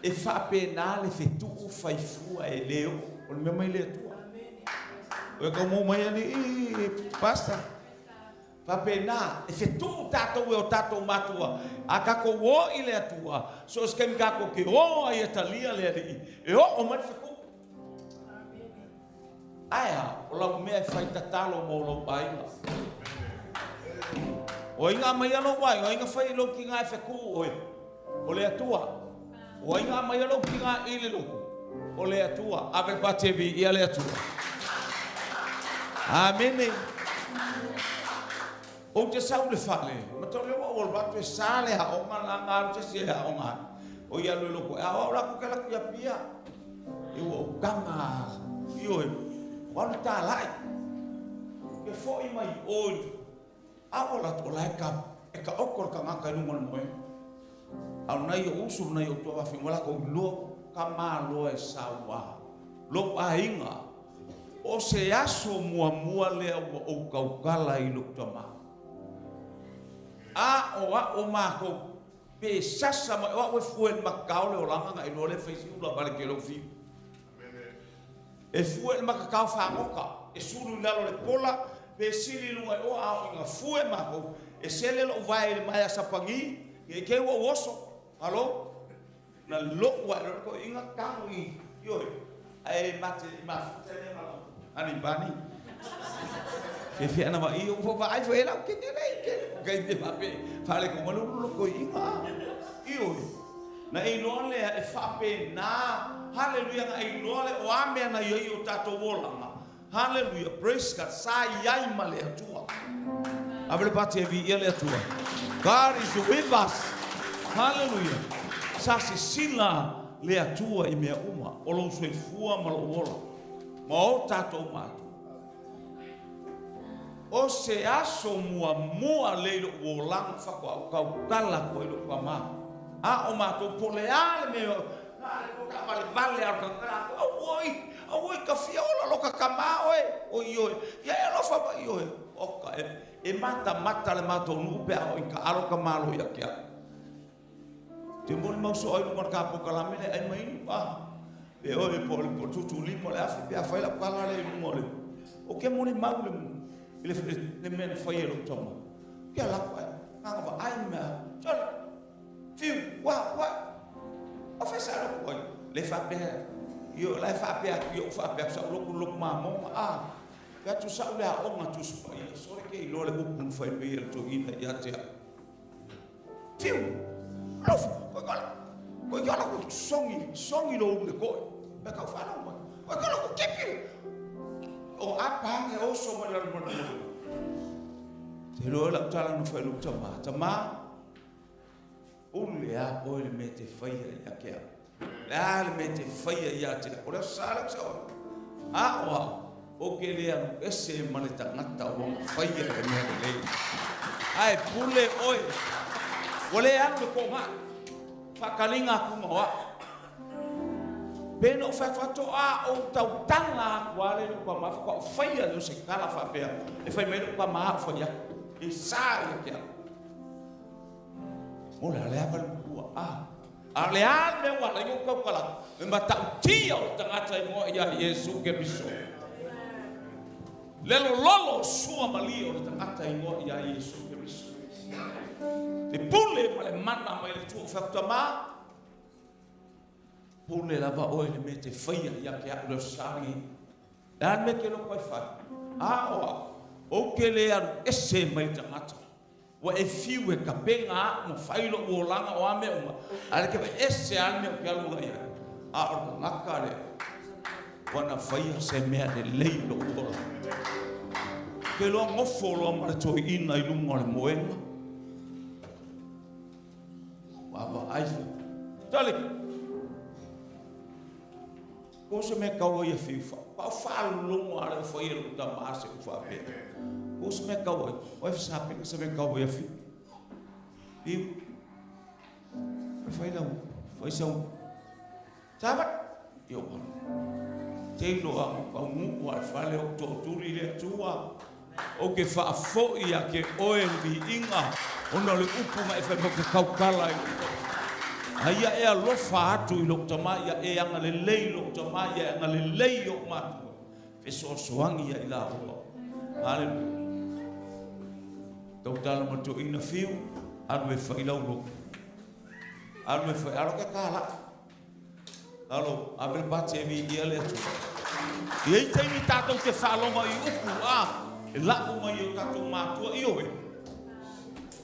E fa penale fetu fai fua e leo. O me mai le tua. O como mai ani pasta. Fa pena e fetu tato o tato matua. Aka ko o ile tua. So skem ka ko ke o ai talia le ri. E o mai feku. Aya, o la me fai tatalo mo lo pai. O inga mai alo wai, o inga fai lo ki nga fe ku oi. O le atua. O inga mai alo ki nga ile lo. O le atua, ave patevi ia le atua. Amen. O te sau le fale, ma to le o batu sale ha o nga nga te se ha o nga. O ia lo ko, a ora ko kala ku ia pia. E o kanga. Io wa ta lai. Ke fo i mai oi. Aola to lai ka e ka okor ka ngaka no mo au nai o usu nai o to wa fingola ko lo ka ma lo e sawa lo ainga o se aso mua le o kaukala i lo tama o ma ko pe sasa ma o fuel makau le o langa ngai no le fesi ula bale ke lo fi e fuel makau fa ngoka e sulu lalo le pola pe sili lunga o a nga fue mako e sele lo vai mai a sapangi e ke wo woso alo na lo wa ko inga kangu i yo ai mate ma tele ma ani bani ke fi ana ma i o vai foi la ke ke de pape fale ko lo ko inga yo na i no le e fa pe na haleluya na i no le o ame na yo i o tato wola Hallelujah, praise God. Sa yai male atua. Avele pate vi ele atua. God is with us. Hallelujah. Sa se sila le atua I mea uma. O lo sui fua ma lo ola. Ma o tatou matu. O se aso mua leilo o lang whako au kau kala ko ilo kwa maa. A o mātou pole ale me o ka vale au ka kala. Oi ka fiola lo ka kama oe. Oi oi. Ya e lo fa ba oi. Oka e mata le mātou nupe au ka aro ka malo ya kia. Te mole mau so oi mo ka po kala mele ai mai pa. E oi po tutu limo le afi pe afa la kala le mole. O ke mole mau le men foi lo toma. Kia la kwa. Nga va ai ma. Chol. Fiu wa. O fa sa lo ko. Le fa pe. Yo la fa pe yo fa pe sa lo ma mo a. Ya tu sa le a o nga tu spai. So ke lo le ku fa pe to ina ya te. Fiu. Lo ko la ko songi lo le ko. Ba ka fa lo. Ko la ko kepi. O apa nge o so mo la mo. Te lo la tala no fa lu tama. O le a o le mete fa ya ke. La le mete fa ya te. O la sala so. A o ke le a ese maleta ngata o fa ya me le. Ai pule oi. O le a ko ma. Fa kalinga ku mo. Beno fato a o tau tanga wale ko ma ko faia no se kala fa pe e fai me ko ma fa ya e sa ya ke o la le ava ku a le a me wa le ko kala me mata ti o tanga tai mo ya Yesu ke biso le lolo sua mali o tanga tai mo ya Yesu ke biso e pule male mana mai le tu fa ma pule lava oe le mete faia ya ke a lo sangi dan me ke lo koi fa o ke le aru ese mai tangata wa e fiu e kapenga mo failo o langa o ame uma ale ke ese ame o ke alu ia o ngakare wana faia se mea le leilo o ke lo ngofo lo ma to ina I lunga le moenga wa ai tali ko se me ka ia fifa pa fa lo ara foi lo da massa ko fa pe ko se me ka o fa sa pe se me ka ia fi e foi não foi são sabe eu te lo a pa mu o fa le o to turi le tua o ke fa fo ia ke o vi inga ona le upu ma e fa mo ka kala Aya e alo fa atu I lo tama ya e anga le lei lo tama ya anga le lei o matu. Fe so soangi ya ila ho. Hallelujah. Tau tala matu ina fiu anu e fa ila lo. Anu e fa alo ka kala. Alo abre bate mi ia le tu. Ye te mi tato te fa lo mai uku e la o mai o tato matu I o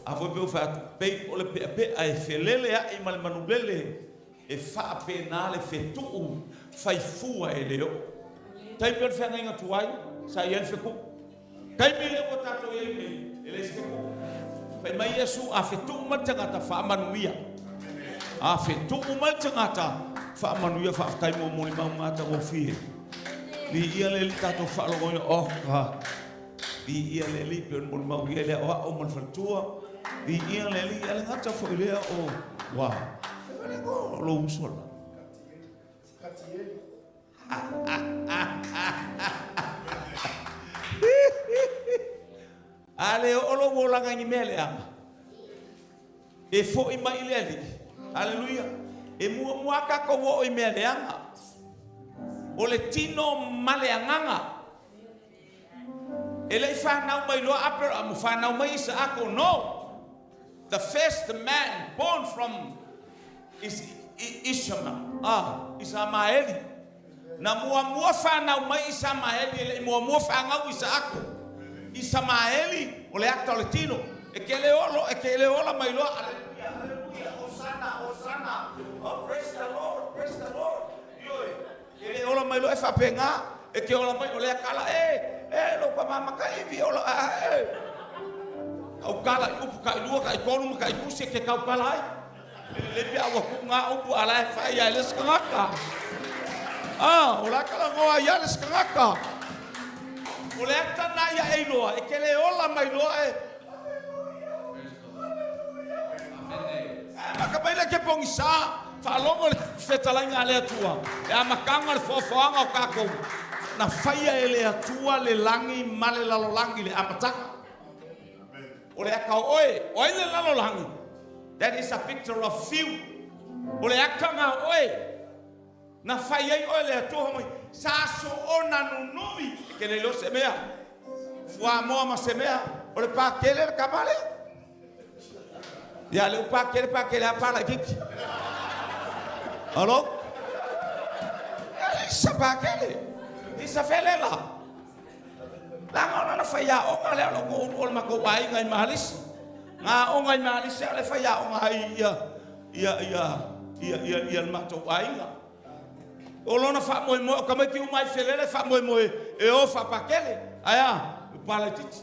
a foi pe fa pe o le pe ai felele a I mal manulele e fa penale fe tu fai fua e leo tai per fa nga tuai sa yen fe ku tai mi le botato ye me ele fe ku fai mai Yesu a fe tu mal tanga ta fa manuia a fe tu mal tanga ta fa manuia fa tai mo mo ma ngata o fi li ia le tato fa lo o ka li ia le li pe mo ma ia le o mo fa tua di ia leli ele ngata fo ile o wa ele go lo usola ale o lo wola nga ni mele anga e fo I mai leli haleluya e mu aka ko wo I mele anga o le tino male anga ele fa na mai lo aper am fa na mai sa ako no. The first man born from is Ishmael. Isamaeli. Na mua fa na mai Isamaeli le mua fa nga Isaac. Isamaeli o le acto latino. E ke le olo mai lo hallelujah. Hosanna. Oh praise the Lord. Yo. Ele olo mai lo e fa penga e ke olo mai o le kala lo pa mama ka I vi olo Kau kala upu kai lua kai konu kai kusi ke kau kala ai. Le pia wa kunga upu ala fai ai les kangaka. Ola kala ngoa ia les kangaka. Ole tana ia e loa e kele ola mai loa e. Maka baila ke pongisa fa longo fetalanga le tua. E amakanga le fofoanga o kako. Na faia ele atua le langi male lalo langi le amataka. Ole akau oi le lalo langi. That is a picture of few. Ole akanga oi. Na faia oi le atua mai. Saso ona nunui ke le lo semea. Fua mo ma semea. Ole pa kele le kamale. Ya le pa kele apa la kiki. Allo? Isa pa kele. Isa felela. Lango na faia o ngale lo ko ma ko bai ngai malis. Nga o ngai malis le faia o ngai ia ma to bai nga. O lona fa mo ka mai ki o mai felela fa mo e o fa pa kele. Aya, pala titi.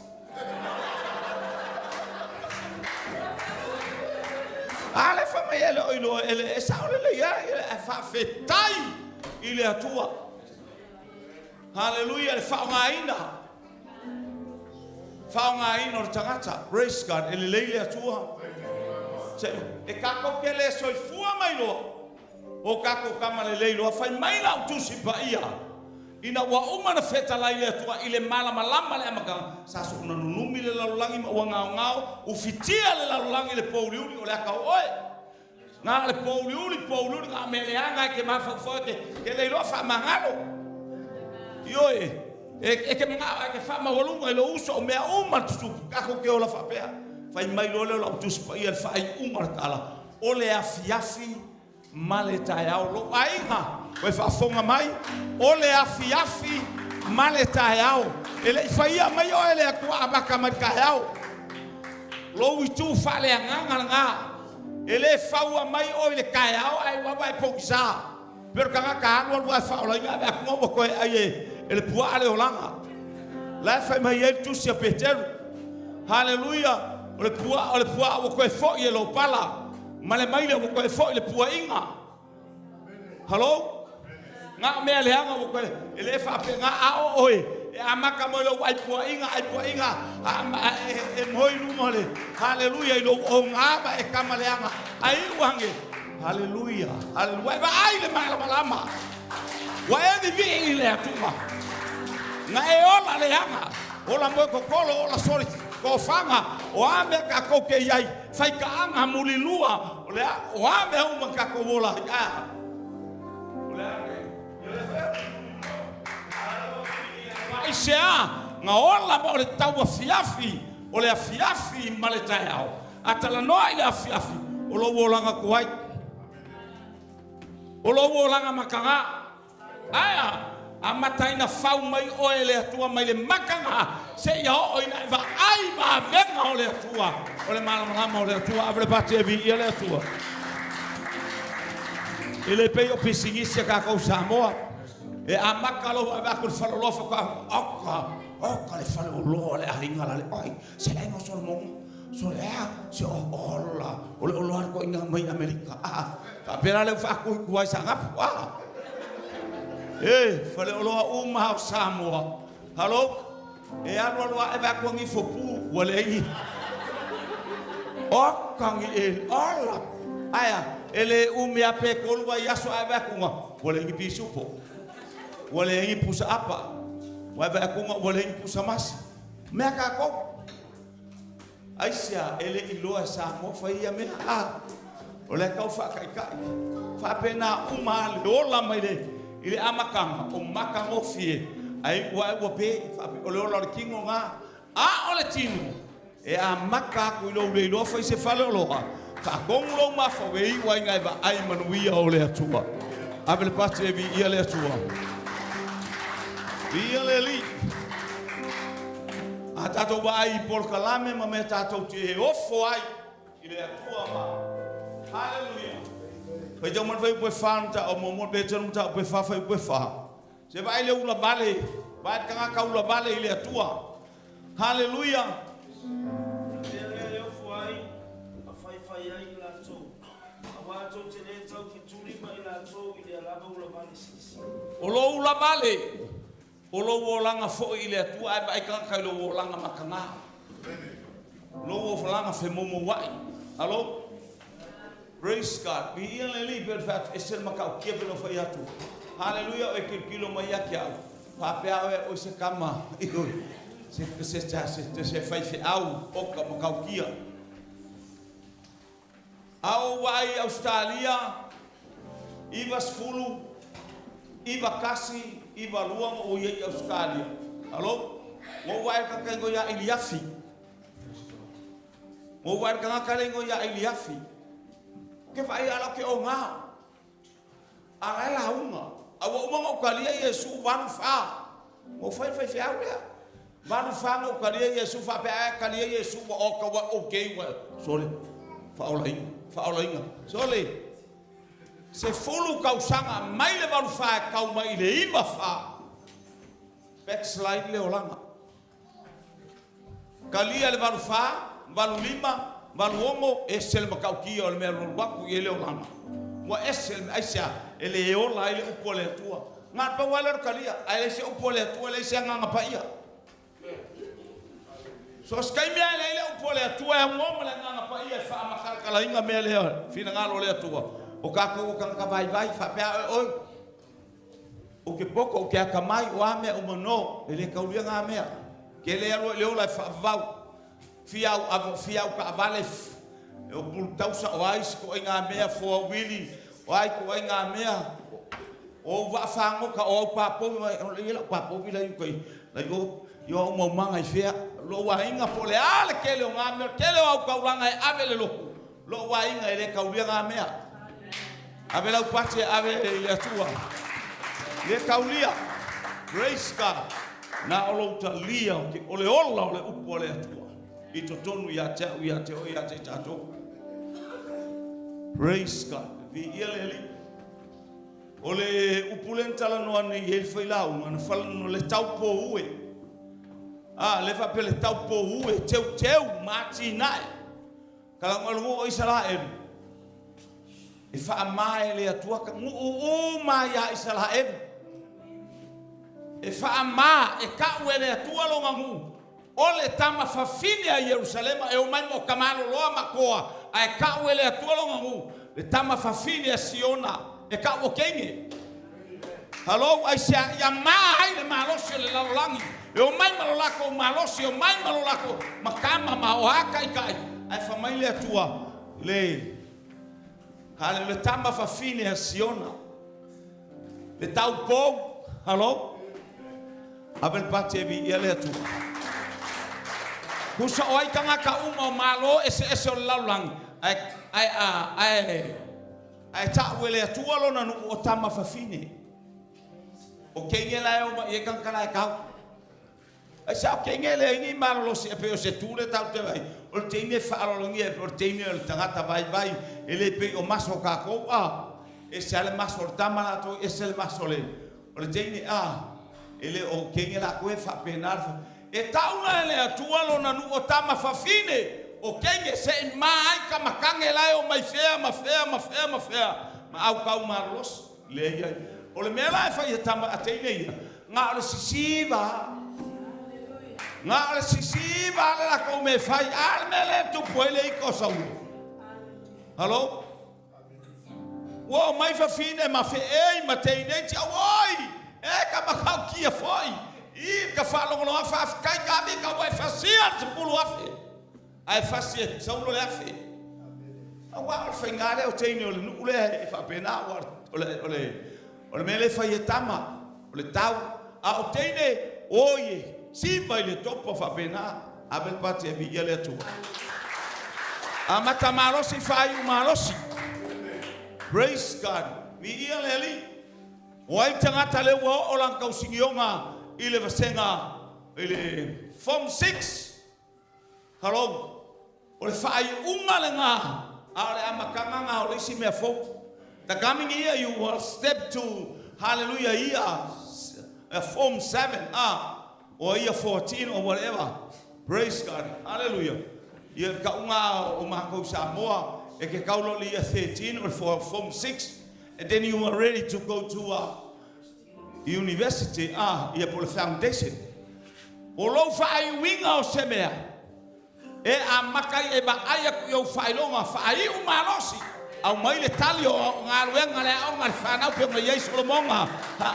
Ale fa mai ele o ele e sa ole ia e fa fetai ile atua. Hallelujah, le fa ngaina. Fa ngaina o tangata. Praise God, ele leile atua. E kako kele soi fua mai lo. O kako kama le leilo fa mai la tusi pa ia. Ina wa uma na feta la ile atua ile mala malama le amaka. Sa so na nunumi le lalangi ma ngao ngao u fitia le lalangi le pauliuli o le aka oi. Na le pauliuli nga meleanga ke ma fa fote ke le lo fa mangalo. Yo e ke mga ke fa ma volunga lo uso o mea uma tu kako ke ola fa pea. Fa mai lo la tusi pa ia fa uma kala. O le afiafi male taiao lo ainga. Koe whaafonga mai, ole afi male taiao. Ele whaia mai o ele akua amaka mai kaiao. Lo i tū whale a nganga. Ele whaua mai o ele kaiao ai wawa e pokisa. Pero kanga ka anu alua e whaola inga me akuma wa koe ai ele pua ale o langa. Lai whai mai e tusia Peteru. Hallelujah. Ole pua wa koe fo i e lo pala. Male maile wa koe fo i le pua inga. Hello? Nga mea leanga mo koe ele fa pe nga a oi e amaka mo lo ai po inga e moi lu mole hallelujah lo o nga ba e kama leanga ai wange hallelujah ba ai le malama wa e vi ile atuma nga e ola leanga ola mo ko kolo ola sori ko fanga o ame ka ko ke yai fai ka anga mulilua o ame o man ka ko vola Aisha, nga ola mo le tau afiafi, o le afiafi male taiao. Atala noa ile afiafi, o lo wolanga kuai. O lo wolanga makanga. Aya, amataina fau mai o ele atua mai le makanga. Se ia o ina va ai va venga o le atua. O le malama o le atua, avre pati e vi ele atua. Ele pei o pisingisi ka ko Samoa. E amaka lo va ko falolo fa oka le falolo le ainga le ai se le no solmo so le se ola o lo ko inga mai Amerika ka pera le fa ko kuai sanga fale o uma Samoa hallo e alo e va ko ngi fopu wale i oka ngi e ola aya ele umia pe ko wa yaso ava ko wale ngi bisupo wale ngi pusa apa wa va ko wale ngi pusa mas me ka ko aisia ele iloa sa mo fa ia me ole ka fa kai fa pena uma le ola mai le ile amakanga o makanga fie ai wa pe fa ole ola kingo nga ole tinu e amaka ko lo fa se fa lo fa gonglo ma fa wei wa ngai va ai manuia ole atua abel pasti vi ia le atua Bieleli. Atato vai por calame ma me tato te ofo ai ile atua ma. Hallelujah. Pai jo man vai po fanta o mo be tonu ta po fa po fa. Se vai le ula bale, vai kanga ka ula bale ile atua. Hallelujah. O lo ula vale. O lo wolanga fo i le atua ai mai kai lo wolanga makanga. Lo wolanga fe momo wai. Hello? Praise God. Vi ia le li per fat esel makau kia pelo fai atu. Hallelujah. E kilo mai akia. Pa pe o se kama. Se fai fe au o ka makau kia. Au wai Australia. Iva sfulu. Iva kasi. Iva luang o ye Australia. Hello? Mo wai ka kengo ya Iliafi. Mo wai ka kengo ya Iliafi. Ke fai ala ke o nga. Ara la unga. Awa uma o kalia Yesu van fa. Mo fai au le. Van fa o kalia Yesu fa pe kalia Yesu o ka wa o ke wa. Sole. Fa ola inga. Sole. Se fulu kausanga mai le van fa kau mai le iva fa. Backslide le olanga. Kalia le van fa, van lima. Maluongo esel makauki o le mea waku i ele o lama. Wa esel aisia ele o la ele upo le atua. Ngā pa wale kalia, a ele se upo le atua, ele se nganga pa ia. So skai mea ele upo le atua, e ngomo le nganga pa ia, e wha amakaraka inga mea le fina ngalo le atua. O kako o kanka vai, wha pea oi. O ke poko, o ke akamai, o a mea o mano, ele kaulia ngā mea. Ke ele alo le ola e wha vau. Fiau ka vale o bultausa o ais ko inga mea fo wili o ai ko inga mea o va fango ka o papo le papo vila yu kai la yo mo manga fea lo wa inga po le ale ke le nga me ke le o ka ulanga e ave le lo wa inga ele ka ulia mea ave la pache ave le tua le ka ulia grace God na o lo talia o le ola o le upo le tua I tonu ya te tato. Praise God. Vi ia leli. O le upulenta no ani ele foi lá, man fala no le tau po ue. Ah, le fa pele tau po ue, teu mati nai. Kala ngolo o Israel. E fa mai le atua ka o mai ya Israel. E fa ma e ka we le atua lo ngangu. Ole tama fafine a Jerusalema e o mai mo kamalo loa makoa a e ka wele atua longa ngu le tama fafine a Siona e ka o kenge halo ai sia ya mai le malosi le lalolangi e o mai malolako malosi o mai malolako makama ma o haka i kai ai fa mai le atua le hale le tama fafine a Siona le tau po halo abel pate vi ele atua Kusa oi kanga ka uma malo ese o laulang ai ta wele atua lona no o tama fafine o kengela e kanga kana ka ai sa kengela ni malo se pe o se tule ta te vai o tine fa lo ngi o tine o tangata vai ele pe o maso ka ko e se ale maso tama la to ese el maso le o tine ele o kengela ko fa penar e tauna ele atua lona nu o tama fafine o kenge se mai ka makange lai o mai fea ma au kau marlos le ia o le mela e fai tama ateine ia nga o sisiva la ko me fai al mele tu puele i cosa halo wo mai fafine ma fe ei ma teine ti oi e ka makau kia foi I ka falo no fa kai ka mi ka vai facia te pulu afe ai facia são no afe a wa fa ngale o teine o no le e fa pena o le mele fa yetama o le tau a o teine oye si vai le topo fa pena a bel pate vi ele tu a mata malosi fa u malosi praise God vi ele ali o ai tangata le wo o lan kausingonga ile vasenga ile form 6 halo o le fai umalenga ale amakanga o le sime fo the coming year you will step to hallelujah year form 7 or year 14 or whatever praise God hallelujah year ka unga o mako Samoa e ke kaulo li 13 or for form 6, and then you are ready to go to university, ia po le foundation. O lo fai winga o semea. E a makai e ba aya ku yo fai longa fai u malosi. Au mai le tali o ngā ruenga le au ngā whanau pe ngā Yesu lo monga.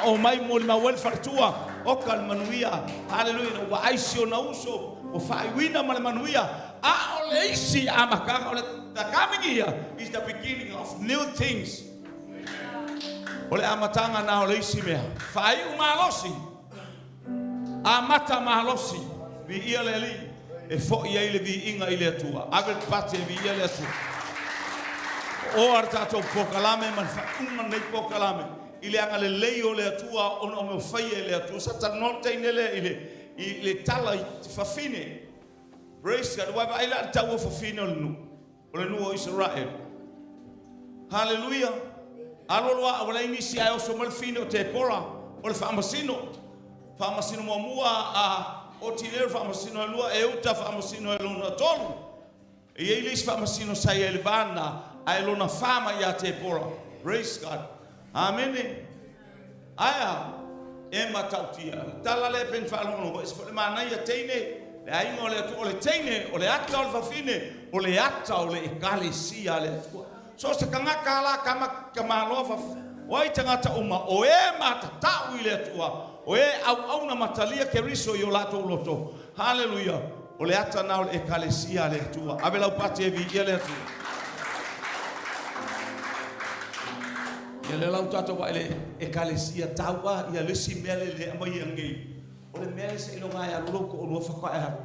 O mai mo le mawel fartua o kal manuia. Hallelujah. O wa aisi o na uso o fai wina ma le manuia. A o le isi a makanga o le the coming year is the beginning of new things. O le amatanga na o le isi mea. Fai u malosi. Amata malosi. Vi ia le li. E fo ia ile vi inga ile atua. Avel pate vi ia le atua. O artato pokalame man faunga nei pokalame. Ile anga le leo le atua o me fai le atua. Sata note inele ile tala fafine. Praise God. Wa vai la tawo fafine o nu. O le nu o Israel. Hallelujah. Aloloa o le inisi ai o so mal fine o te pora. O le famasino. Famasino mo mua o tinero famasino lua e uta famasino luna tolu. E ele famasino sai elvana ai luna fama ia te pora. Praise God. Amen. Aya e matautia. Tala le pen falono es fo le mana ia teine. Le ai ngole o le teine o le ata o le fafine o le ata o le ekalesia le tua. So se kanga kala kama lova. Oi tangata uma o e mata tau ile tua. O e au na matalia ke riso yo lato loto. Hallelujah. O le ata na o le ekalesia le tua. Avela upate vi ile tua. Ia lau tato wa ele ekalesia taua ia le simele le amai angei. O le mele se ilonga ia loko o lua whaka e haru.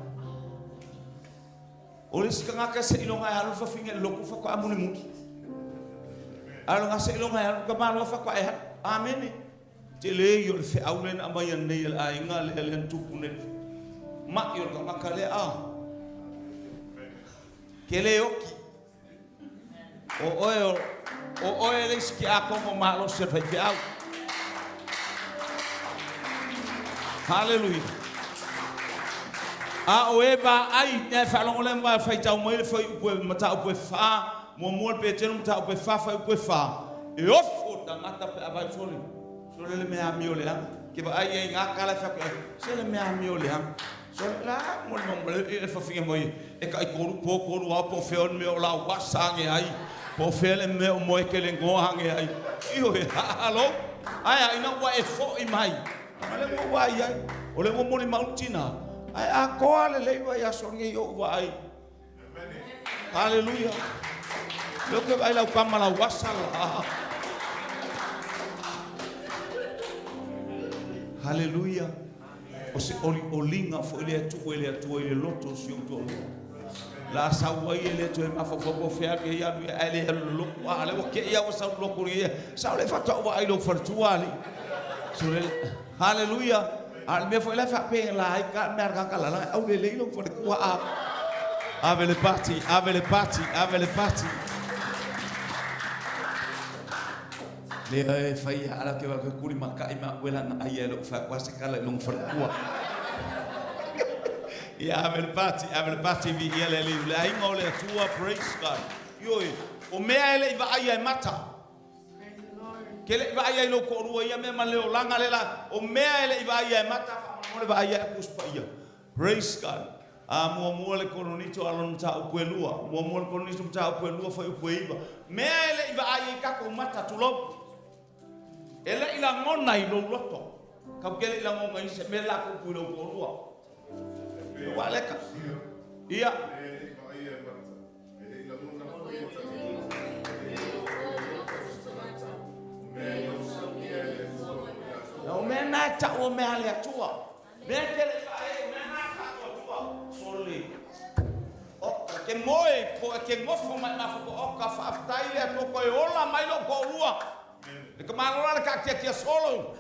O le sikangaka se ilonga ia lua whafinga loko whaka amune muki. Alonga se ilonga ia lua malua whaka e haru. Amene. Te le i o le whi aulena amai anei ele a inga le ele antupu ne. Ma i o le kamaka le a. Ke le oki. O oe le ski a como malo se fai fiau. Hallelujah. A o eba ai ne falong le ma fai tau mai le fai pu mata pu fa mo mo pe tenu mata pu fa fai pu fa. E ofo da mata pe abai foli. So le me a mi ole ke ba ai nga kala fa se le me a mi ole so la mo mo le fa finga moi e kai koru po koru a po feon me o la wasange ai. Po fele me o moe ke le ngohange ai. Iho e halo. Ai ina wa e fo i mai. Ale mo wa ai. O le mo mo mautina. Ai a koa le le wa ya songe yo wa ai. Hallelujah. Lo ke ai la kama la wasala. Hallelujah. O se olinga fo ile atu ile loto si o to. La sawai ele to ma fo fea ke ya lu ele lo wa ale o ke ya o sa lo ko ye sa le fa to wa ai lo fartuali so le hallelujah al me fo la fa pe la ai ka mer ka la au le lo fo wa ave le party le fai ala ke wa ke kuli maka ima wela na ai lo fa wa se kala lo fartua. Yeah, ave le party vi ele le ai ngole tua praise God. Yo o mea ele va ai mata. Ke le va ai lo ko ru ia me ma le o langa le la o mea ele va ai mata mo le va ai kuspaia. Praise God. Mo le kolonito alon ta o puelua. Mo le kolonito ta o puelua foi o puiva. Mea ele va ai ka ko mata tulo. Ele ila ngona i lo loto. Ka ke ila ngona i se me la ko pulo ko rua. Waleka. Iya. O mena ta o me ale atua. Betele ai mena ta o tua. Soli. O ke moe po ke ngofo mai na fo o ka fa tai le to ko ola mai lo ko rua. E ka malora ka ke solo.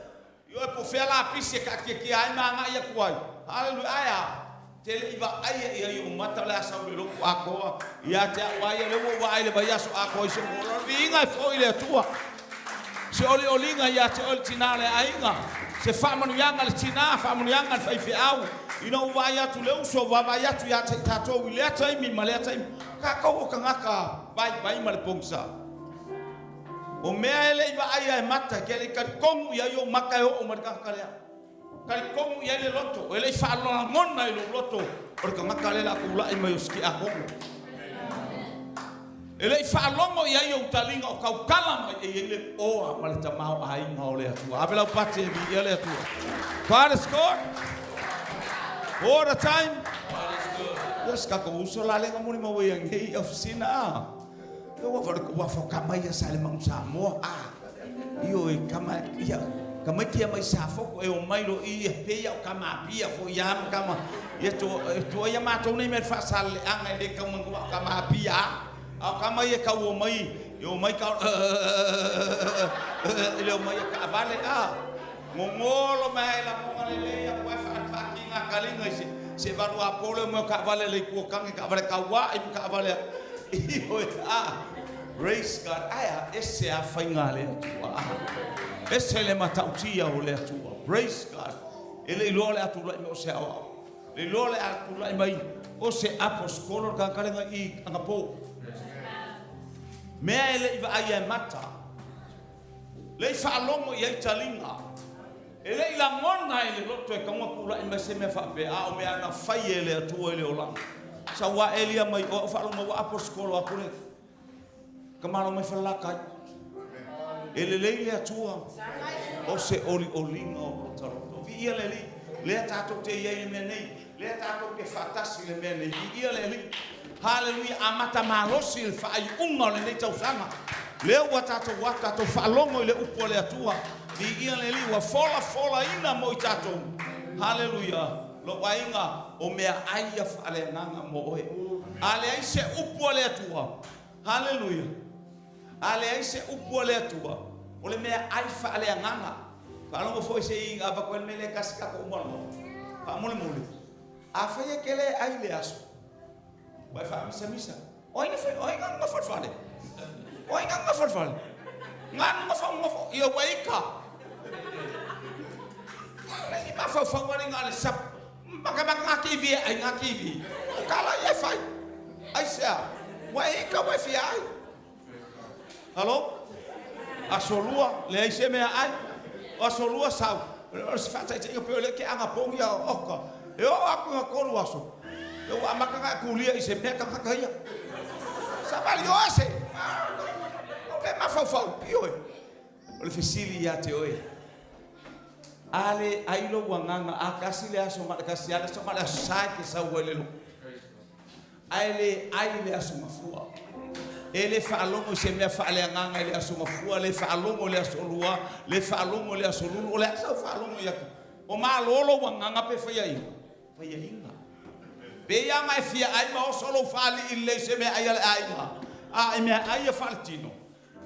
Yo po fela pisi ka ke ai manga ia kuai. Hallelujah. Tele iba ai ia o mata la sa lo ako ia te wai le wo wai le baya so ako so lo vinga fo ile tua se olinga ia te ol tinale ainga se famanu yanga le tina famanu yanga fai fi au ina vai atu leu so vai atu ya tato wi le taimi ma le taimi ka ka o kangaka vai ma le pongsa o mea ele va ai mata ke le ka kongu ya yo maka o ma ka ka le ka kongu ya le loto ele fa lo ngona le loto o ka maka le la ku la mai ski a kongu ele fa longo ya yo talinga o ka kala mai ele o ma le tamao ai ngole atu avela pate vi ele atu God is good all the time. Yes, kako uso la lenga muni mo yang hei oficina. Yo wa foka mai ya sale mang samo yo e kama ya kama kia mai sa foko e o mai lo I pe ya kama pia fo yam kama ye to ya ma to nei me fa sale anga de kama pia a kama ye ka o mai yo mai ka ele o mai ka vale ngolo mai la mo le ya wa fa kinga kalinga se va no apolo mo ka vale le ko kanga ka vale ka wa I ka vale praise God aya esse a faingale tua esse le matautia o le tua praise God ele lole atu le o se awa le lole atu le mai o se apostolo ka kalenga I anga po me ele va aya mata le fa longo ye talinga ele la ngona ele loto e kama kula I se me fa be a o me ana fai ele atu ele ola sa wa elia mai o fa longo apostolo akule kamalo mai falaka ele leile atua o se olinga o taro vi ia le tato te ia me nei le tato ke fatasi le me nei vi ia le haleluya amata malosi il fa unga le nei tausanga le wa tato falongo le upo le atua vi ia le wa fola ina mo tato haleluya lo wainga o mea aia fa le nanga mo e ale ai se upo le atua haleluya ale ai se upo le atua o le mea ai fa ale nganga fa no foi se inga ba ko le mele kasika ko mo fa mo le a fa ye kele ai le aso vai fa misa o inga fa fale o inga fa fale ngan mo fa yo waika le ma fa wani ngale sap maka ngaki vi ai ngaki vi kala ye fa ai sa waika wa fi ai Alô? A solua, le ai se me ai. A solua sau. Se fata te yo pele ke anga pongi a oka. Eu aku nga kolu aso. Eu amaka ka kulia I se me ka kaya. Sabali yo ase. O ke ma fa pio. O le fisili ya te oi. Ale ailo wanganga akasile aso ma kasi ada so ma sai ke sa welelo. Ale aso mafua. Ele falongo se me fale nganga ele asuma fua le falongo le asolua le falongo le asolulu le sa falongo ya o malolo nganga pe fa inga be ya mai fia ai ma solo fali ile se me ai ai me ai faltino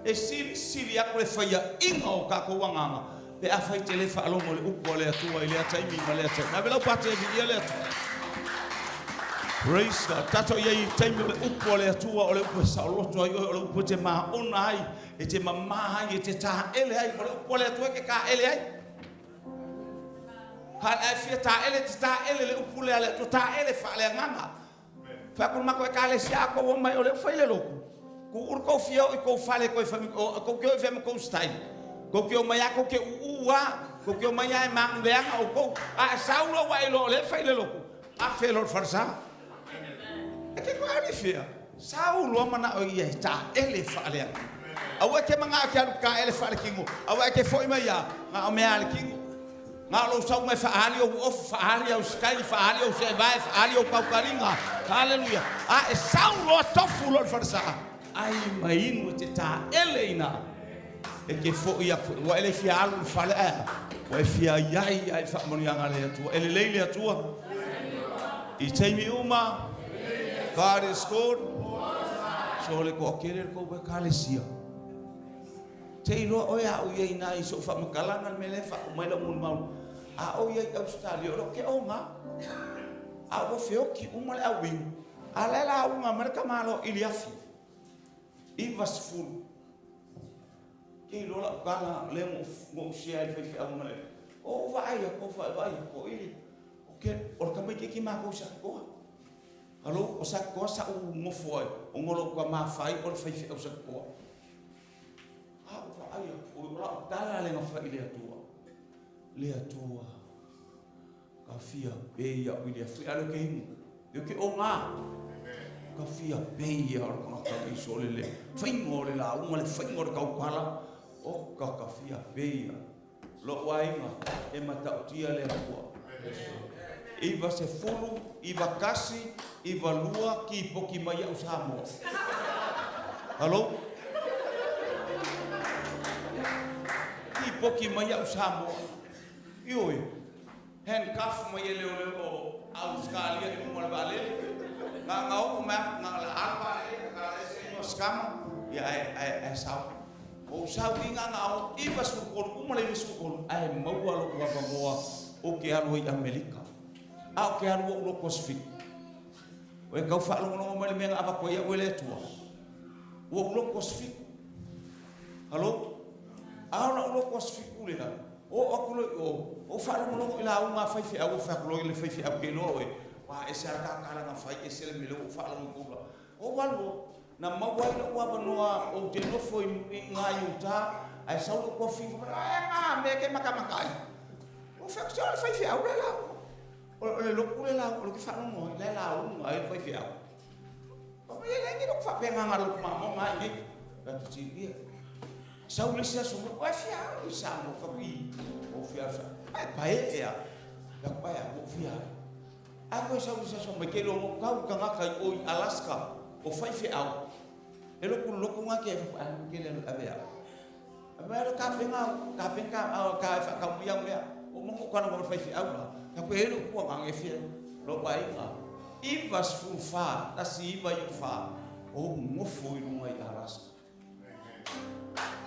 e sili ya ko fa inga o ka ko nganga pe a fa tele falongo le upo le atua ile atai mi male atai na bela pate vi ile praise God. Tato ye taimi le upo le atua o le upo sa loto ai o le upo te ma ona ai e te mama ai e te ta ele ai o le upo le atua ke ka ele ai. Ha ai fia ta ele te ta ele le upo le ale to ta ele fa le nganga. Fa ko ma ko ka le sia ko o mai o le fa ile loko. Ku ur ko fia o ko fa le ko fa ko ke o fa ko stai. Ko ke o mai ko ke uwa ko ke o mai ai mang le o ko a saulo wa ile le fa ile loko. A fe lo farsa. Ke ko ari fia Saulo mana o ia ta ele fale awa ke manga ka ele fale kingo awa ke foi mai ya nga o me ale kingo nga lo sau mai fa ali o sky fa ali o se vai fa ali o paukaringa haleluya a Saulo tofulo farsa ai mai no te ta ele ina e ke foi ia wa ele fia alu fale wa fia ai fa moni anga le tu ele leile tua I taimi uma God is good. So le ko kere ko be kalesia. Te ro o ya o ye na I so fa makalanga me le fa mai la mun mau. A o ye Australia ro ke o nga. A o feo ki uma le a wing. A le la uma merka malo iliafi. I was full. Ke ro la kala le mo sia I fa fa uma le. O vai ko ili. ke o ka mai ke ma ko sa ko alo o sa ko sa o ngofo o ngolo ko ma fai o fai o sa ko ha o fa ai o ra tala le ngafa ile atua ka fia be ya ile fi alo ke yo ke o nga ka fia be ya o ka ka so le fai ngore la o le fai ngore ka pala o ka fia be ya lo wainga e mata tia le atua iwa se fulu, iwa kasi, iwa lua, ki poki mai au Samoa. Halo? Ki poki mai au Samoa. Ioi, handcuff mai leo leo Australia ni mo vale. Nga ngau ma nga la alpa nga ese no skama ya ai sau. O sau nga ngau iwa sukon mo le sukon ai mau alo wa moa o ke alo i Amerika. Au ke aru lo kosfik. O e kau fa lo no mo le menga apa ko ia wele tua. O lo kosfik. Halo? Au lo kosfik ule la. O aku lo o fa lo no ila uma fai fi au fa lo ile fai fi au ke lo e. Wa e sa ka kala na fai e se le mele o fa lo ko. O walo na mawai lo wa banoa o te no foi nga yuta ai sa lo ko fi. Ah me ke makamakai. O fa so fai fi au la. O le lokule la o ke fa no le la o ai foi fiao. O me le ngi no fa penga ngalo ma mo mai ni. Ka tu ti dia. Sa o le sia so o fiao sa mo fa pi. O fiao sa. Ai pa e ya. Ya pa ya o fiao. A ko sa o sia so me ke lo ka ka nga kai o Alaska o fai fiao. E lo ku nga ke fa ke le ave ya. Ave ka penga ka fa ka mu ya o mo ko na mo fai fiao la. Ya ko elo ko ang efia lo bai nga ivas fu fa ta si iba yu fa o mo foi no mai aras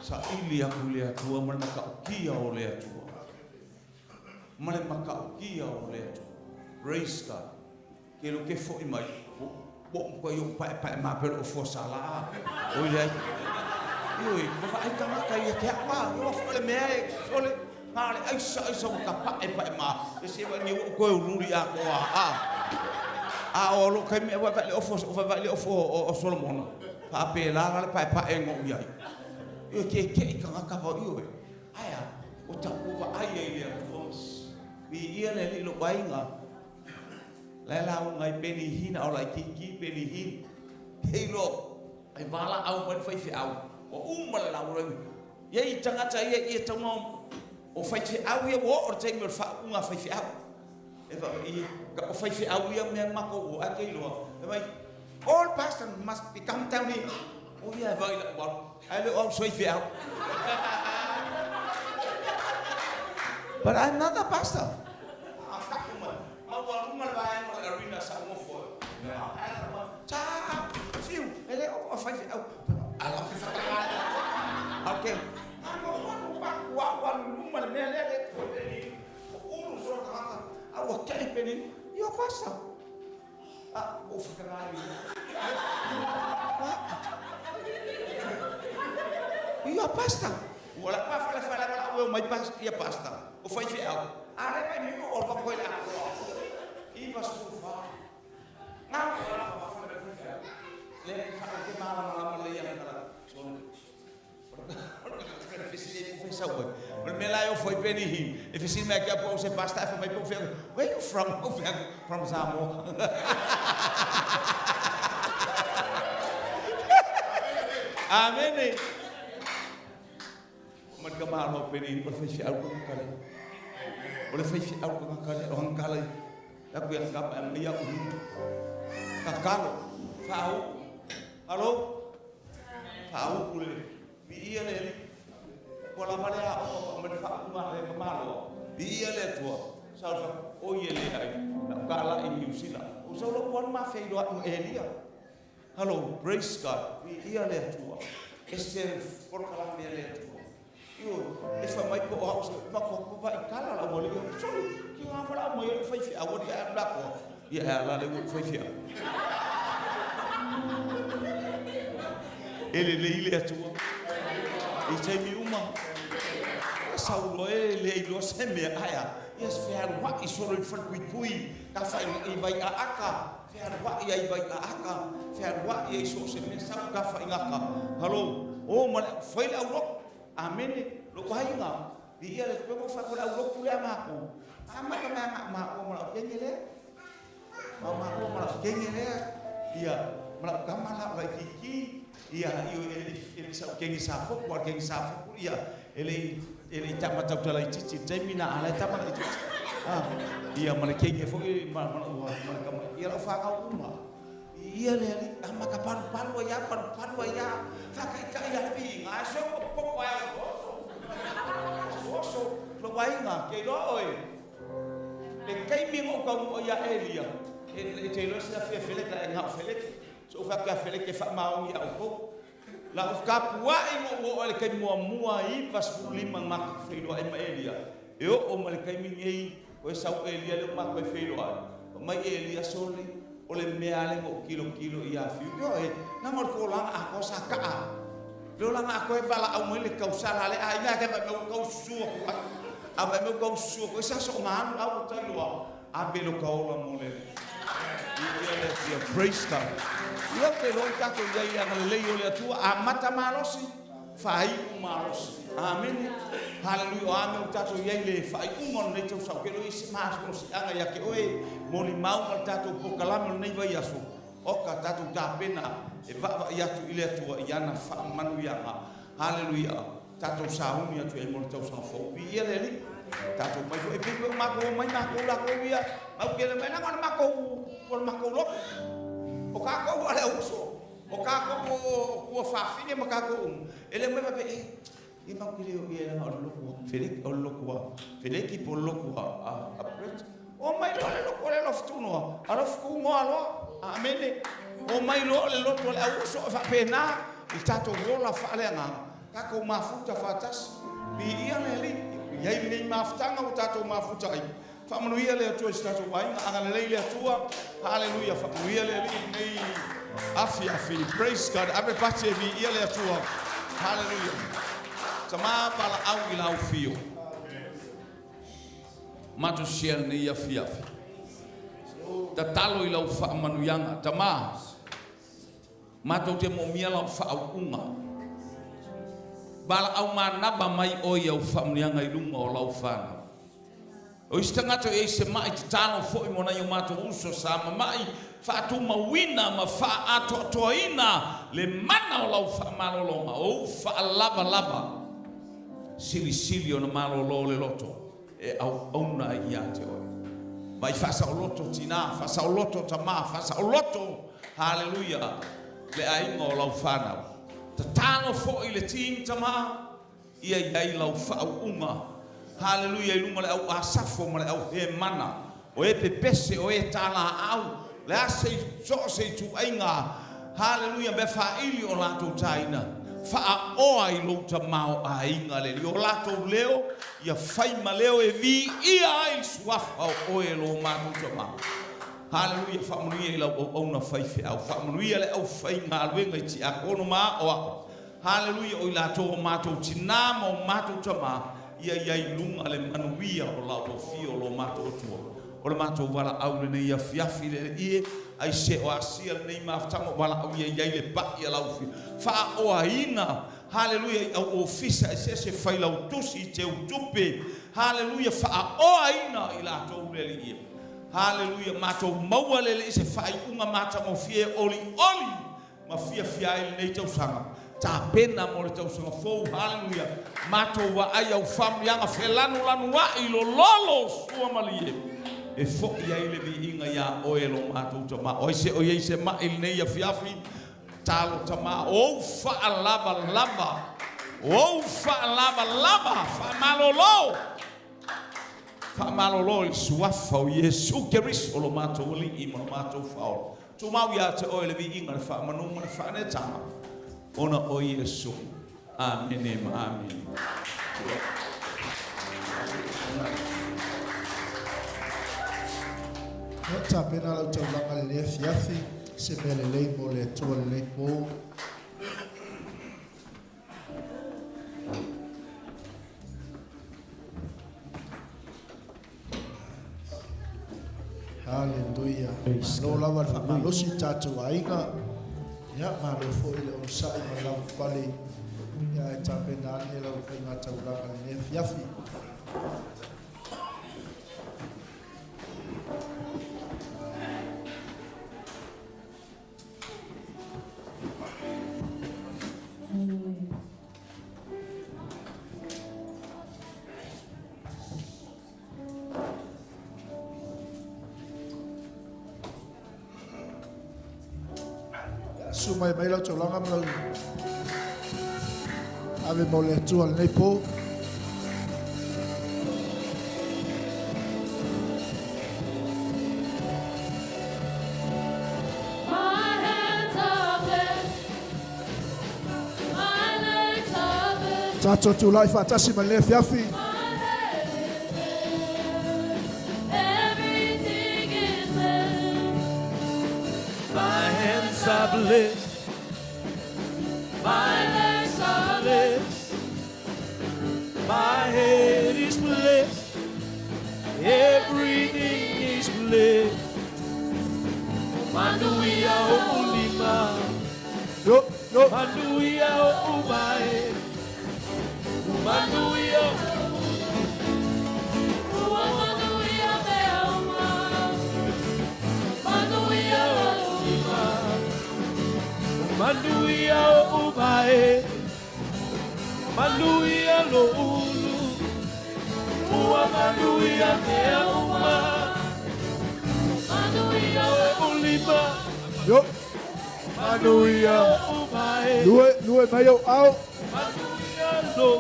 sa ili aku le tua mal maka kia o le tua mal maka kia o le tua praise God ke lo ke foi mai bo ko yo pa ma pero fo sala o le oi fa ai ka maka ia ke pa yo fa le me ole Pare ai sa ka pa e pa ma e se va ni ko ruri a ko a o lo kai me va le o Solomon pa pe la le pa e ngo ia e ke ka va io aya o ta ko va ai e le vos bi ia le lo bai nga la ngai peni hina o la ki peni hin hei lo ai vala au pa fai fi au o la lo ye tanga cha ye tanga o fai fi au ia wo o te me fa unha fai fi au e va i o fai fi au ia me mako o ake lo e vai all pastors must become down here o ia vai la wa ai le o fai fi au but I'm not a pastor ma wa lunga vai ma arena sa mo fo cha fiu ele o fai fi au ala que fa okay wa luma le mele le o so ka a ke peni yo pasa o fakarari yo pasta wala pa fala o mai pasta ya pasta o fai fiao are pa mi o pa ko la i vas fu fa na pa fa le fa ke mala le ya kala so Melayo foi Benny. If you see me aqui a pouco você basta I vai pro ferro. Where you from? From Samoa. Amen. Mas kamalo Benny, por fez algo com cara. Por fez algo com cara, orang kala. Aku yang kapa dia kakalo. Fau. Halo? Fau pule. Bi ia le wala male o me fa ma le malo bi ia le tua salva o ia le ai kala in usila o solo pon ma fe do elia hello praise God bi ia le tua ese por kala me le tua io e fa mai ko house ma ko vai kala la vole so ki nga fala mo ia fa fi agora ia la ko ia la le fa fi ele le ile tua e sei mi uma saulo e le ilo se me aya. Yes, fair what is all for kui ka fa I vai a aka. Fair what I vai a aka. Fair what I so se me sa ka fa ngaka. Hello. Oh ma foi la ro. Amen. Lo kai nga. Di ia le ko fa ko la ro ku le ma ko. Ama ka ma o ma kengele. Ma o ma kengele. Ia ma ka ma la vai ki. Ia ele sa kengi sa fo ko kengi sa fo. Ia ele tama tau tala I titi temina ala tama I titi ia mana kenge fo mana kama ia la fanga uma ia le ama ka paru ya faka ka ia bi nga so po ya so lo wai nga ke lo oi le kai mi ngo ka ia elia e te lo sa fele ka nga fele so faka fele ke fa mau ya ko la of kapua mo o le kai mo mua I pas 5 mak filo ai ma elia e o ma le kai mi ngei o sa elia le mak filo ai mai elia sole o le mea le mo kilo ia fiu yo e na mo ko la a ko sa ka lo la ma ko e vala au mo le kausala le ai na ke mo ko su a ba mo ko su ko sa so ma au tai lo a belo ka o la mo le ia praise God. Ia te roi kako ia na lei o le atua a mata marosi fai marosi. Amen. Hallelujah. Amen. Tato ia le fai umon nei tau sau kero isi marosi anga ia ke oe moli mau mal tato pokalame nei vai aso. Oka tato ta pena e va ia tu ile atua ia na fa manu ia. Hallelujah. Tato sauni atu e moli tau sau fo. Ia le li tato mai ko e pico mako mai mako la ko ia. Au ke le mena ngona mako por mako lo. O ka ko wala uso o ka ko fa fine ma ka ko ele me ba e ma ki le o ye na lo ko fele ki por lo ko a o mai lo le lo ftuno a lo fu mo alo amen o mai lo le lo to le uso fa pena il tato rola fa le nga ka ko ma futa fatas bi ia le li ia ni ma ftanga o tato ma futa ai fa mo ia le to sta to wai anga le le tua hallelujah fa mo ia le nei afi praise God everybody be ia le tua hallelujah sama pala au ila au fio matu shel nei afi ta talo ila fa manu yanga tama matu te mo mia la fa au unga bala au manaba mai o ia fa manu yanga I lunga o lau fana. O istangato e se mai tano foi mona yo mato uso sa mai fa tu mawina ma fa ato toina le mana o lau fa malolonga o fa lava sili o malolo le loto e au ona ia te o mai fa sa o loto tina fa sa o loto tama fa sa o loto hallelujah le ai mo lau fana tano foi le tin tama ia lau fa uma hallelujah ilunga le au asafo ma le au he mana o e pepese o e tala au le ase so se tu ainga hallelujah be fa ili o lato taina fa o ai lo ta mau ainga le o lato leo ia fai ma leo e vi ia ai suafa o e lo matu tama hallelujah fa munuia ila o na fai fe au fa munuia le au fai nga luenga ti akono ma o hallelujah o lato matu tinama o matu tama ia ilunga le manuia o la o fio lo mato tua o le mato wala au le ia fiafi le ie ai se o asia nei maftamo wala au ia le pa ia la ufi fa o aina hallelujah o ofisa se fai la utusi te utupe hallelujah fa o aina ila to le ia hallelujah mato mawale se fai unga mata mo fie oli ma fia nei tau sanga ta pena mo le tau sanga fo hallelujah mato wa ai au family anga felanu lanu wa ilo lolo sua malie e fo ia ile vi inga ya o elo mato tama o se ma il nei ya fiafi talo tama o fa lava fa malolo il suafa o Yesu keris o lo mato li I mo mato fa tu mau ya te o ile vi inga fa manu mo fa ne tama ona o Yesu amen amen ta pena la tau langa le fiafi se mele le mo le tua le mo Hallelujah. Praise Lo God. lava fa malosi tātou ainga. Ia malo fo ile o sai ma lau pale. Ia e tapena ane lau whainga tauranga ne fiafi. Sumai mai lau tauranga ma lau. Ave mo le tua nei po. My hands are blessed. My legs are blessed. Tato tu lai fatasi ma le fiafi. My head is blessed. Everything is blessed. My hands are blessed. My legs are blessed. My head is blessed. Everything is blessed. Manduia Ulima. Yo, yo. Manduia Ubai. Manduia. Manduia Ubai. Manduia lo ulu. Ua manduia me uma. Manduia ulima. Yo. Manduia Ubai. Lue mai au au. Manduia lo.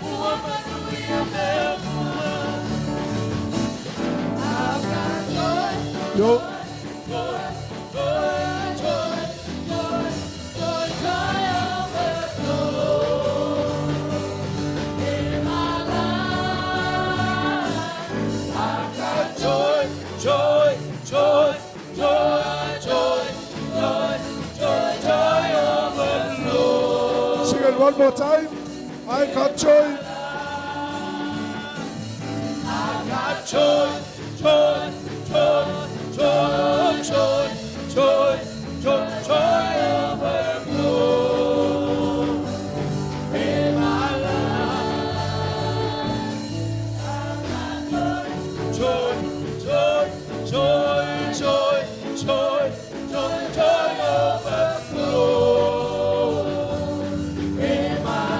Ua manduia me uma. I've got joy. Yo. Sing it one more time. I got joy.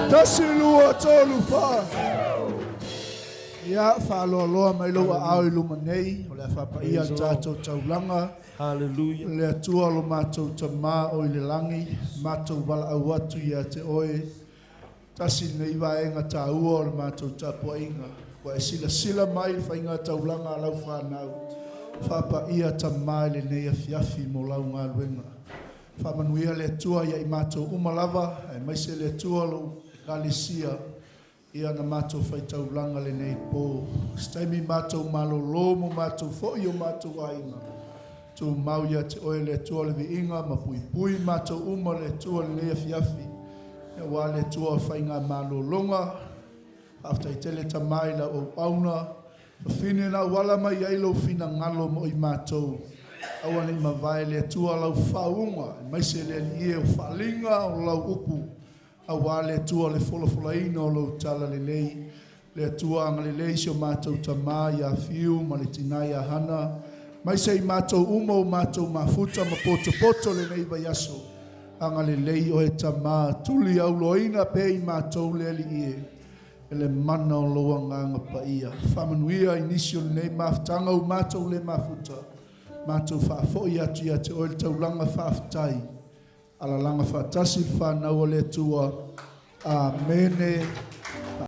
Tasilua tolu fa. Ia whaaloaloa mai loa au i luma nei. O le whapaia tātou taulanga. Hallelujah. Le atua lo mātou tamā o i le langi. Mātou wala au atu ia te oe. Tasi nei vaenga tā ua o le mātou tapua inga. Ko e sila mai le whainga taulanga lau whanau. Whapaia tamā le nei a fiafi mo lau ngā luenga. Whamanuia le atua ia i mātou umalava. E maise le atua lo Galicia, ia na mātou whaitau langa le nei pō. Staimi mātou malolo mo mātou fōi o mātou ainga. Tu mau ia te oe le tua le vi inga, ma pui pui mātou uma le tua le lea fiafi. E wā le tua whainga malolonga, hafta i tele tamai la o auna. Whine na wala mai ailo fina ngalo mo i mātou. Awane ma vai le tua lau whaunga, maise le li e o whalinga o lau upu. Awa le tua le folafolaina o lo tala le lei. Le tua anga le lei si o mātou tamā ia fiu ma le tina ia hana. Mai sei mātou uma o mātou mafuta ma poto le nei vai aso. Anga le lei o e tamā tuli au loina pe i mātou le ali ie. E le mana o loa nganga pa ia. Whamanuia inisio le nei maftanga o mātou le mafuta. Mātou whaafoi atu ia te oe taulanga whaafutai. Ala langa fatasi whanau o le tua. Amene.